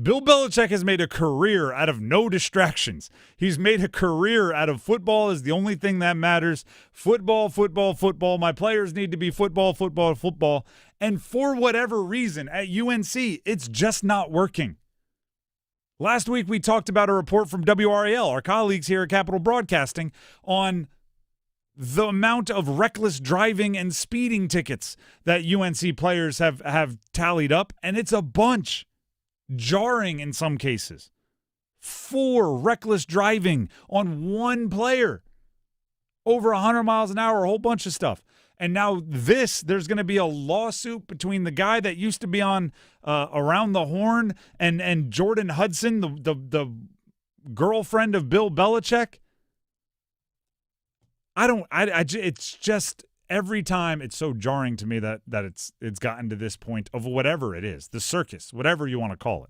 Bill Belichick has made a career out of no distractions. He's made a career out of football is the only thing that matters. Football, football, football. My players need to be football, football, football. And for whatever reason, at UNC, it's just not working. Last week, we talked about a report from WRAL, our colleagues here at Capital Broadcasting, on the amount of reckless driving and speeding tickets that UNC players have tallied up, and it's a bunch. Jarring in some cases. 4 reckless driving on one player. Over 100 miles an hour, a whole bunch of stuff. And now there's going to be a lawsuit between the guy that used to be on Around the Horn and Jordan Hudson, the girlfriend of Bill Belichick. It's just every time it's so jarring to me that it's gotten to this point of whatever it is, the circus, whatever you want to call it.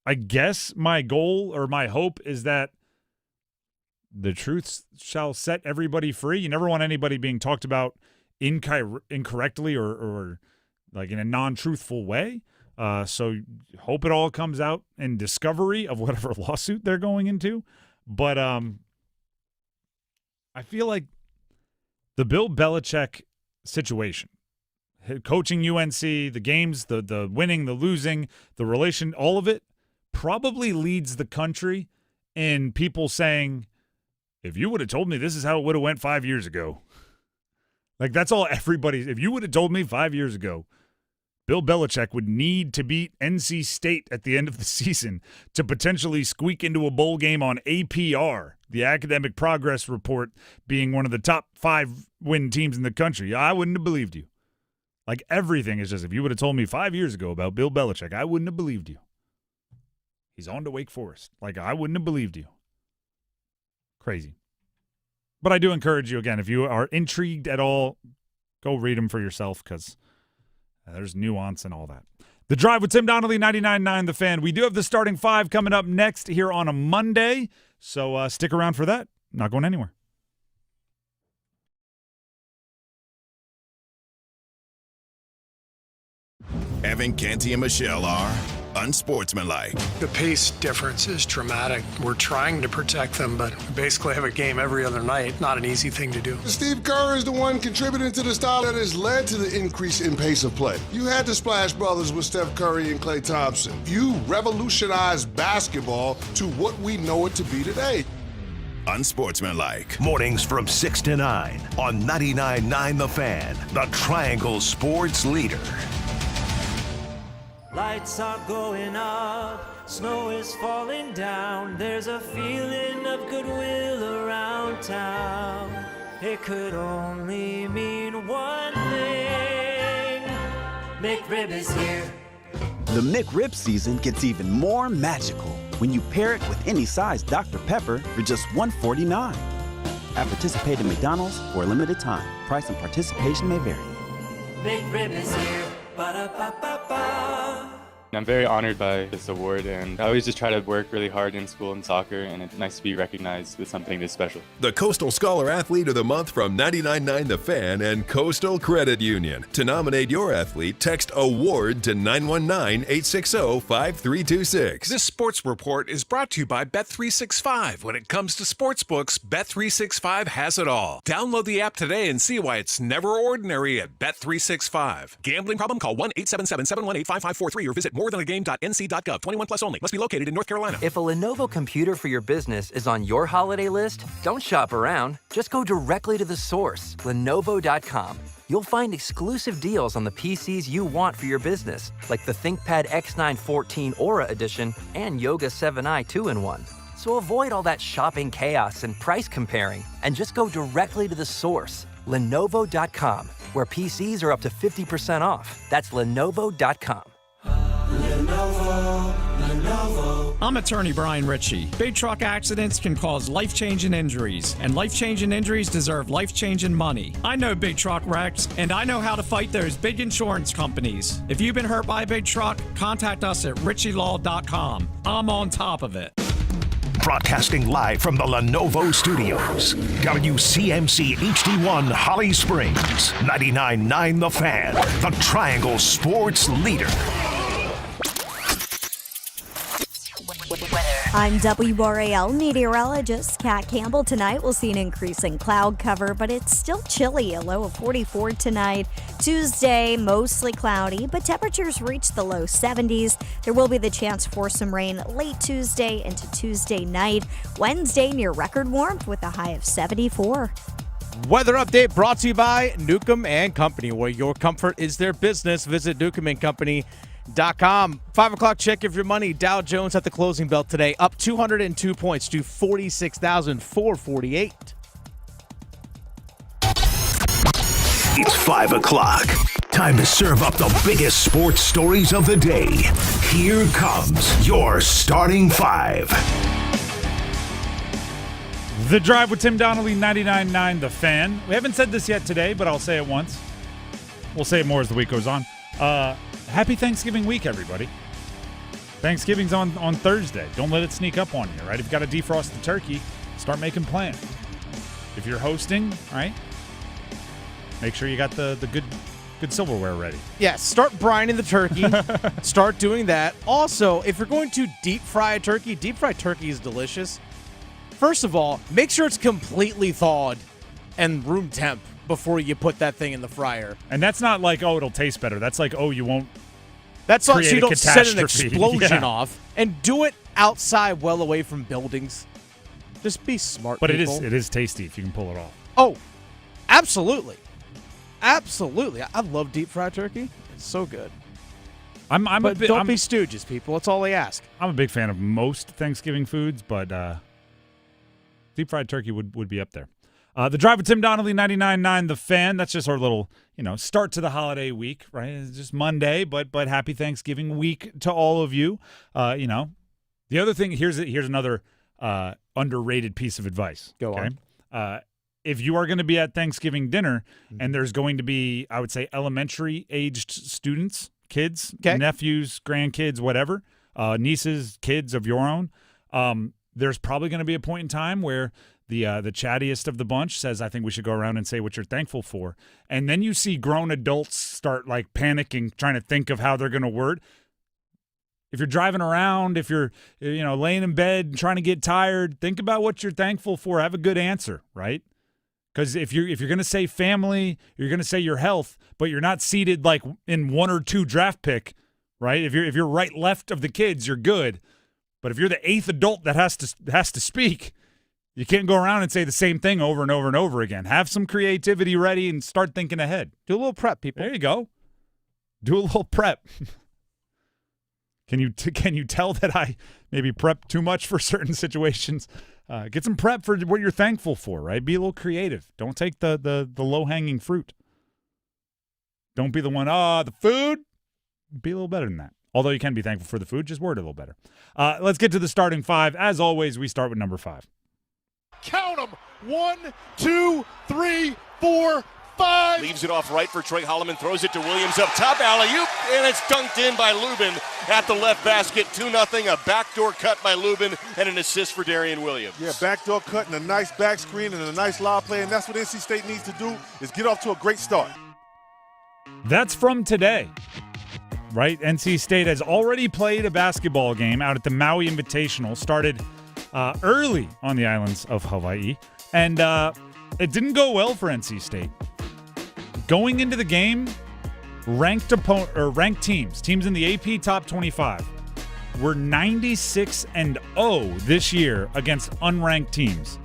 I guess my goal or my hope is that the truth shall set everybody free. You never want anybody being talked about incorrectly or like in a non-truthful way. So hope it all comes out in discovery of whatever lawsuit they're going into. But I feel like the Bill Belichick situation, coaching UNC, the games, the winning, the losing, the relation, all of it probably leads the country in people saying, if you would have told me this is how it would have went 5 years ago. Like, that's all everybody. If you would have told me 5 years ago, Bill Belichick would need to beat NC State at the end of the season to potentially squeak into a bowl game on APR, the Academic Progress Report, being one of the top 5 win teams in the country. I wouldn't have believed you. Like, everything is just, if you would have told me 5 years ago about Bill Belichick, I wouldn't have believed you. He's on to Wake Forest. Like, I wouldn't have believed you. Crazy. But I do encourage you, again, if you are intrigued at all, go read them for yourself, because there's nuance and all that. The Drive with Tim Donnelly, 99.9 The Fan. We do have the starting five coming up next here on a Monday, so stick around for that. Not going anywhere. Evan, Canty, and Michelle are unsportsmanlike. The pace difference is dramatic. We're trying to protect them, but we basically have a game every other night. Not an easy thing to do. Steve Kerr is the one contributing to the style that has led to the increase in pace of play. You had the Splash Brothers with Steph Curry and Klay Thompson. You revolutionized basketball to what we know it to be today. Unsportsmanlike. Mornings from 6 to 9 on 99.9 The Fan, the Triangle Sports Leader. Lights are going up, snow is falling down. There's a feeling of goodwill around town. It could only mean one thing. McRib is here. The McRib season gets even more magical when you pair it with any size Dr. Pepper for just $1.49. At participating McDonald's for a limited time. Price and participation may vary. McRib is here. Ba-da-ba-ba-ba. I'm very honored by this award, and I always just try to work really hard in school and soccer, and it's nice to be recognized with something this special. The Coastal Scholar Athlete of the Month from 99.9 The Fan and Coastal Credit Union. To nominate your athlete, text AWARD to 919-860-5326. This sports report is brought to you by Bet365. When it comes to sportsbooks, Bet365 has it all. Download the app today and see why it's never ordinary at Bet365. Gambling problem? Call 1-877-718-5543 or visit morethanagame.nc.gov. 21 plus only. Must be located in North Carolina. If a Lenovo computer for your business is on your holiday list, don't shop around. Just go directly to the source, Lenovo.com. You'll find exclusive deals on the PCs you want for your business, like the ThinkPad X9 14 Aura Edition and Yoga 7i 2-in-1. So avoid all that shopping chaos and price comparing, and just go directly to the source, Lenovo.com, where PCs are up to 50% off. That's Lenovo.com. Lenovo. I'm attorney Brian Ritchie. Big truck accidents can cause life-changing injuries, and life-changing injuries deserve life-changing money. I know big truck wrecks, and I know how to fight those big insurance companies. If you've been hurt by a big truck, contact us at ritchielaw.com. I'm on top of it. Broadcasting live from the Lenovo Studios. WCMC HD1 Holly Springs. 99.9 The Fan. The Triangle Sports Leader. I'm WRAL meteorologist Kat Campbell. Tonight we'll see an increase in cloud cover, but it's still chilly, a low of 44 tonight. Tuesday, mostly cloudy, but temperatures reach the low 70s. There will be the chance for some rain late Tuesday into Tuesday night. Wednesday, near record warmth with a high of 74. Weather update brought to you by Newcomb & Company, where your comfort is their business. Visit newcombandcompany.com. 5 o'clock check of your money. Dow Jones at the closing bell today, up 202 points to 46,448. It's 5 o'clock. Time to serve up the biggest sports stories of the day. Here comes your starting five. The Drive with Tim Donnelly, 99.9 The Fan. We haven't said this yet today, but I'll say it once. We'll say it more as the week goes on. Happy Thanksgiving week, everybody. Thanksgiving's on Thursday. Don't let it sneak up on you, right? If you've got to defrost the turkey, start making plans. If you're hosting, right, make sure you got the good silverware ready. Yeah, start brining the turkey. Start doing that. Also, if you're going to deep fried turkey is delicious. First of all, make sure it's completely thawed and room temp before you put that thing in the fryer. And that's not like, oh, it'll taste better. That's like, oh, you won't. That's not so you don't set an explosion yeah. off. And do it outside, well away from buildings. Just be smart, but people. it is tasty if you can pull it off. Oh, absolutely. Absolutely. I love deep fried turkey. It's so good. Don't be stooges, people. That's all they ask. I'm a big fan of most Thanksgiving foods, but deep fried turkey would be up there. The Drive with Tim Donnelly, 99.9 The Fan. That's just our little, start to the holiday week, right? It's just Monday, but happy Thanksgiving week to all of you. The other thing, here's another underrated piece of advice. Go on. If you are going to be at Thanksgiving dinner and there's going to be, I would say, elementary-aged students, kids, nephews, grandkids, whatever, nieces, kids of your own, there's probably going to be a point in time where the chattiest of the bunch says, I think we should go around and say what you're thankful for. And then you see grown adults start, panicking, trying to think of how they're going to word. If you're driving around, if you're, laying in bed and trying to get tired, think about what you're thankful for. Have a good answer, right? Because if you're going to say family, you're going to say your health, but you're not seated in 1 or 2 draft pick, right? If you're right left of the kids, you're good. But if you're the 8th adult that has to speak, you can't go around and say the same thing over and over and over again. Have some creativity ready and start thinking ahead. Do a little prep, people. There you go. Do a little prep. Can you tell that I maybe prep too much for certain situations? Get some prep for what you're thankful for, right? Be a little creative. Don't take the low-hanging fruit. Don't be the one, the food. Be a little better than that. Although you can be thankful for the food, just word it a little better. Let's get to the starting 5. As always, we start with number 5. Count them. 1, 2, 3, 4, 5. Leaves it off right for Trey Holloman. Throws it to Williams up top. Alley-oop. And it's dunked in by Lubin at the left basket. 2-0. A backdoor cut by Lubin and an assist for Darian Williams. Yeah, backdoor cut and a nice back screen and a nice lob play. And that's what NC State needs to do is get off to a great start. That's from today, right? NC State has already played a basketball game out at the Maui Invitational. Started early on the islands of Hawaii. And it didn't go well for NC State. Going into the game, ranked teams in the AP top 25 were 96-0 this year against unranked teams.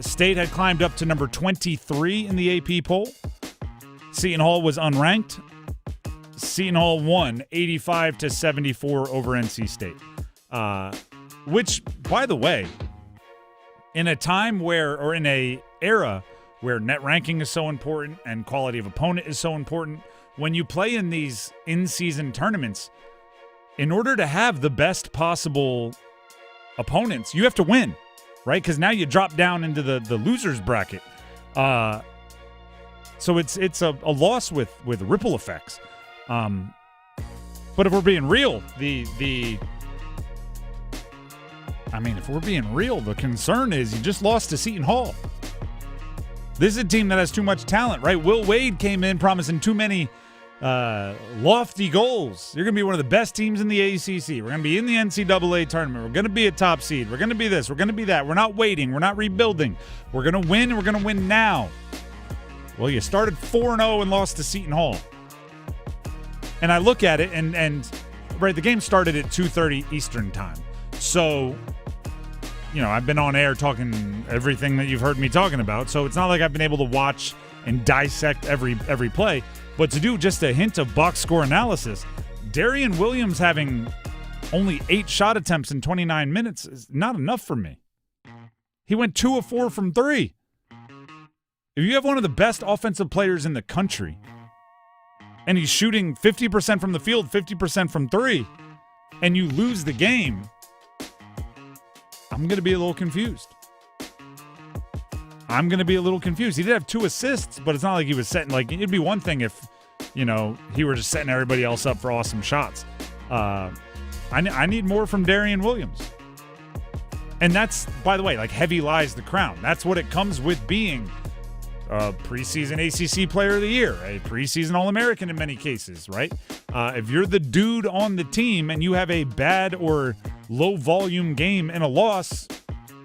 State had climbed up to number 23 in the AP poll. Seton Hall was unranked. Seton Hall won 85-74 over NC State. Which, by the way, in a time in a era where net ranking is so important and quality of opponent is so important, when you play in these in-season tournaments, in order to have the best possible opponents, you have to win, right? Because now you drop down into the losers bracket. So it's a loss with ripple effects. But if we're being real, if we're being real, the concern is you just lost to Seton Hall. This is a team that has too much talent, right? Will Wade came in promising too many lofty goals. You're going to be one of the best teams in the ACC. We're going to be in the NCAA tournament. We're going to be a top seed. We're going to be this. We're going to be that. We're not waiting. We're not rebuilding. We're going to win. And we're going to win now. Well, you started 4-0 and lost to Seton Hall. And I look at it, and right, the game started at 2:30 Eastern time. So, I've been on air talking everything that you've heard me talking about. So it's not like I've been able to watch and dissect every play. But to do just a hint of box score analysis, Darian Williams having only 8 shot attempts in 29 minutes is not enough for me. He went 2 of 4 from 3. If you have one of the best offensive players in the country, and he's shooting 50% from the field, 50% from 3, and you lose the game, I'm going to be a little confused. He did have 2 assists, but it's not like he was setting, it'd be one thing if, he were just setting everybody else up for awesome shots. I need more from Darian Williams. And that's, by the way, heavy lies the crown. That's what it comes with being a preseason ACC Player of the Year, a preseason All-American in many cases, right? If you're the dude on the team and you have a bad or low-volume game and a loss,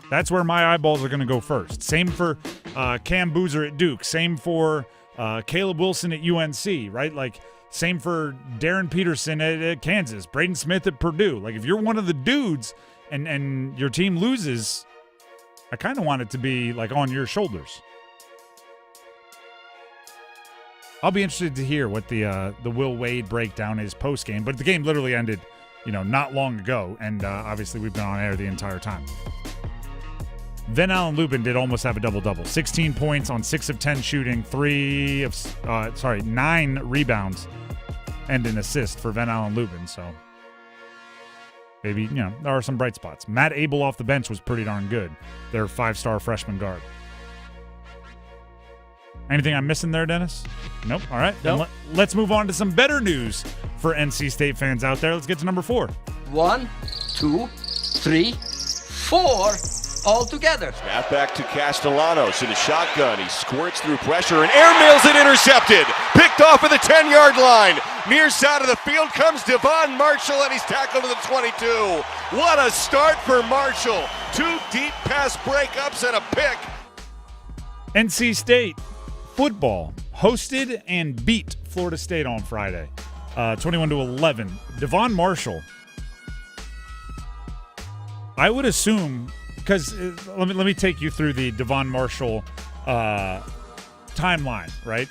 that's where my eyeballs are going to go first. Same for Cam Boozer at Duke. Same for Caleb Wilson at UNC, right? Same for Darren Peterson at Kansas. Braden Smith at Purdue. If you're one of the dudes and your team loses, I kind of want it to be, on your shoulders. I'll be interested to hear what the Will Wade breakdown is post-game. But the game literally ended, not long ago. And obviously we've been on air the entire time. Van Allen Lubin did almost have a double-double. 16 points on 6 of 10 shooting, 9 rebounds, and an assist for Van Allen Lubin. So maybe, there are some bright spots. Matt Abel off the bench was pretty darn good. Their 5-star freshman guard. Anything I'm missing there, Dennis? Nope. All right. Nope. Let's move on to some better news for NC State fans out there. Let's get to number 4. 1, 2, 3, 4. All together. Snap back to Castellanos in a shotgun. He squirts through pressure and airmails it, intercepted. Picked off at the 10-yard line. Near side of the field comes Devon Marshall, and he's tackled to the 22. What a start for Marshall. 2 deep pass breakups and a pick. NC State football hosted and beat Florida State on Friday, 21-11. Devon Marshall, I would assume, because let me take you through the Devon Marshall timeline, right?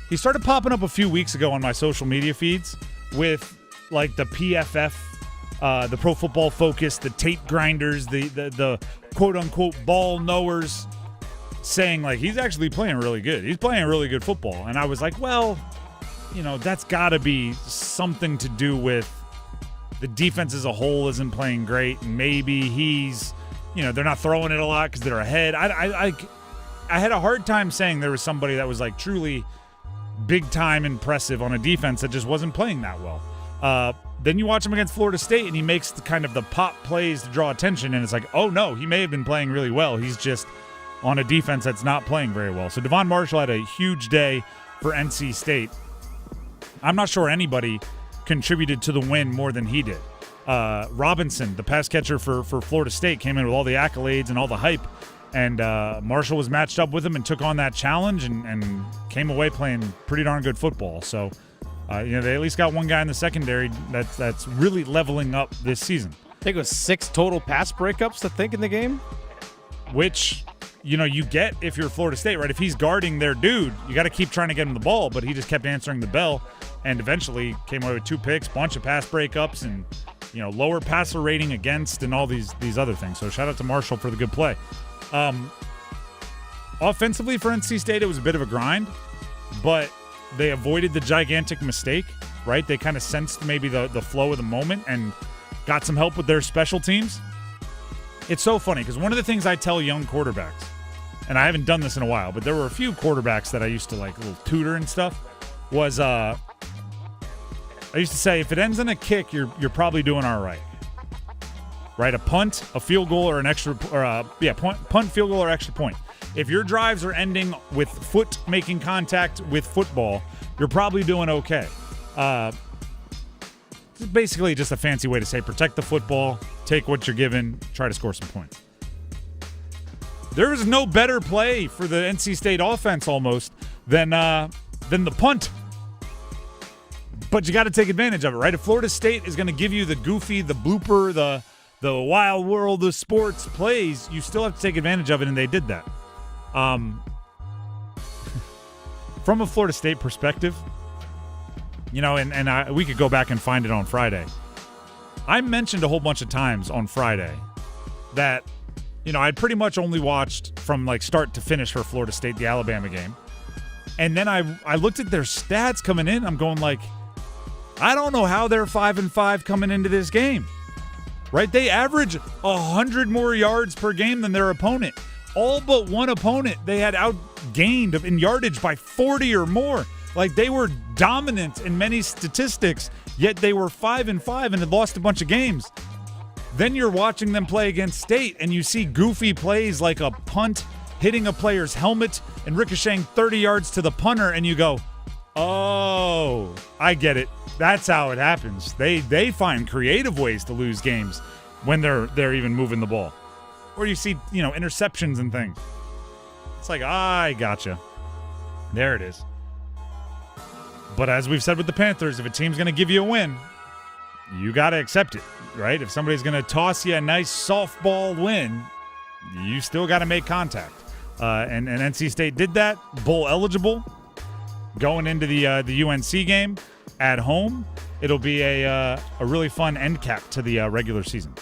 He started popping up a few weeks ago on my social media feeds with like the PFF, the Pro Football Focus, the tape grinders, the quote unquote ball knowers, saying like he's actually playing really good. He's playing really good football. And I was like, well, that's got to be something to do with the defense as a whole isn't playing great. And maybe he's, they're not throwing it a lot because they're ahead. I had a hard time saying there was somebody that was like truly big time impressive on a defense that just wasn't playing that well. Then you watch him against Florida State and he makes the pop plays to draw attention. And it's like, oh no, he may have been playing really well. He's just on a defense that's not playing very well. So Devon Marshall had a huge day for NC State. I'm not sure anybody contributed to the win more than he did. Robinson, the pass catcher for Florida State, came in with all the accolades and all the hype, and Marshall was matched up with him and took on that challenge and came away playing pretty darn good football. So, they at least got one guy in the secondary that's really leveling up this season. I think it was 6 total pass breakups, in the game. Which, you get if you're Florida State, right? If he's guarding their dude, you got to keep trying to get him the ball, but he just kept answering the bell and eventually came away with 2 picks, bunch of pass breakups, and, lower passer rating against and all these other things. So shout out to Marshall for the good play. Offensively for NC State, it was a bit of a grind, but they avoided the gigantic mistake, right? They kind of sensed maybe the flow of the moment and got some help with their special teams. It's so funny because one of the things I tell young quarterbacks, and I haven't done this in a while, but there were a few quarterbacks that I used to like little tutor and stuff, was I used to say, if it ends in a kick, you're probably doing all right. Right? A punt, a field goal, or an extra punt, field goal, or extra point. If your drives are ending with foot making contact with football, you're probably doing okay. It's basically just a fancy way to say protect the football, take what you're given, try to score some points. There was no better play for the NC State offense almost than the punt. But you got to take advantage of it, right? If Florida State is going to give you the goofy, the blooper, the wild world of sports plays, you still have to take advantage of it, and they did that. From a Florida State perspective, we could go back and find it on Friday. I mentioned a whole bunch of times on Friday that, I'd pretty much only watched from like start to finish for Florida State, the Alabama game. And then I looked at their stats coming in. I'm going like, I don't know how they're 5-5 coming into this game, right? They average 100 more yards per game than their opponent. All but one opponent they had outgained in yardage by 40 or more. Like they were dominant in many statistics, yet they were 5-5 and had lost a bunch of games. Then you're watching them play against State and you see goofy plays like a punt hitting a player's helmet and ricocheting 30 yards to the punter, and you go, oh, I get it. That's how it happens. They find creative ways to lose games when they're even moving the ball. Or you see, interceptions and things. It's like, I gotcha. There it is. But as we've said with the Panthers, if a team's going to give you a win, you got to accept it, right? If somebody's going to toss you a nice softball win, you still got to make contact. And NC State did that, bowl eligible, going into the UNC game at home. It'll be a really fun end cap to the regular season.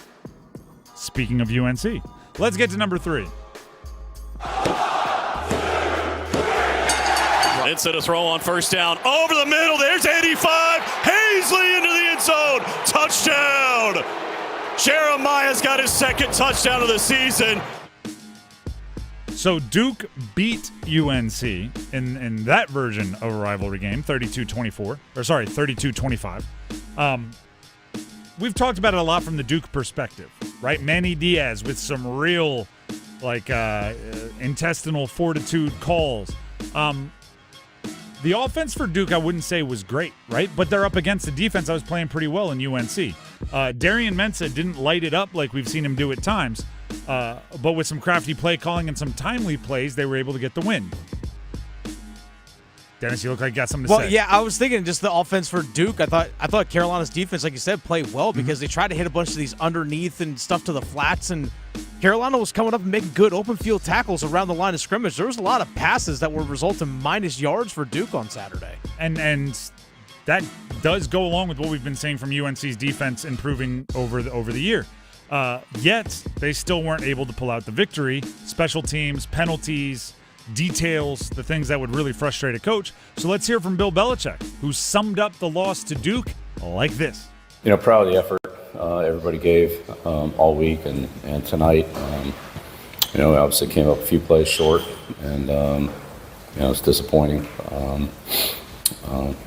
Speaking of UNC, Let's get to number 3. Instead of throw on first down, over the middle, there's 85, Hazley into the end zone, touchdown! Jeremiah's got his second touchdown of the season. So Duke beat UNC in that version of a rivalry game, 32-25. We've talked about it a lot from the Duke perspective, right? Manny Diaz with some real, intestinal fortitude calls. The offense for Duke, I wouldn't say was great, right? But they're up against the defense that was playing pretty well in UNC. Darian Mensah didn't light it up like we've seen him do at times, but with some crafty play calling and some timely plays, they were able to get the win. Dennis, you look like you got something to say. Well, yeah, I was thinking just the offense for Duke. I thought Carolina's defense, like you said, played well because they tried to hit a bunch of these underneath and stuff to the flats, and Carolina was coming up and making good open field tackles around the line of scrimmage. There was a lot of passes that were resulting minus yards for Duke on Saturday. And that does go along with what we've been saying from UNC's defense improving over the year. Yet, they still weren't able to pull out the victory. Special teams, penalties, details, the things that would really frustrate a coach. So let's hear from Bill Belichick, who summed up the loss to Duke like this. Proud of the effort everybody gave all week and tonight. Obviously came up a few plays short, and it's disappointing.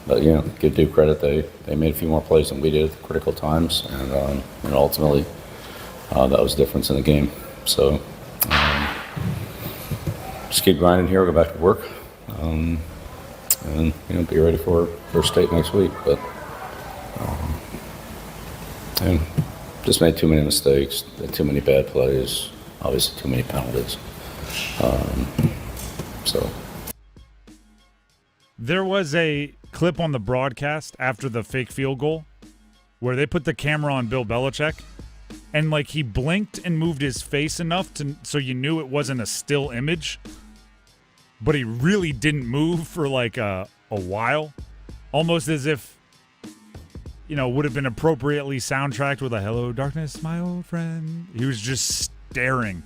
But give Duke credit. They made a few more plays than we did at critical times, and ultimately that was the difference in the game. So just keep grinding here, go back to work, and be ready for state next week. But just made too many mistakes, too many bad plays, obviously too many penalties. There was a clip on the broadcast after the fake field goal where they put the camera on Bill Belichick, and he blinked and moved his face enough so you knew it wasn't a still image, but he really didn't move for a while, almost as if would have been appropriately soundtracked with a "Hello Darkness, my old friend." He was just staring,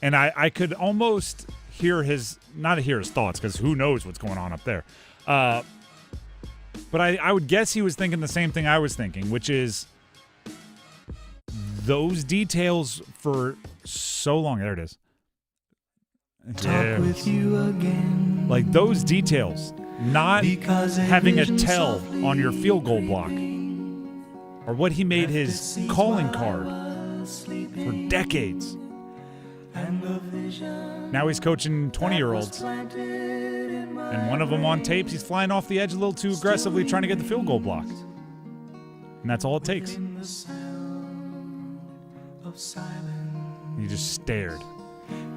and I could almost hear not hear his thoughts, because who knows what's going on up there. But I would guess he was thinking the same thing I was thinking, which is those details for so long. There it is. Talk with you again. Those details, not having a tell on your field goal block, or what he made his calling card for decades. Now he's coaching 20-year-olds, and one of them on tapes, he's flying off the edge a little too aggressively trying to get the field goal block. And that's all it takes. He just stared.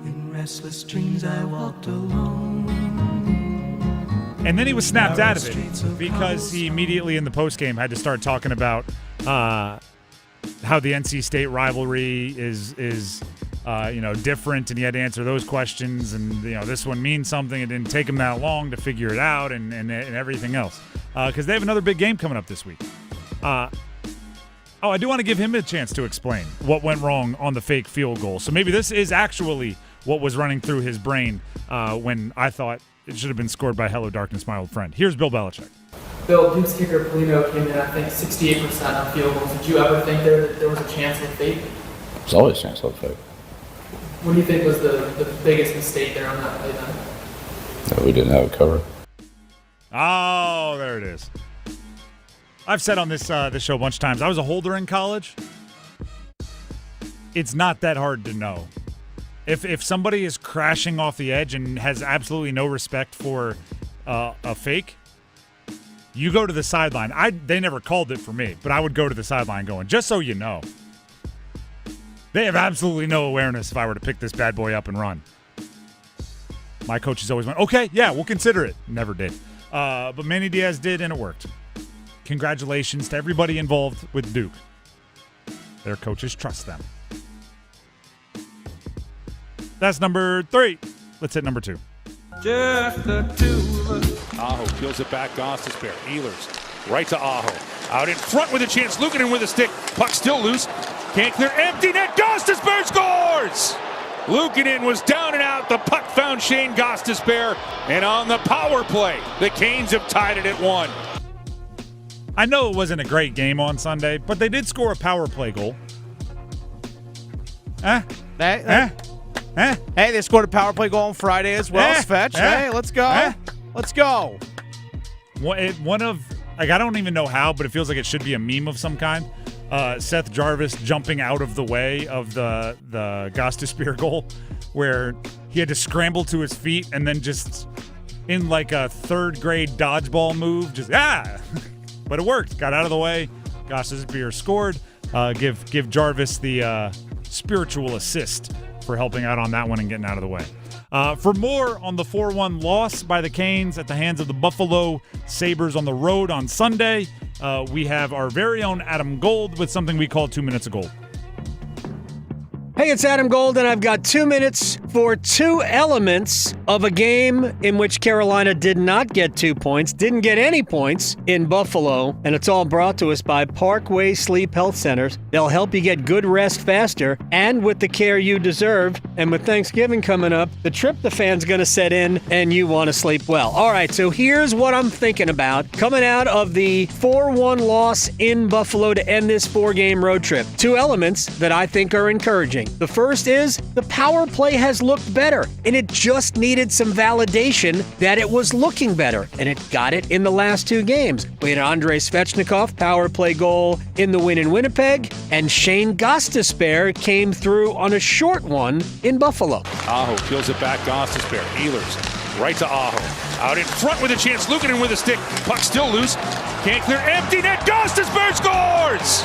In restless dreams I walked alone. And then he was snapped out of it because he immediately in the postgame had to start talking about how the NC State rivalry is different, and he had to answer those questions, and this one means something. It didn't take him that long to figure it out, and everything else, because they have another big game coming up this week. I do want to give him a chance to explain what went wrong on the fake field goal. So maybe this is actually what was running through his brain when I thought it should have been scored by "Hello Darkness, my old friend." Here's Bill Belichick. Bill, Duke's kicker Polino came in, I think, 68% on field goals. Did you ever think there was a chance of fake? There's always a chance of fake. What do you think was the biggest mistake there on that play then? That we didn't have it covered. Oh, there it is. I've said on this show a bunch of times, I was a holder in college. It's not that hard to know. If somebody is crashing off the edge and has absolutely no respect for a fake, you go to the sideline. They never called it for me, but I would go to the sideline going, just so you know. They have absolutely no awareness if I were to pick this bad boy up and run. My coaches always went, okay, yeah, we'll consider it. Never did. But Manny Diaz did, and it worked. Congratulations to everybody involved with Duke. Their coaches trust them. That's number 3. Let's hit number 2. Just the two of us. Aho peels it back. Goss to spare. Ehlers right to Aho. Out in front with a chance. Lukanen with a stick. Puck still loose. Can't clear. Empty net. Goss to spare. Scores! Luukkonen was down and out. The puck found Shane Gostisbehere. And on the power play, the Canes have tied it at 1. I know it wasn't a great game on Sunday, but they did score a power play goal. Hey, they scored a power play goal on Friday as well. Fetch. Hey, let's go. Let's go. One of, I don't even know how, but it feels like it should be a meme of some kind. Seth Jarvis jumping out of the way of the Gostisbehere goal, where he had to scramble to his feet and then just in like a third grade dodgeball move, but it worked. Got out of the way. Gostisbehere scored. Give Jarvis the spiritual assist for helping out on that one and getting out of the way. For more on the 4-1 loss by the Canes at the hands of the Buffalo Sabres on the road on Sunday, we have our very own Adam Gold with something we call 2 Minutes of Gold. Hey, it's Adam Gold, and I've got 2 minutes for 2 elements of a game in which Carolina did not get 2 points, didn't get any points in Buffalo, and it's all brought to us by Parkway Sleep Health Centers. They'll help you get good rest faster and with the care you deserve. And with Thanksgiving coming up, the tryptophan's going to set in, and you want to sleep well. All right, so here's what I'm thinking about coming out of the 4-1 loss in Buffalo to end this 4-game road trip. 2 elements that I think are encouraging. The first is the power play has looked better, and it just needed some validation that it was looking better, and it got it in the last 2 games. We had Andrei Svechnikov power play goal in the win in Winnipeg, and Shane Gostisbehere came through on a short one in Buffalo. Aho peels it back. Gostisbehere. Ehlers right to Aho. Out in front with a chance. Luukkonen with a stick. Puck still loose. Can't clear. Empty net. Gostisbehere scores!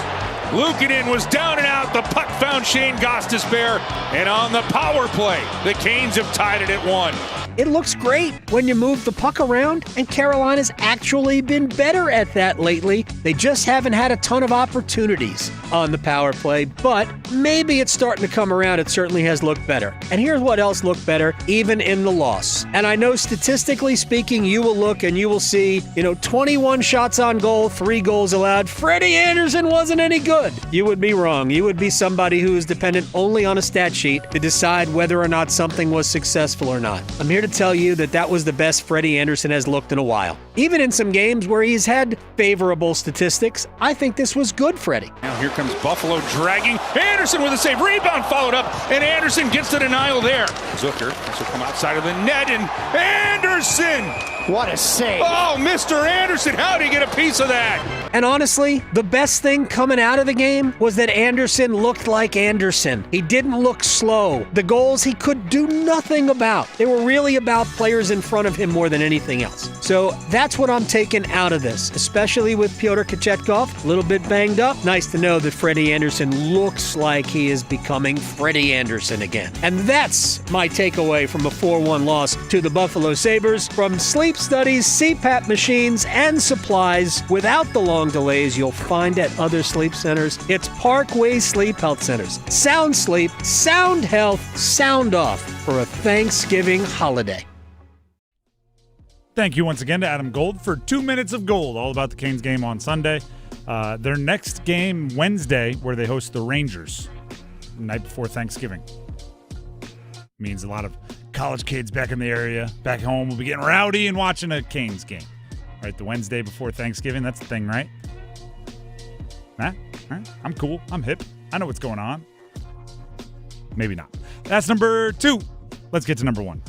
Luukkonen was down and out. The puck found Shane Gostisbehere. And on the power play, the Canes have tied it at 1. It looks great when you move the puck around, and Carolina's actually been better at that lately. They just haven't had a ton of opportunities on the power play, but maybe it's starting to come around. It certainly has looked better. And here's what else looked better, even in the loss. And I know statistically speaking, you will look and you will see, 21 shots on goal, 3 goals allowed. Freddie Andersen wasn't any good. You would be wrong. You would be somebody who is dependent only on a stat sheet to decide whether or not something was successful or not. I'm here to tell you that was the best Freddie Andersen has looked in a while. Even in some games where he's had favorable statistics, I think this was good Freddie. Now here comes Buffalo dragging. Andersen with a save. Rebound followed up, and Andersen gets the denial there. Zucker will come outside of the net, and Andersen! What a save. Oh, Mr. Andersen, how did he get a piece of that? And honestly, the best thing coming out of the game was that Andersen looked like Andersen. He didn't look slow. The goals he could do nothing about. They were really about players in front of him more than anything else. So that's what I'm taking out of this, especially with Pyotr Kochetkov, a little bit banged up. Nice to know that Freddie Andersen looks like he is becoming Freddie Andersen again. And that's my takeaway from a 4-1 loss to the Buffalo Sabres. From sleep studies, CPAP machines, and supplies without the long delays you'll find at other sleep centers, it's Parkway Sleep Health Centers. Sound sleep, sound health, Soundoff for a Thanksgiving holiday. Thank you once again to Adam Gold for 2 minutes of gold, all about the Canes game on Sunday. Their next game Wednesday, where they host the Rangers, the night before Thanksgiving. Means a lot of college kids back in the area, back home, will be getting rowdy and watching a Canes game. Right, the Wednesday before Thanksgiving, that's the thing, right? Nah, I'm cool, I'm hip, I know what's going on. Maybe not. That's number 2. Let's get to number 1.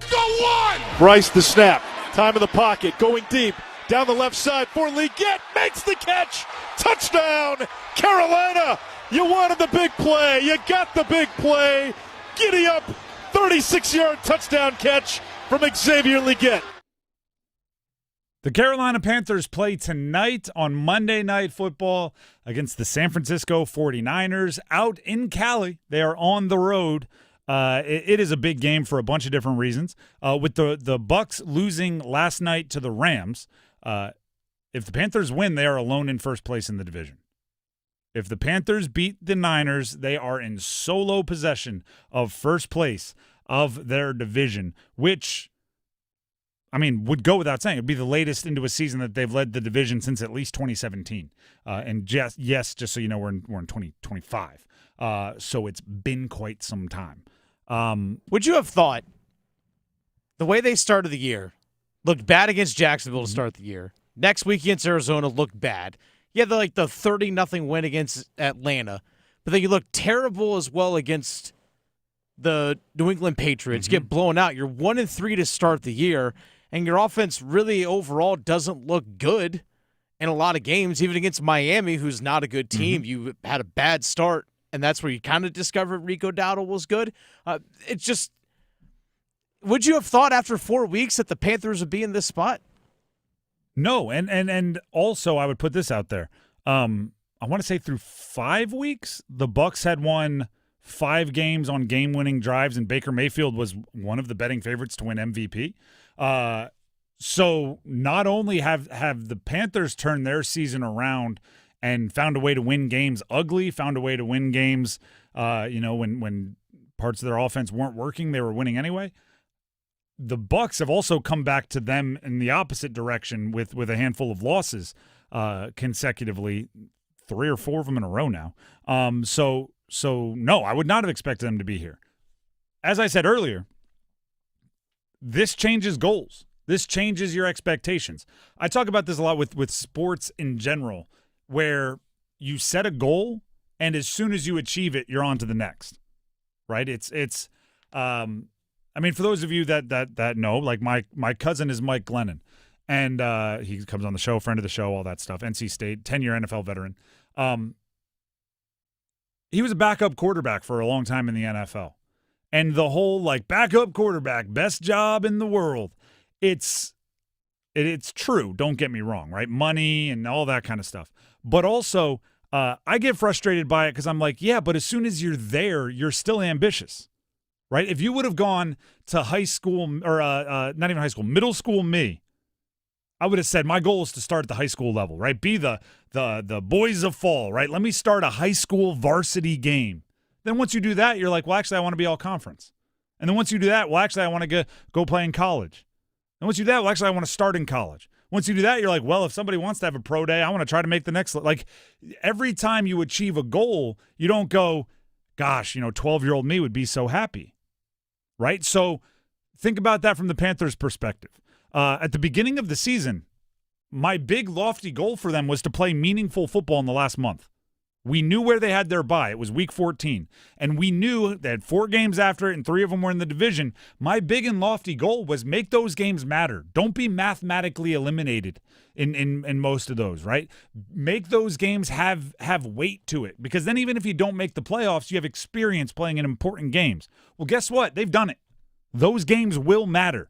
Go one! Bryce the snap. Time of the pocket. Going deep. Down the left side for Leggett. Makes the catch. Touchdown! Carolina! You wanted the big play. You got the big play. Giddy up. 36-yard touchdown catch from Xavier Leggett. The Carolina Panthers play tonight on Monday Night Football against the San Francisco 49ers out in Cali. They are on the road. It is a big game for a bunch of different reasons. With the Bucs losing last night to the Rams, if the Panthers win, they are alone in first place in the division. If the Panthers beat the Niners, they are in solo possession of first place of their division, which would go without saying. It would be the latest into a season that they've led the division since at least 2017. And just so you know, we're in 2025. So it's been quite some time. Would you have thought the way they started the year looked bad against Jacksonville to start the year? Next week against Arizona looked bad. You had the 30-0 win against Atlanta, but then you look terrible as well against the New England Patriots. Get blown out. You're 1-3 to start the year, and your offense really overall doesn't look good in a lot of games. Even against Miami, who's not a good team, you had a bad start, and that's where you kind of discovered Rico Dowdle was good. It's just, would you have thought after 4 weeks that the Panthers would be in this spot? No, and also I would put this out there. I want to say through 5 weeks, the Bucs had won 5 games on game-winning drives, and Baker Mayfield was one of the betting favorites to win MVP. So not only have the Panthers turned their season around and found a way to win games ugly, found a way to win games, when parts of their offense weren't working, they were winning anyway. The Bucs have also come back to them in the opposite direction with a handful of losses consecutively, 3 or 4 of them in a row now. So no, I would not have expected them to be here. As I said earlier, this changes goals. This changes your expectations. I talk about this a lot with sports in general, where you set a goal and as soon as you achieve it, you're on to the next, right? For those of you that know, like my cousin is Mike Glennon, and he comes on the show, friend of the show, all that stuff, NC State, 10-year NFL veteran. He was a backup quarterback for a long time in the NFL. And the whole, backup quarterback, best job in the world, it's true, don't get me wrong, right? Money and all that kind of stuff. But also, I get frustrated by it because I'm like, yeah, but as soon as you're there, you're still ambitious. Right? If you would have gone to high school, or not even high school, middle school me, I would have said my goal is to start at the high school level, right? Be the boys of fall, right? Let me start a high school varsity game. Then once you do that, you're like, well, actually, I want to be all conference. And then once you do that, well, actually, I want to go play in college. And once you do that, well, actually, I want to start in college. Once you do that, you're like, well, if somebody wants to have a pro day, I want to try to make the next. Every time you achieve a goal, you don't go, gosh, 12-year-old me would be so happy. Right? So think about that from the Panthers' perspective. At the beginning of the season, my big lofty goal for them was to play meaningful football in the last month. We knew where they had their bye. It was week 14. And we knew they had 4 games after it, and 3 of them were in the division. My big and lofty goal was make those games matter. Don't be mathematically eliminated in most of those, right? Make those games have weight to it. Because then even if you don't make the playoffs, you have experience playing in important games. Well, guess what? They've done it. Those games will matter.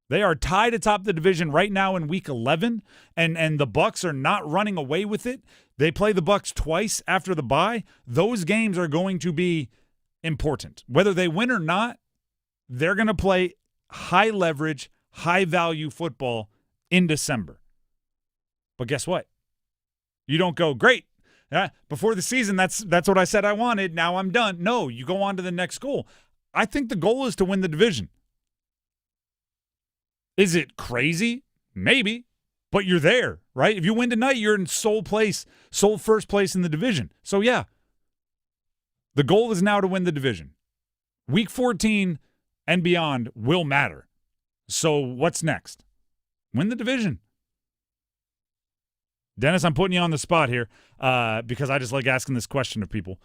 They are tied atop the division right now in week 11, and the Bucs are not running away with it. They play the Bucs twice after the bye. Those games are going to be important. Whether they win or not, they're going to play high leverage, high value football in December. But guess what? You don't go, great. Before the season, that's what I said I wanted. Now I'm done. No, you go on to the next goal. I think the goal is to win the division. Is it crazy? Maybe. But you're there, right? If you win tonight, you're in sole first place in the division. So, yeah, the goal is now to win the division. Week 14 and beyond will matter. So what's next? Win the division. Dennis, I'm putting you on the spot here because I just like asking this question of people.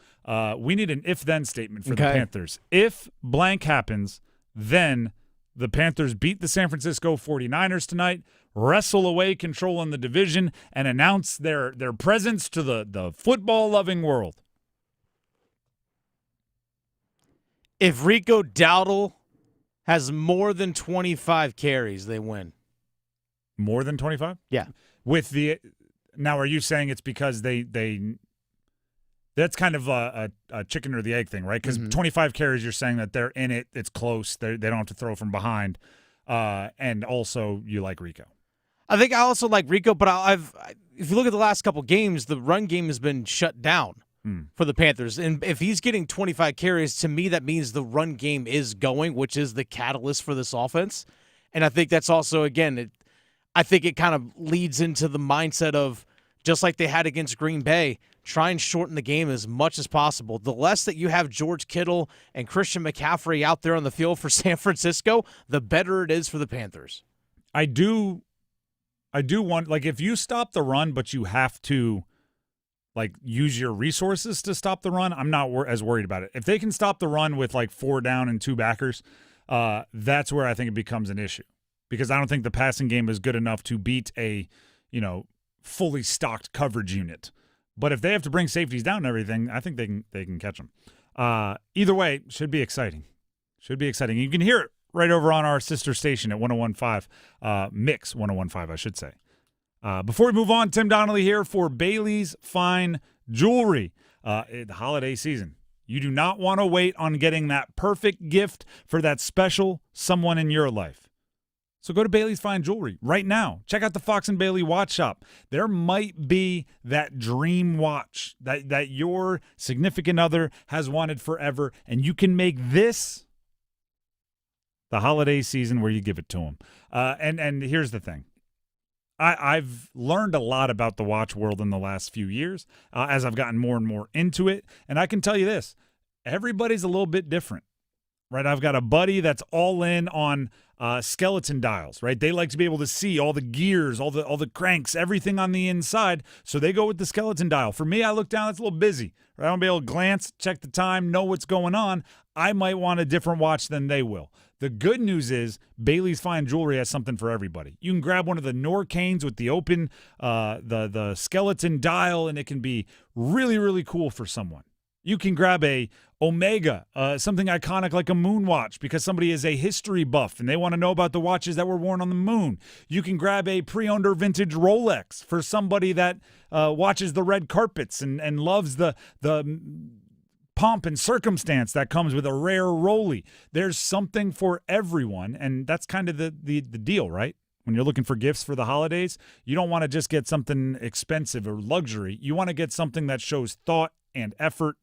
We need an if-then statement for the Panthers. If blank happens, then the Panthers beat the San Francisco 49ers tonight, wrestle away control in the division, and announce their presence to the football-loving world. If Rico Dowdle has more than 25 carries, they win. More than 25? Yeah. Now, are you saying it's because they that's kind of a chicken or the egg thing, right? Because 25 carries, you're saying that they're in it, it's close, they don't have to throw from behind, and also you like Rico. I think I also like Rico, but if you look at the last couple games, the run game has been shut down for the Panthers. And if he's getting 25 carries, to me that means the run game is going, which is the catalyst for this offense. And I think that's also, again, I think it kind of leads into the mindset of, just like they had against Green Bay, try and shorten the game as much as possible. The less that you have George Kittle and Christian McCaffrey out there on the field for San Francisco, the better it is for the Panthers. I do want, like, if you stop the run, but you have to, like, use your resources to stop the run, I'm not as worried about it. If they can stop the run with, like, 4 down and 2 backers, that's where I think it becomes an issue. Because I don't think the passing game is good enough to beat a, fully stocked coverage unit. But if they have to bring safeties down and everything, I think they can catch them. Either way, should be exciting. Should be exciting. You can hear it right over on our sister station at 101.5, Mix 101.5, I should say. Before we move on, Tim Donnelly here for Bailey's Fine Jewelry. The holiday season. You do not want to wait on getting that perfect gift for that special someone in your life. So go to Bailey's Fine Jewelry right now. Check out the Fox and Bailey Watch Shop. There might be that dream watch that your significant other has wanted forever, and you can make this the holiday season where you give it to them. And here's the thing. I've learned a lot about the watch world in the last few years as I've gotten more and more into it, and I can tell you this. Everybody's a little bit different, right? I've got a buddy that's all in on skeleton dials, right? They like to be able to see all the gears, all the cranks, everything on the inside, so they go with the skeleton dial. For me, I look down, it's a little busy, right? I want to be able to glance, check the time, know what's going on. I might want a different watch than they will. The good news is Bailey's Fine Jewelry has something for everybody. You can grab one of the Norcanes with the open, the skeleton dial, and it can be really, really cool for someone. You can grab a Omega, something iconic like a moon watch, because somebody is a history buff and they want to know about the watches that were worn on the moon. You can grab a pre-owned or vintage Rolex for somebody that watches the red carpets and loves the pomp and circumstance that comes with a rare Rollie. There's something for everyone, and that's kind of the deal, right? When you're looking for gifts for the holidays, you don't want to just get something expensive or luxury. You want to get something that shows thought and effort,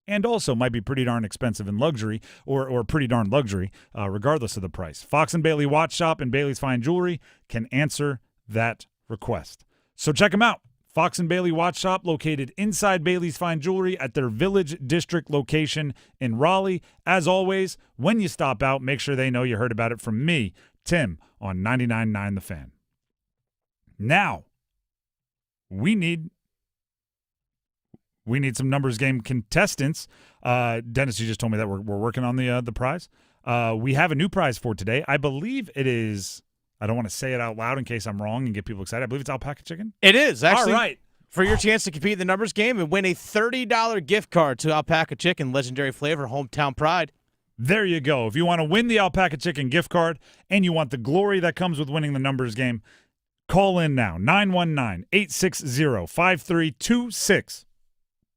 and also might be pretty darn expensive and luxury, or pretty darn luxury, regardless of the price. Fox and Bailey Watch Shop and Bailey's Fine Jewelry can answer that request. So check them out. Fox and Bailey Watch Shop, located inside Bailey's Fine Jewelry at their Village District location in Raleigh. As always, when you stop out, make sure they know you heard about it from me, Tim, on 99.9 The Fan. Now, we need some numbers game contestants. Dennis, you just told me that we're working on the prize. We have a new prize for today. I believe it is, I don't want to say it out loud in case I'm wrong and get people excited. I believe it's alpaca chicken. It is, actually. All right. For your chance to compete in the numbers game and win a $30 gift card to Alpaca Chicken, legendary flavor, hometown pride. There you go. If you want to win the Alpaca Chicken gift card and you want the glory that comes with winning the numbers game, call in now, 919-860-5326.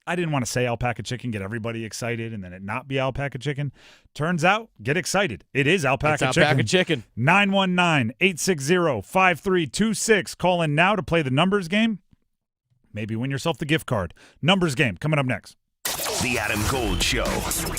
I didn't want to say alpaca chicken, get everybody excited, and then it not be alpaca chicken. Turns out, get excited. It is alpaca chicken. Alpaca chicken. 919-860-5326. Call in now to play the numbers game. Maybe win yourself the gift card. Numbers game coming up next. The Adam Gold Show.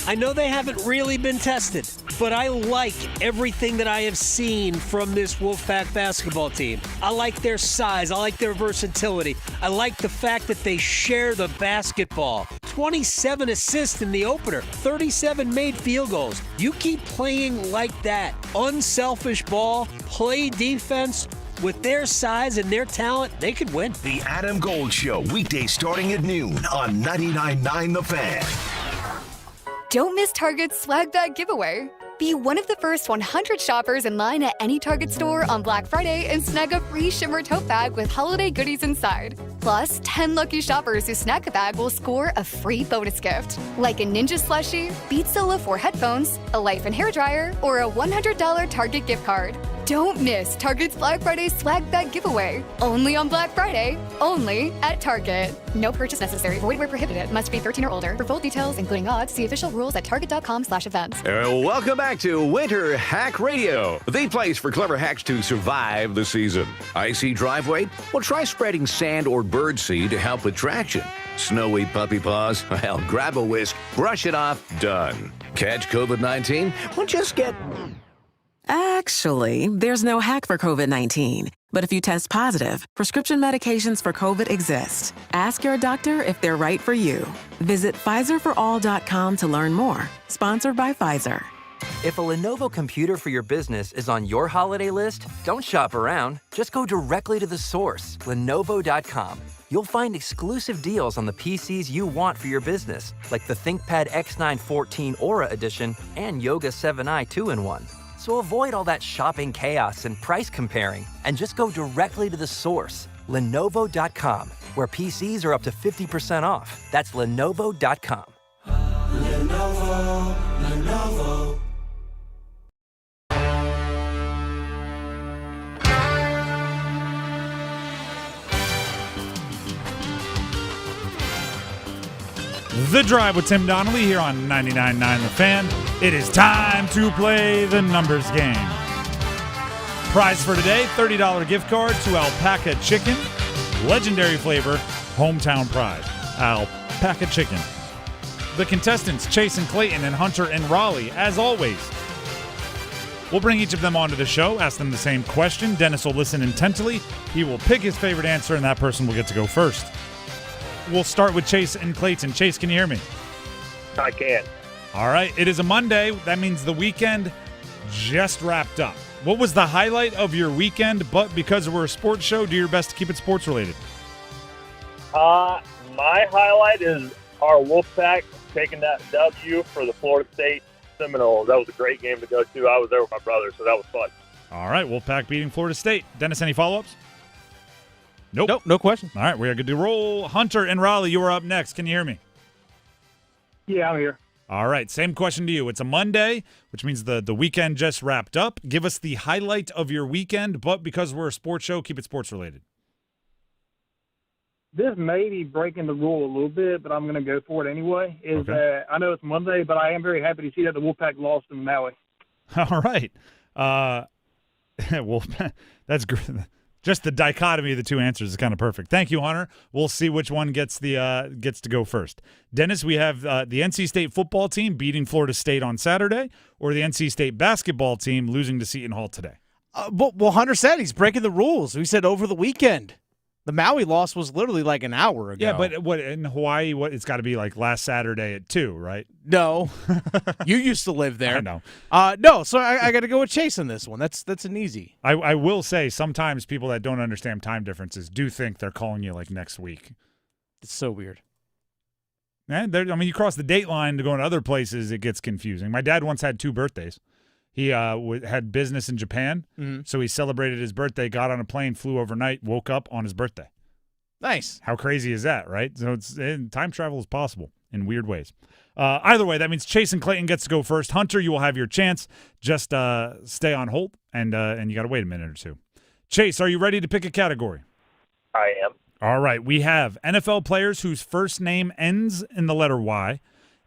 I know they haven't really been tested, but I like everything that I have seen from this Wolfpack basketball team. I like their size. I like their versatility. I like the fact that they share the basketball. 27 assists in the opener, 37 made field goals. You keep playing like that. Unselfish ball, play defense. With their size and their talent, they could win. The Adam Gold Show, weekdays starting at noon on 99.9 The Fan. Don't miss Target's swag bag giveaway. Be one of the first 100 shoppers in line at any Target store on Black Friday and snag a free shimmer tote bag with holiday goodies inside. Plus, 10 lucky shoppers who snag a bag will score a free bonus gift, like a Ninja Slushie, Beats Solo 4 headphones, a Life and hairdryer, or a $100 Target gift card. Don't miss Target's Black Friday swag bag giveaway. Only on Black Friday. Only at Target. No purchase necessary. Void where prohibited. Must be 13 or older. For full details, including odds, see official rules at target.com/events. Welcome back to Winter Hack Radio, the place for clever hacks to survive the season. Icy driveway? Well, try spreading sand or birdseed to help with traction. Snowy puppy paws? Well, grab a whisk, brush it off, done. Catch COVID-19? Well, just get Actually, there's no hack for COVID-19. But if you test positive, prescription medications for COVID exist. Ask your doctor if they're right for you. Visit PfizerForAll.com to learn more. Sponsored by Pfizer. If a Lenovo computer for your business is on your holiday list, don't shop around. Just go directly to the source, Lenovo.com. You'll find exclusive deals on the PCs you want for your business, like the ThinkPad X9 14 Aura Edition and Yoga 7i 2-in-1. So avoid all that shopping chaos and price comparing, and just go directly to the source, Lenovo.com, where PCs are up to 50% off. That's Lenovo.com. Lenovo. The Drive with Tim Donnelly here on 99.9 The Fan. It is time to play the numbers game. Prize for today, $30 gift card to Alpaca Chicken. Legendary flavor, hometown pride. Alpaca Chicken. The contestants, Chase and Clayton and Hunter and Raleigh, as always. We'll bring each of them onto the show, ask them the same question. Dennis will listen intently. He will pick his favorite answer, and that person will get to go first. We'll start with Chase and Clayton. Chase, can you hear me? I can. All right. It is a Monday. That means the weekend just wrapped up. What was the highlight of your weekend? But because we're a sports show, do your best to keep it sports related. My highlight is our Wolfpack taking that W for the Florida State Seminoles. That was a great game to go to. I was there with my brother, so that was fun. All right. Wolfpack beating Florida State. Dennis, any follow-ups? Nope, no question. All right, we are good to roll. Hunter and Raleigh, you are up next. Can you hear me? Yeah, I'm here. All right, same question to you. It's a Monday, which means the weekend just wrapped up. Give us the highlight of your weekend, but because we're a sports show, keep it sports related. This may be breaking the rule a little bit, but I'm going to go for it anyway. Okay. I know it's Monday, but I am very happy to see that the Wolfpack lost in Maui. All right. Well, that's great. Just the dichotomy of the two answers is kind of perfect. Thank you, Hunter. We'll see which one gets to go first. Dennis, we have the NC State football team beating Florida State on Saturday, or the NC State basketball team losing to Seton Hall today. Well, Hunter said he's breaking the rules. We said over the weekend. The Maui loss was literally like an hour ago. Yeah, but what in Hawaii? It's got to be like last Saturday at 2, right? No, you used to live there. I know. No, so I got to go with Chase on this one. That's an easy. I will say sometimes people that don't understand time differences do think they're calling you like next week. It's so weird. You cross the date line to go to other places, it gets confusing. My dad once had 2 birthdays. He had business in Japan, so he celebrated his birthday, got on a plane, flew overnight, woke up on his birthday. Nice. How crazy is that, right? So time travel is possible in weird ways. Either way, that means Chase and Clayton gets to go first. Hunter, you will have your chance. Just stay on hold, and you got to wait a minute or two. Chase, are you ready to pick a category? I am. All right. We have NFL players whose first name ends in the letter Y,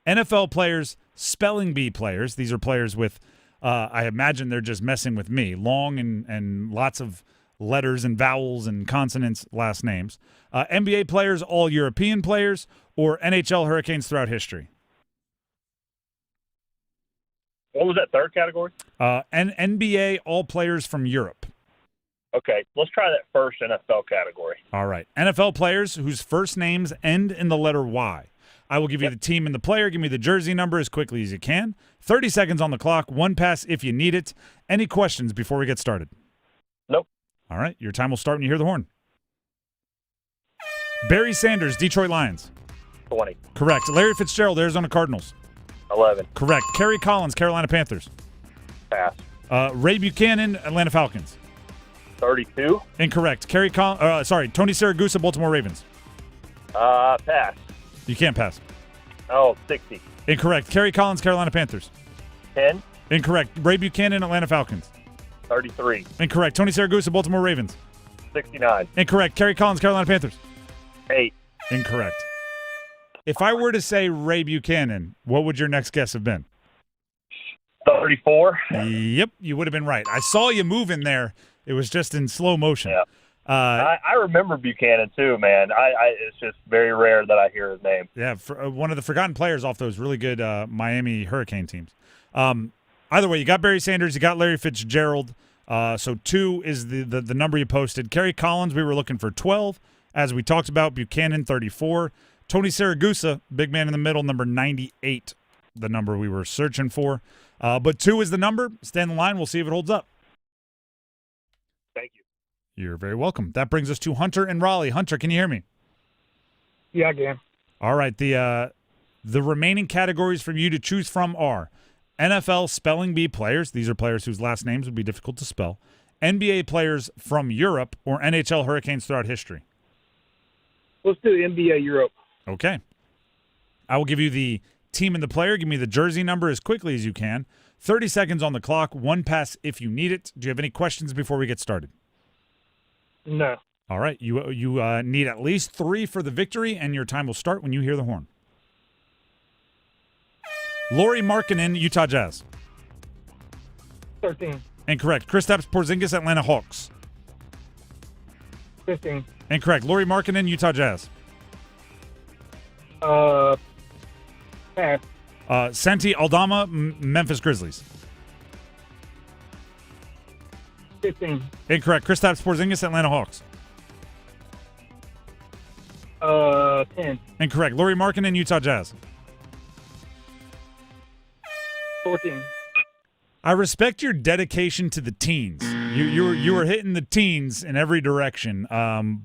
NFL players, spelling bee players. These are players with I imagine they're just messing with me. Long and lots of letters and vowels and consonants last names. NBA players, all European players, or NHL Hurricanes throughout history. What was that third category? NBA, all players from Europe. Okay, let's try that first NFL category. All right. NFL players whose first names end in the letter Y. I will give you the team and the player. Give me the jersey number as quickly as you can. 30 seconds on the clock. 1 pass if you need it. Any questions before we get started? Nope. All right. Your time will start when you hear the horn. Barry Sanders, Detroit Lions. 20. Correct. Larry Fitzgerald, Arizona Cardinals. 11. Correct. Kerry Collins, Carolina Panthers. Pass. Ray Buchanan, Atlanta Falcons. 32. Incorrect. Tony Siragusa, Baltimore Ravens. Pass. You can't pass. 60. Incorrect. Kerry Collins, Carolina Panthers. 10. Incorrect. Ray Buchanan, Atlanta Falcons. 33. Incorrect. Tony Siragusa, Baltimore Ravens. 69. Incorrect. Kerry Collins, Carolina Panthers. 8. Incorrect. If I were to say Ray Buchanan, what would your next guess have been? 34. Yep, you would have been right. I saw you move in there. It was just in slow motion. Yeah. I remember Buchanan too, man. It's just very rare that I hear his name. Yeah, one of the forgotten players off those really good Miami Hurricane teams. Either way, you got Barry Sanders, you got Larry Fitzgerald. So 2 is the number you posted. Kerry Collins, we were looking for 12. As we talked about, Buchanan, 34. Tony Saragusa, big man in the middle, number 98, the number we were searching for. But 2 is the number. Stay in the line. We'll see if it holds up. Thank you. You're very welcome. That brings us to Hunter and Raleigh. Hunter, can you hear me? Yeah, I can. All right. The remaining categories for you to choose from are NFL Spelling Bee players. These are players whose last names would be difficult to spell. NBA players from Europe or NHL Hurricanes throughout history. Let's do NBA Europe. Okay. I will give you the team and the player. Give me the jersey number as quickly as you can. 30 seconds on the clock. 1 pass if you need it. Do you have any questions before we get started? No. All right. You need at least 3 for the victory, and your time will start when you hear the horn. Lauri Markkanen, Utah Jazz. 13. Incorrect. Kristaps Porzingis, Atlanta Hawks. 15. Incorrect. Lauri Markkanen, Utah Jazz. Pass. Santi Aldama, Memphis Grizzlies. 15. Incorrect. Kristaps Porzingis, Atlanta Hawks. 10. Incorrect. Lauri Markkanen, Utah Jazz. 14. I respect your dedication to the teens. You were hitting the teens in every direction,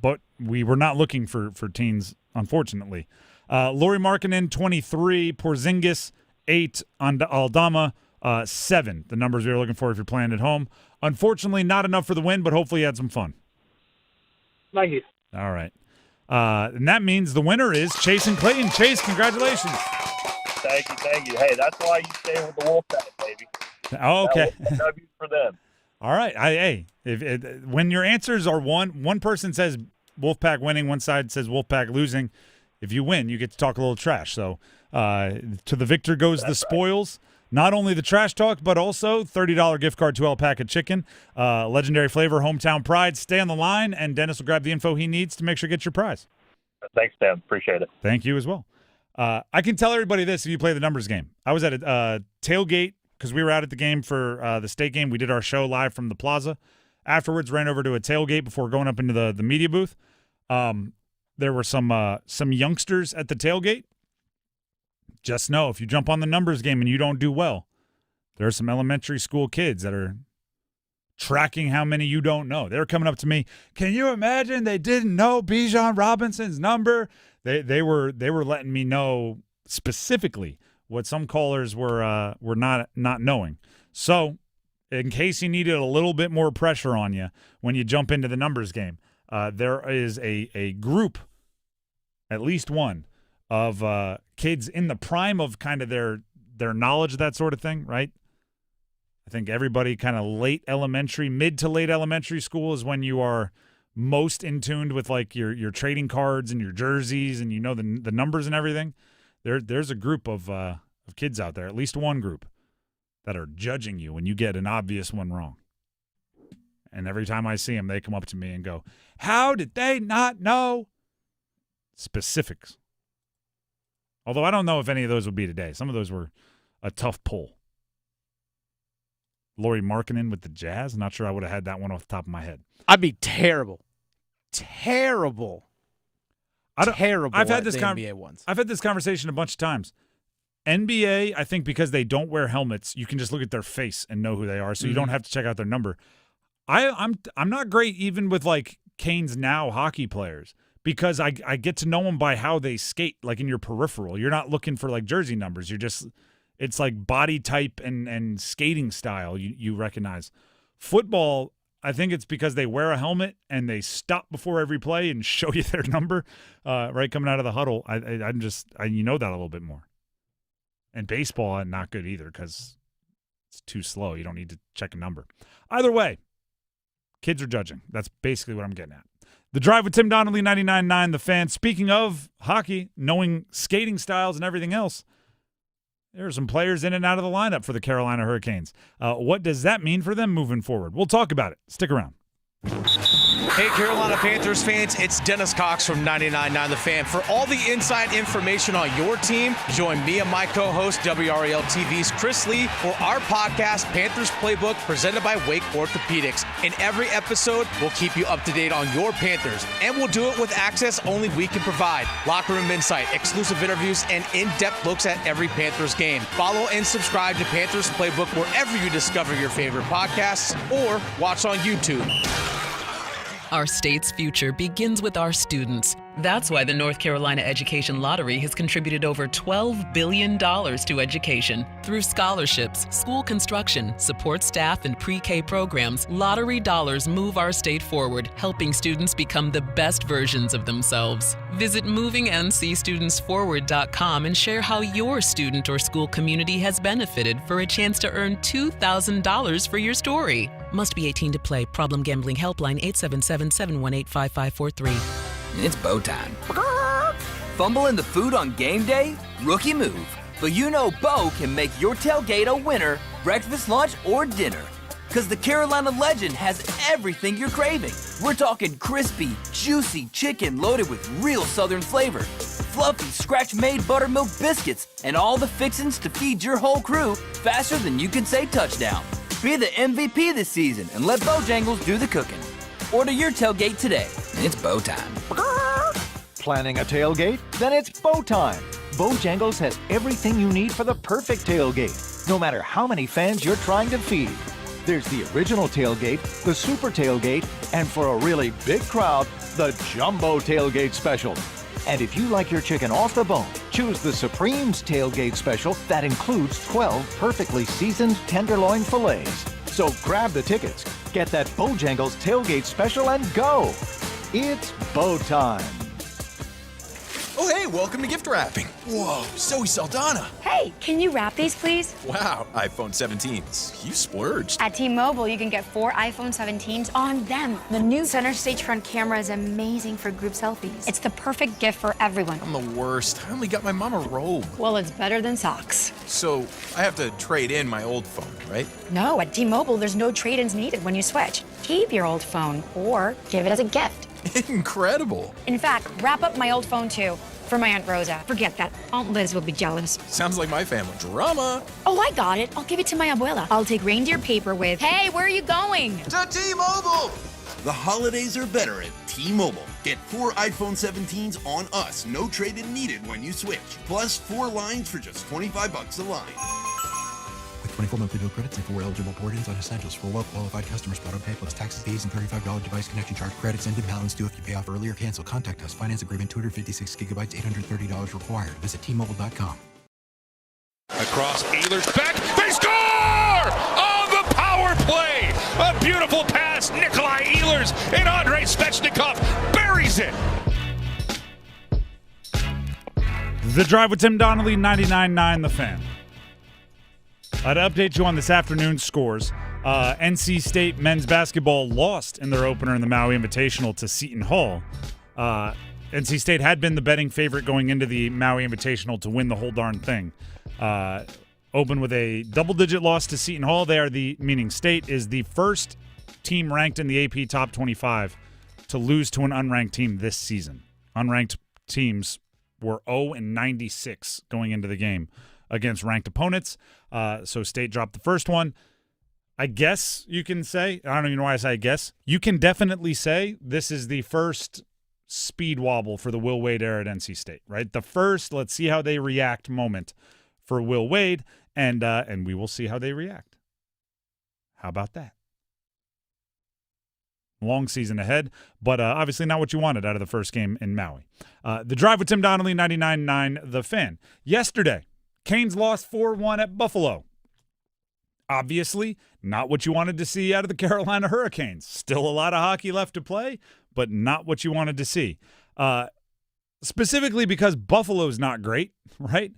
but we were not looking for teens, unfortunately. Lauri Markkanen, 23. Porzingis, 8. Aldama, 7. The numbers we were looking for if you're playing at home. Unfortunately, not enough for the win, but hopefully you had some fun. Thank you. All right. And that means the winner is Chase and Clayton. Chase, congratulations. Thank you. Hey, that's why you stay with the Wolfpack, baby. Oh, okay. W for them. All right. When your answers are one person says Wolfpack winning, one side says Wolfpack losing. If you win, you get to talk a little trash. So to the victor goes the spoils. Not only the trash talk, but also $30 gift card to Alpaca Chicken. Legendary flavor, hometown pride. Stay on the line, and Dennis will grab the info he needs to make sure to get your prize. Thanks, Tim. Appreciate it. Thank you as well. I can tell everybody this if you play the numbers game. I was at a tailgate because we were out at the game for the state game. We did our show live from the plaza. Afterwards, ran over to a tailgate before going up into the media booth. There were some youngsters at the tailgate. Just know if you jump on the numbers game and you don't do well, there are some elementary school kids that are tracking how many you don't know. They're coming up to me. Can you imagine they didn't know Bijan Robinson's number? They were letting me know specifically what some callers were not knowing. So, in case you needed a little bit more pressure on you when you jump into the numbers game, there is a group, at least one, of kids in the prime of kind of their knowledge, that sort of thing, right? I think everybody kind of mid to late elementary school is when you are most in tuned with like your trading cards and your jerseys and you know the numbers and everything. There's a group of kids out there, at least one group, that are judging you when you get an obvious one wrong. And every time I see them, they come up to me and go, "How did they not know?" Specifics. Although I don't know if any of those would be today. Some of those were a tough pull. Lauri Markkanen with the Jazz. Not sure I would have had that one off the top of my head. I'd be terrible. Terrible. I've had this NBA ones. I've had this conversation a bunch of times. NBA, I think because they don't wear helmets, you can just look at their face and know who they are, so you don't have to check out their number. I'm not great even with like Canes now hockey players because I get to know them by how they skate, like in your peripheral. You're not looking for like jersey numbers. It's like body type and skating style you recognize. Football, I think it's because they wear a helmet and they stop before every play and show you their number right coming out of the huddle. You know that a little bit more. And baseball, not good either because it's too slow. You don't need to check a number. Either way, kids are judging. That's basically what I'm getting at. The Drive with Tim Donnelly, 99.9 The Fan. Speaking of hockey, knowing skating styles and everything else, there are some players in and out of the lineup for the Carolina Hurricanes. What does that mean for them moving forward? We'll talk about it. Stick around. Hey, Carolina Panthers fans, it's Dennis Cox from 99.9 The Fan. For all the inside information on your team, join me and my co-host, WRAL TV's Chris Lee, for our podcast, Panthers Playbook, presented by Wake Orthopedics. In every episode, we'll keep you up to date on your Panthers, and we'll do it with access only we can provide. Locker room insight, exclusive interviews, and in-depth looks at every Panthers game. Follow and subscribe to Panthers Playbook wherever you discover your favorite podcasts or watch on YouTube. Our state's future begins with our students. That's why the North Carolina Education Lottery has contributed over $12 billion to education. Through scholarships, school construction, support staff, and pre-K programs, lottery dollars move our state forward, helping students become the best versions of themselves. Visit movingncstudentsforward.com and share how your student or school community has benefited for a chance to earn $2,000 for your story. Must be 18 to play. Problem Gambling Helpline 877-718-5543. It's bow time. Fumbling the food on game day? Rookie move. But you know Bo can make your tailgate a winner, breakfast, lunch, or dinner. Because the Carolina Legend has everything you're craving. We're talking crispy, juicy chicken loaded with real Southern flavor, fluffy, scratch-made buttermilk biscuits, and all the fixins to feed your whole crew faster than you can say touchdown. Be the MVP this season and let Bojangles do the cooking. Order your tailgate today. It's bow time. Planning a tailgate? Then it's bow time. Bojangles has everything you need for the perfect tailgate, no matter how many fans you're trying to feed. There's the original tailgate, the super tailgate, and for a really big crowd, the jumbo tailgate special. And if you like your chicken off the bone, choose the Supreme's tailgate special that includes 12 perfectly seasoned tenderloin fillets. So grab the tickets, get that Bojangles tailgate special, and go. It's bow time. Oh, hey, welcome to gift wrapping. Whoa, Zoe Saldana. Hey, can you wrap these, please? Wow, iPhone 17s. You splurged. At T-Mobile, you can get 4 iPhone 17s on them. The new center stage front camera is amazing for group selfies. It's the perfect gift for everyone. I'm the worst. I only got my mom a robe. Well, it's better than socks. So I have to trade in my old phone, right? No, at T-Mobile, there's no trade-ins needed when you switch. Keep your old phone or give it as a gift. Incredible. In fact, wrap up my old phone too. For my Aunt Rosa. Forget that. Aunt Liz will be jealous. Sounds like my family. Drama. Oh, I got it. I'll give it to my abuela. I'll take reindeer paper with, hey, where are you going? To T-Mobile! The holidays are better at T-Mobile. Get 4 iPhone 17s on us. No trade-in needed when you switch. Plus 4 lines for just $25 a line. With 24 monthly bill credits and 4 eligible port-ins on essentials for well-qualified customers. Auto pay plus taxes, fees, and $35 device connection charge credits and balance due if you pay off early or cancel. Contact us. Finance agreement 256 gigabytes, $830 required. Visit T-Mobile.com. Across Ehlers back. They score! On the power play! A beautiful pass. Nikolai Ehlers and Andrei Svechnikov buries it. The Drive with Tim Donnelly, 99.9 The Fan. To update you on this afternoon's scores, NC State men's basketball lost in their opener in the Maui Invitational to Seton Hall. NC State had been the betting favorite going into the Maui Invitational to win the whole darn thing. Opened with a double-digit loss to Seton Hall. Meaning State is the first team ranked in the AP Top 25 to lose to an unranked team this season. Unranked teams were 0-96 going into the game against ranked opponents. So State dropped the first one. I guess you can say, I don't even know why I say I guess, you can definitely say this is the first speed wobble for the Will Wade era at NC State, right? The first, let's see how they react moment for Will Wade, and we will see how they react. How about that? Long season ahead, but obviously not what you wanted out of the first game in Maui. The Drive with Tim Donnelly, 99.9 The Fan. Yesterday, Canes lost 4-1 at Buffalo. Obviously, not what you wanted to see out of the Carolina Hurricanes. Still a lot of hockey left to play, but not what you wanted to see. Specifically because Buffalo's not great, right?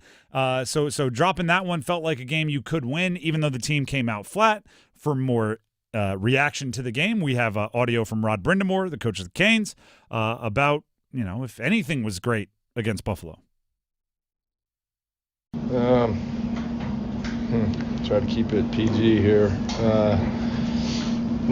So dropping that one felt like a game you could win, even though the team came out flat. For more reaction to the game, we have audio from Rod Brindamore, the coach of the Canes, about, if anything was great against Buffalo. Try to keep it PG here.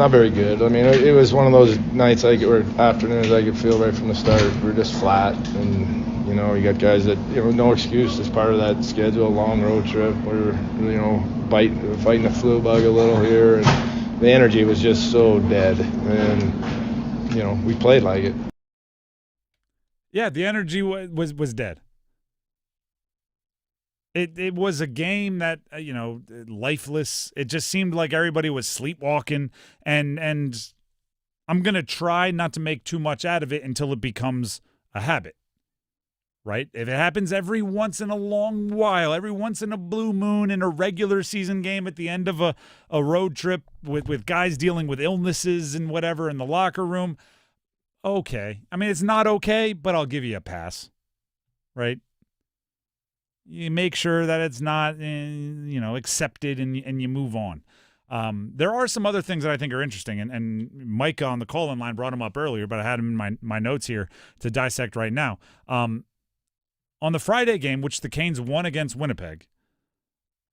not very good. I mean, it was one of those nights or afternoons I could feel right from the start. We were just flat, and you know, you got guys that, you know, no excuse as part of that schedule, long road trip. We were, you know, fighting the flu bug a little here, and the energy was just so dead. And you know, we played like it. Yeah, the energy was dead. It was a game that, you know, lifeless. It just seemed like everybody was sleepwalking, and I'm going to try not to make too much out of it until it becomes a habit, right? If it happens every once in a long while, every once in a blue moon in a regular season game at the end of a road trip with guys dealing with illnesses and whatever in the locker room, okay. I mean, it's not okay, but I'll give you a pass, right? You make sure that it's not, you know, accepted, and you move on. There are some other things that I think are interesting, and Micah on the call-in line brought them up earlier, but I had them in my notes here to dissect right now. On the Friday game, which the Canes won against Winnipeg,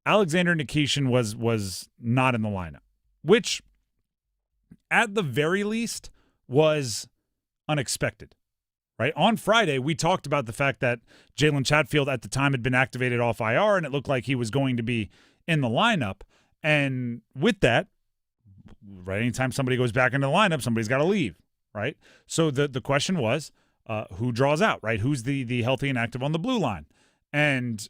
Alexander Nikishin was not in the lineup, which at the very least was unexpected. Right? On Friday, we talked about the fact that Jalen Chatfield at the time had been activated off IR, and it looked like he was going to be in the lineup. And with that, right, anytime somebody goes back into the lineup, somebody's got to leave, right? So the question was, who draws out, right? Who's the healthy and active on the blue line? And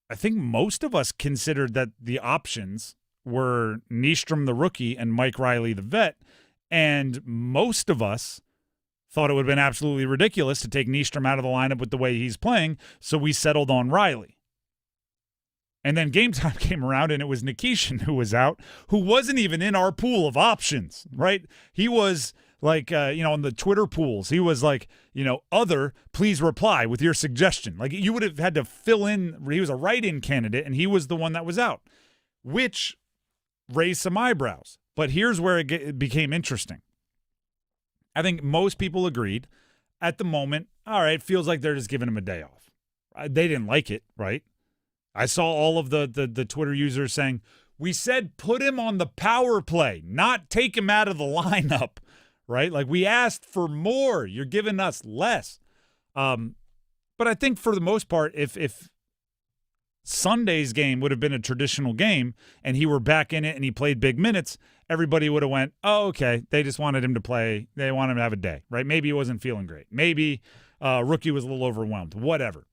I think most of us considered that the options were Nystrom, the rookie, and Mike Riley, the vet. And most of us thought it would have been absolutely ridiculous to take Nystrom out of the lineup with the way he's playing, so we settled on Riley. And then game time came around, and it was Nikishin who was out, who wasn't even in our pool of options, right? He was like, you know, on the Twitter pools, he was like, you know, please reply with your suggestion. Like, you would have had to fill in. He was a write-in candidate, and he was the one that was out, which raised some eyebrows. But here's where it became interesting. I think most people agreed at the moment, all right, feels like they're just giving him a day off. They didn't like it, right? I saw all of the Twitter users saying, we said put him on the power play, not take him out of the lineup, right? Like, we asked for more. You're giving us less. But I think for the most part, if Sunday's game would have been a traditional game and he were back in it and he played big minutes, everybody would have went, oh, okay, they just wanted him to play. They wanted him to have a day, right? Maybe he wasn't feeling great. Maybe rookie was a little overwhelmed, whatever.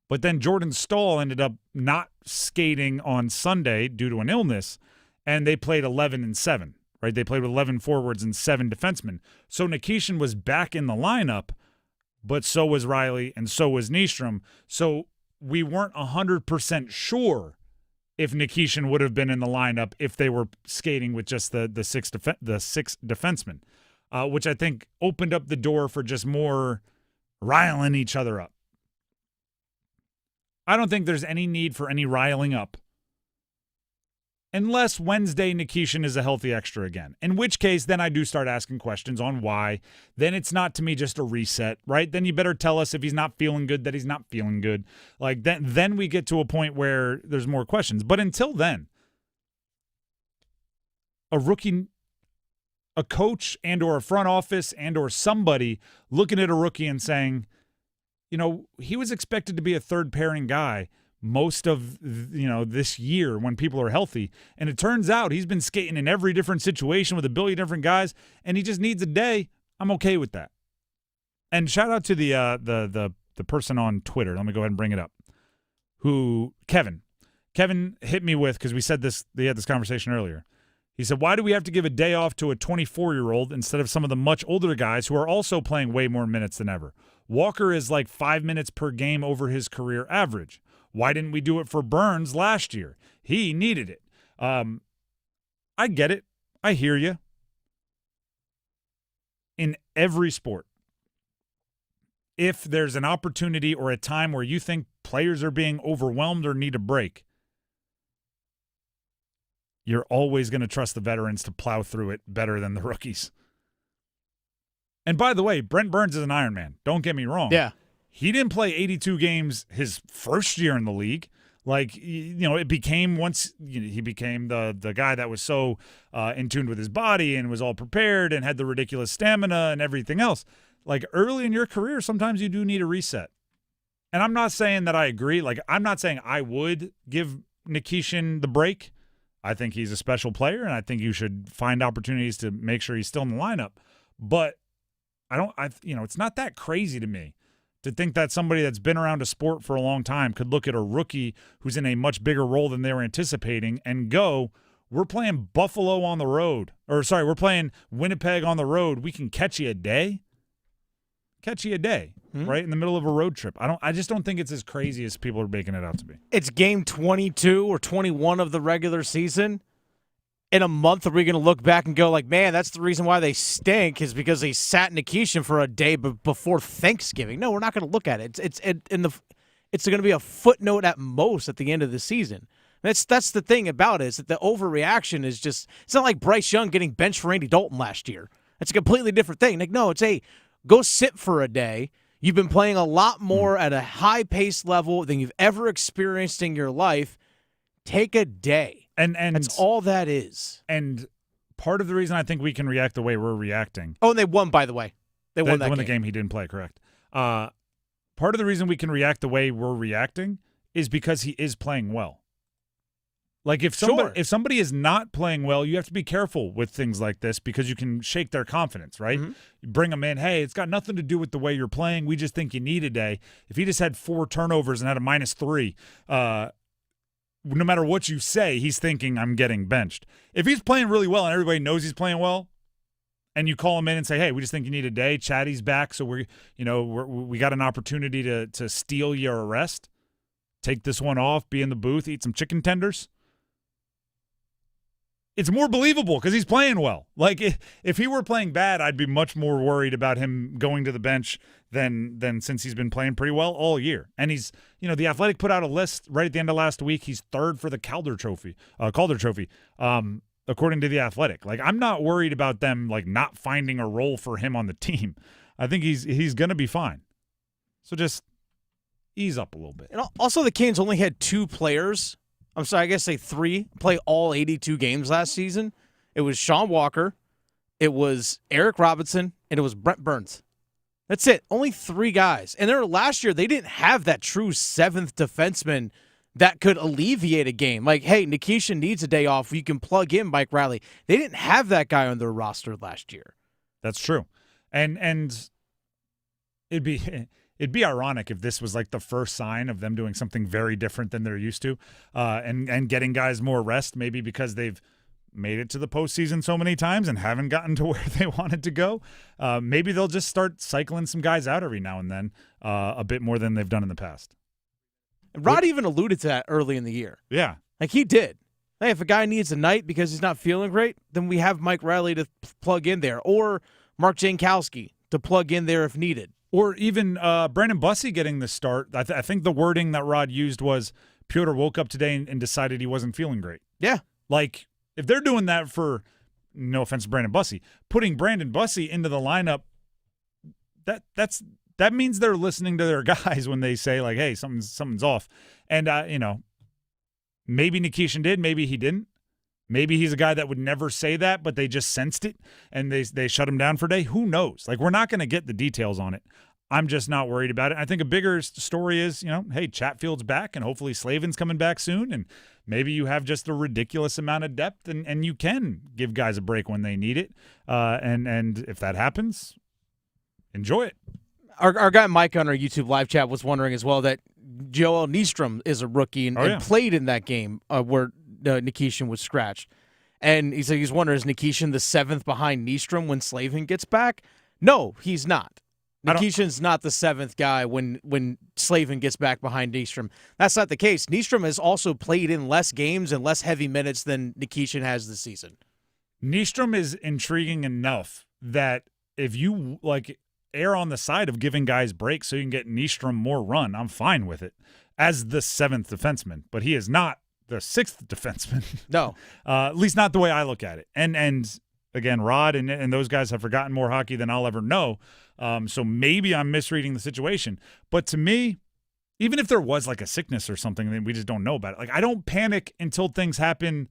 But then Jordan Stahl ended up not skating on Sunday due to an illness, and they played 11-7, right? They played with 11 forwards and 7 defensemen. So Nikishin was back in the lineup, but so was Riley and so was Nystrom. So we weren't 100% sure if Nikishin would have been in the lineup if they were skating with just the six defensemen, which I think opened up the door for just more riling each other up. I don't think there's any need for any riling up unless Wednesday Nikishin is a healthy extra again, in which case then I do start asking questions on why. Then it's not, to me, just a reset, right? Then you better tell us if he's not feeling good that he's not feeling good. Like, then we get to a point where there's more questions. But until then, a rookie, a coach and or a front office and or somebody looking at a rookie and saying, you know, he was expected to be a third pairing guy most of, you know, this year when people are healthy. And it turns out he's been skating in every different situation with a billion different guys, and he just needs a day. I'm okay with that. And shout out to the person on Twitter. Let me go ahead and bring it up. Kevin hit me with, because we said this, they had this conversation earlier. He said, why do we have to give a day off to a 24-year-old instead of some of the much older guys who are also playing way more minutes than ever? Walker is like 5 minutes per game over his career average. Why didn't we do it for Burns last year? He needed it. I get it. I hear you. In every sport, if there's an opportunity or a time where you think players are being overwhelmed or need a break, you're always going to trust the veterans to plow through it better than the rookies. And by the way, Brent Burns is an Iron Man. Don't get me wrong. Yeah. He didn't play 82 games his first year in the league. Like, it became once he became the guy that was so in tune with his body and was all prepared and had the ridiculous stamina and everything else. Like, early in your career, sometimes you do need a reset. And I'm not saying that I agree. Like, I'm not saying I would give Nikishin the break. I think he's a special player, and I think you should find opportunities to make sure he's still in the lineup. But it's not that crazy to me to think that somebody that's been around a sport for a long time could look at a rookie who's in a much bigger role than they were anticipating and go, we're playing Buffalo on the road. Or, sorry, we're playing Winnipeg on the road. We can catch you a day. Right in the middle of a road trip. I just don't think it's as crazy as people are making it out to be. It's game 22 or 21 of the regular season. In a month, are we going to look back and go like, man, that's the reason why they stink is because they sat Nikishin for a day before Thanksgiving? No, we're not going to look at it. It's going to be a footnote at most at the end of the season. That's the thing about it is that the overreaction is just – it's not like Bryce Young getting benched for Andy Dalton last year. It's a completely different thing. Like, no, it's go sit for a day. You've been playing a lot more at a high-paced level than you've ever experienced in your life. Take a day. And that's all that is. And part of the reason I think we can react the way we're reacting. Oh, and they won, by the way. They won that game. The game he didn't play, correct. Part of the reason we can react the way we're reacting is because he is playing well. Like if somebody is not playing well, you have to be careful with things like this because you can shake their confidence, right? Mm-hmm. You bring them in, hey, it's got nothing to do with the way you're playing. We just think you need a day. If he just had 4 turnovers and had a -3, no matter what you say, he's thinking I'm getting benched. If he's playing really well and everybody knows he's playing well, and you call him in and say, hey, we just think you need a day. Chatty's back, so we got an opportunity to steal your rest. Take this one off, be in the booth, eat some chicken tenders. It's more believable because he's playing well. Like, if he were playing bad, I'd be much more worried about him going to the bench than since he's been playing pretty well all year. And he's, the Athletic put out a list right at the end of last week. He's 3rd for the Calder Trophy, according to the Athletic. Like, I'm not worried about them, like, not finding a role for him on the team. I think he's going to be fine. So just ease up a little bit. And also, the Canes only had 2 players. I'm sorry, I guess say 3 play all 82 games last season. It was Sean Walker, it was Eric Robinson, and it was Brent Burns. That's it. Only 3 guys. And last year, they didn't have that true 7th defenseman that could alleviate a game. Like, hey, Nikishin needs a day off. You can plug in Mike Raleigh. They didn't have that guy on their roster last year. That's true. And it'd be ironic if this was like the first sign of them doing something very different than they're used to, and getting guys more rest, maybe because they've made it to the postseason so many times and haven't gotten to where they wanted to go. Maybe they'll just start cycling some guys out every now and then, a bit more than they've done in the past. Rod even alluded to that early in the year. Yeah. Like, he did. Hey, if a guy needs a night because he's not feeling great, then we have Mike Riley to plug in there, or Mark Jankowski to plug in there if needed. Or even Brandon Bussey getting the start. I think the wording that Rod used was Piotr woke up today and decided he wasn't feeling great. Yeah. Like, if they're doing that for, no offense to Brandon Bussey, putting Brandon Bussey into the lineup, that means they're listening to their guys when they say, like, hey, something's off. And, maybe Nikishin did, maybe he didn't. Maybe he's a guy that would never say that, but they just sensed it, and they shut him down for a day. Who knows? Like, we're not going to get the details on it. I'm just not worried about it. I think a bigger story is, hey, Chatfield's back, and hopefully Slavin's coming back soon, and maybe you have just a ridiculous amount of depth, and you can give guys a break when they need it. And if that happens, enjoy it. Our guy Mike on our YouTube live chat was wondering as well that Joel Nystrom is a rookie and played in that game where Nikishin was scratched. And he said he's wondering, is Nikishin the 7th behind Nystrom when Slavin gets back? No, he's not. Nikishin's not the 7th guy when Slavin gets back behind Nystrom. That's not the case. Nystrom has also played in less games and less heavy minutes than Nikishin has this season. Nystrom is intriguing enough that if you err on the side of giving guys breaks so you can get Nystrom more run, I'm fine with it as the 7th defenseman. But he is not the 6th defenseman. No. At least not the way I look at it. And again, Rod and those guys have forgotten more hockey than I'll ever know. So maybe I'm misreading the situation. But to me, even if there was like a sickness or something that we just don't know about it. Like, I don't panic until things happen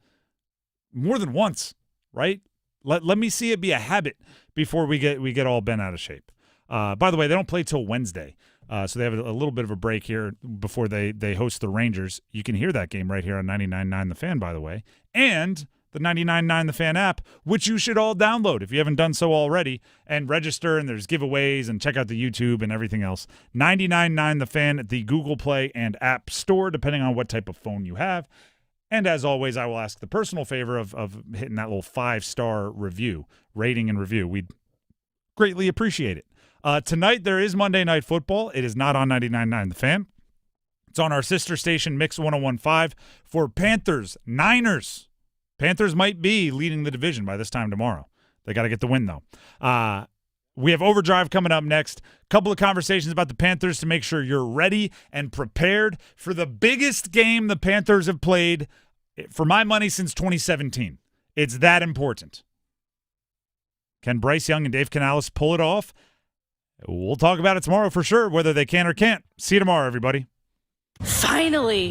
more than once, right? Let me see it be a habit before we get all bent out of shape. By the way, they don't play till Wednesday, so they have a little bit of a break here before they host the Rangers. You can hear that game right here on 99.9 The Fan, by the way, and the 99.9 The Fan app, which you should all download if you haven't done so already, and register, and there's giveaways, and check out the YouTube and everything else. 99.9 The Fan at the Google Play and App Store, depending on what type of phone you have. And as always, I will ask the personal favor of hitting that little 5-star rating and review. We'd greatly appreciate it. Tonight, there is Monday Night Football. It is not on 99.9 The Fan. It's on our sister station, Mix 101.5, for Panthers, Niners. Panthers might be leading the division by this time tomorrow. They got to get the win, though. We have Overdrive coming up next. Couple of conversations about the Panthers to make sure you're ready and prepared for the biggest game the Panthers have played, for my money, since 2017. It's that important. Can Bryce Young and Dave Canales pull it off? We'll talk about it tomorrow for sure, whether they can or can't. See you tomorrow, everybody. Finally.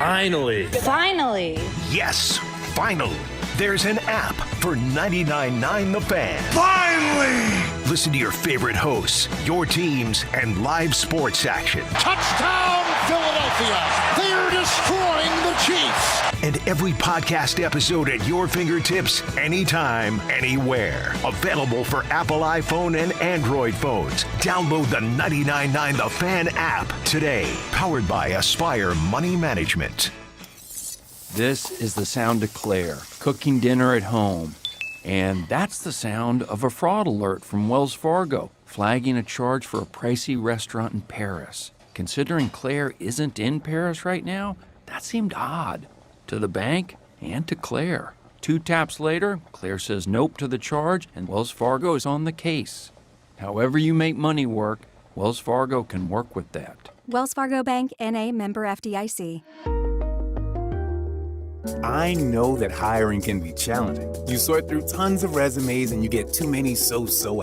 Yes, finally. There's an app for 99.9 The Fan. Finally! Listen to your favorite hosts, your teams, and live sports action. Touchdown, Philadelphia! They're destroying the Chiefs! And every podcast episode at your fingertips, anytime, anywhere. Available for Apple iPhone and Android phones. Download the 99.9 The Fan app today. Powered by Aspire Money Management. This is the sound of Claire, cooking dinner at home. And that's the sound of a fraud alert from Wells Fargo, flagging a charge for a pricey restaurant in Paris. Considering Claire isn't in Paris right now, that seemed odd. To the bank and to Claire. 2 taps later, Claire says nope to the charge, and Wells Fargo is on the case. However you make money work, Wells Fargo can work with that. Wells Fargo Bank, N.A., member FDIC. I know that hiring can be challenging. You sort through tons of resumes and you get too many so-so